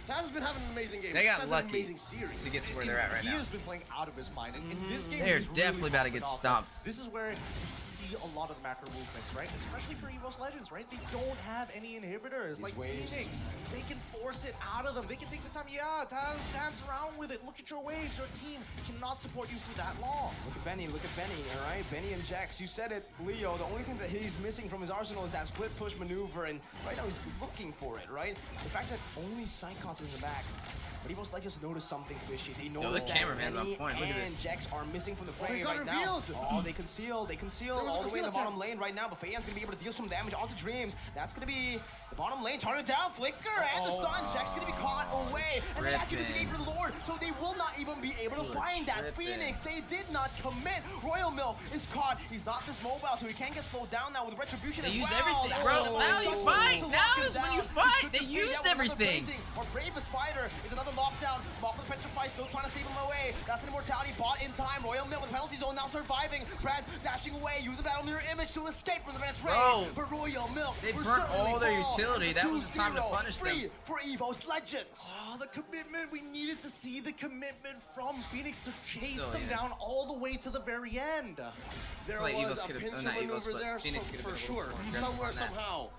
Taz has been having an amazing game. They got Taz has an lucky amazing series. to get to where they're at right He now. has been playing out of his mind, and in this game, They're he's definitely really about to get popping off. stomped. This is where you see a lot of the macro movements, right? Especially for Evos Legends, right? They don't have any inhibitors. Like waves. Phoenix, they can force it out of them. They can take the time. Yeah, dance around with it. Look at your waves. Your team cannot support you for that long. Look at Benny, all right? Benny and Jax, you said it, Leo. The only thing that he's missing from his arsenal is that split push maneuver, and right now he's looking for it, right? The fact that only Psychons is in the back. But Evos Legends noticed something fishy. They noticed the that cameraman's on Benny point. Look at and this. Jax are missing from the they frame got right revealed. now. Oh, they conceal was all a the way in the conceal bottom attack. lane right now, but Feiyan's gonna be able to deal some damage onto Dreams. That's gonna be the bottom lane. Turn it down, Flicker, and the stun. Jack's gonna be caught away, and they actually tripping. escape for the Lord, so they will not even be able to You are find that tripping. Phoenix. They did not commit. Royal Milk is caught. He's not this mobile, so he can't get slowed down now with Retribution They as used well. everything, That bro. was Now you just fight. to Now lock him is when you down. fight. Took They the used Feiyan with another everything. blazing. Our bravest fighter is another lockdown. Mock with Petrify still trying to save him away. That's an immortality bought in time. Royal Milk with penalty zone now surviving. Brad dashing away, using battle mirror image to escape from the Venice Bro, raid. But Royal Milk they will burnt certainly all their fall. utility. That was the time to 2-0, punish them. free for Evos Legends. Oh, the commitment. We needed to see the commitment from Phoenix to chase Still, them yeah. down all the way to the very end. There Like was Evos a could've- pincer not Evos, maneuver but there, Phoenix could've for been a little sure, more aggressive somewhere, on that. somehow.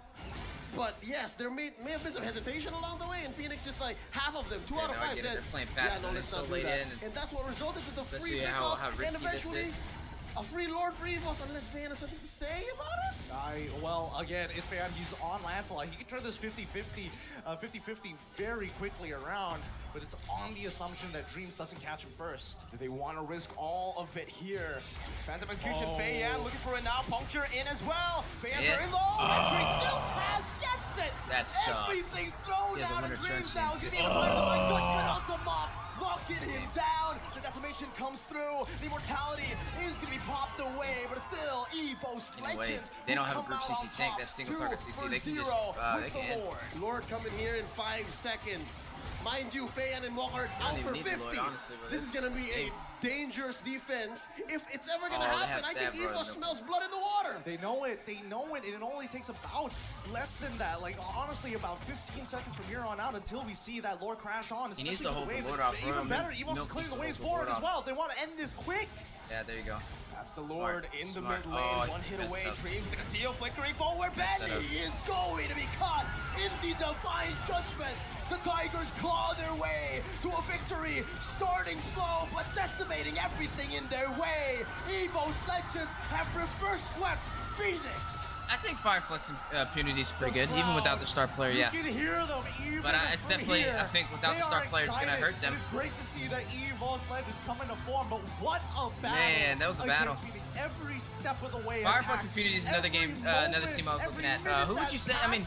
But yes, there may have been some hesitation along the way, and Phoenix just like half of them, 2 Yeah, out of no, I 5 get it. said, They're playing fast no, when let's it's so not do late that. in, And that's what resulted with the free especially pickup, how risky and this eventually is. a free Lord for Evos, unless Van has something to say about it. Well, again, it's Feiyan. He's on Lancelot. He can turn this 50-50 very quickly around, but it's on the assumption that Dreams doesn't catch him first. Do they want to risk all of it here? Phantom Execution, Feiyan looking for it now. Puncture in as well. Feiyan Yeah. very low. Entry still has gets it. That sucks. Everything thrown He has a out winter of Dreams trench now. into- He's able to play the judgment onto Mock. Locking him down. The decimation comes through. The immortality is going to be popped away, but still, Evos Anyway, Legends. they don't who have a come group out CC on tank. top, They have single target CC. They can just, 2-0 they with can the end. Lord. Lord coming here in 5 seconds. Mind you, Feiyan and Mock are out even for need the 50. Lord, honestly, but This is it's going to be a escape. dangerous defense. If it's ever going to Oh, they happen, have I think that, bro. Evos smells blood in the water. They know it, and it only takes about less than that. Like, honestly, about 15 seconds from here on out until we see that Lord crash on. He needs especially to with hold the waves. Lord And off even room, better, and Evos is Milk clearing needs the to waves hold the Lord forward as off. well. They want to end this quick. Yeah, there you go. That's the Lord in the Smart. mid lane. Oh, One hit messed away. up. Dreams. The conceal flickering forward. Messed that Benny is going to be caught in the divine judgment. The Tigers claw their way to a victory, starting slow but decimating everything in their way. Evos Legends have reverse swept Phoenix. I think Fireflux Impunity is pretty good, even without the star player, yeah. You can hear them even But it's from definitely, here. I think without They the star are player, it's going to excited, hurt them. and it's great to see that Evos Legends come into form, but what a battle. Man, that was a battle. Fireflux every step of the way. Fireflux Impunity is another game, another team I was looking at. Who would you say? I mean,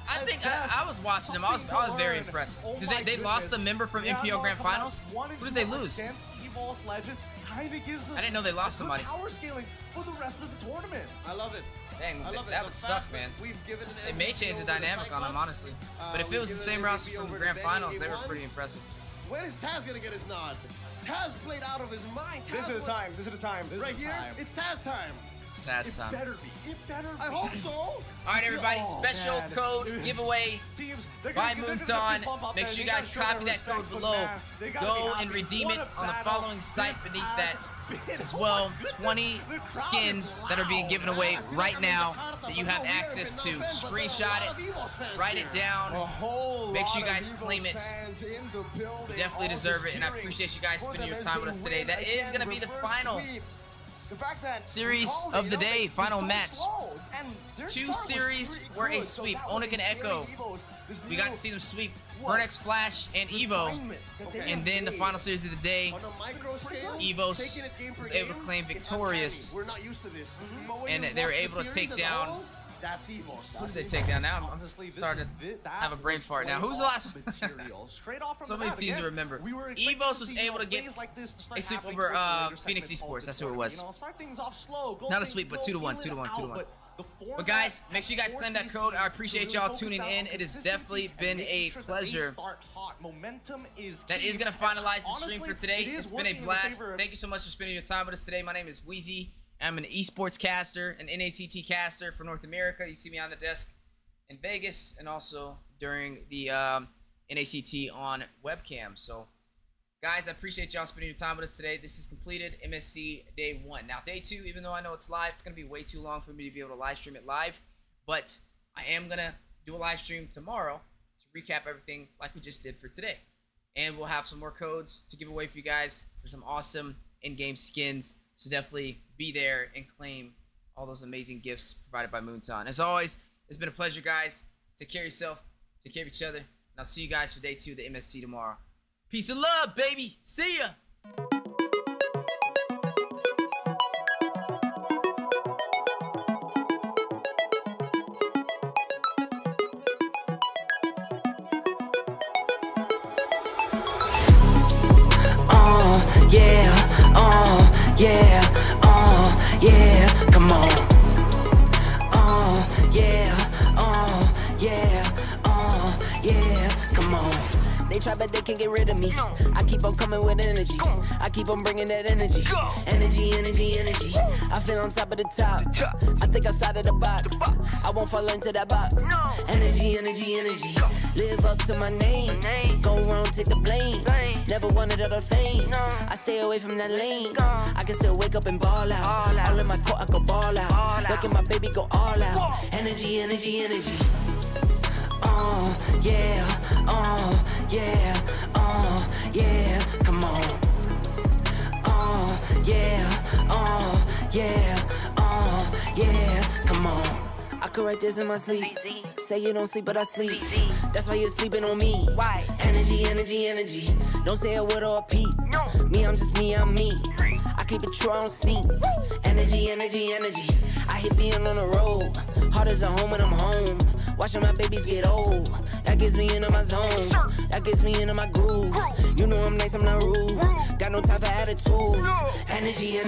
I think I was watching them. I was very impressed. Did they lost a member from MPO Grand Finals? Who did they lose? Evos Legends kind of gives us I didn't know they lost good somebody. power scaling for the rest of the tournament. I love it. Dang, I love that it. would The suck, fact man. that we've given an They may MVP change the over dynamic on them, Cyclops. honestly. But if it We've was the given same an roster MVP from over Grand Benny. Finals, He they were won. pretty impressive. When is Taz gonna get his nod? Taz played out of his mind. This is the time. This is the time. This Right is the here, time. it's Taz time. It's Taz time. Better be. It better be. I hope so. All right, everybody, Oh, special man. code giveaway Teams, they're by gonna get Moonton. this bump up Make there. sure you They guys gotta show copy their that code respect for the below. man. They gotta Go be and happy. redeem What it a on the battle following site this beneath has that. been. As well, Oh my goodness. 20 The crowd skins is that are being loud. given away right now But that you have no, we are access in to. no Ben, but there are a Screenshot lot of it, Evos fans write here. it down. A whole Make sure you lot guys of claim Evos it. fans in the building, Definitely all deserve just it, and I cheering appreciate you guys for spending them your as time they with us today. win That is again, going to be the reverse final sweep. The fact that series Colby, of the day, they final started match. slow, and their Two start was series pretty were a good, so sweep. that was Onic and a scary Echo. Evos. This We new got to see them sweep what? Burnex Flash and Evo. refinement that they Okay. And have then the made. final series of the day, On a micro scale, Evos taking it game per was able to game, claim it's victorious. uncanny. We're not used to this. But when And you they were watch the able to series take as a down- whole, that's Evos. Who did they take down now? I'm Honestly, this starting is to have a brain fart now. way Who's the last off one? material. Straight off from So the many bat. teams to Again, remember. we were expecting Evos to was see, able to get plays like this to start a sweep happening over, towards the later Phoenix segments of Esports. the That's who it tournament. was. You know, start things off slow. Go Not a things sweep, but slow, 2-1, feel it 2-1, out, 2-1. but the format But guys, make sure you guys forced claim that these code. I teams appreciate to y'all focus tuning down in. on It has consistency definitely and been making a sure that pleasure. they start hot. Momentum is That key. is going to finalize the stream Honestly, for today. it is It's been a working in the blast. favor of- Thank you so much for spending your time with us today. My name is Weezy. I'm an esports caster, an NACT caster for North America. You see me on the desk in Vegas and also during the NACT on webcam. So, guys, I appreciate y'all spending your time with us today. This is completed MSC Day 1. Now, Day 2, even though I know it's live, it's going to be way too long for me to be able to live stream it live. But I am going to do a live stream tomorrow to recap everything like we just did for today. And we'll have some more codes to give away for you guys for some awesome in-game skins. So definitely be there and claim all those amazing gifts provided by Moonton. As always, it's been a pleasure, guys. Take care of yourself. Take care of each other. And I'll see you guys for Day 2 of the MSC tomorrow. Peace and love, baby. See ya. Yeah, come on. Yeah, come on. They try but they can't get rid of me. I keep on coming with energy. I keep on bringing that energy. Energy. I feel on top of the top. I think outside of the box. I won't fall into that box. Energy. Live up to my name. Go wrong, take the blame. Never wanted other fame. I stay away from that lane. I can still wake up and ball out. All in my court, I go ball out. Look at my baby go all out. Energy. Yeah, come on. Yeah, come on. I could write this in my sleep. Say you don't sleep, but I sleep. That's why you're sleeping on me. Why? Energy. Don't say a word or a peep. Me, I'm just me, I'm me. I keep it true, I don't sneak. Energy. I hit being on the road. Hard as a home when I'm home. Watching my babies get old. That gets me into my zone. That gets me into my groove. You know I'm nice, I'm not rude. Got no time for attitudes. Energy.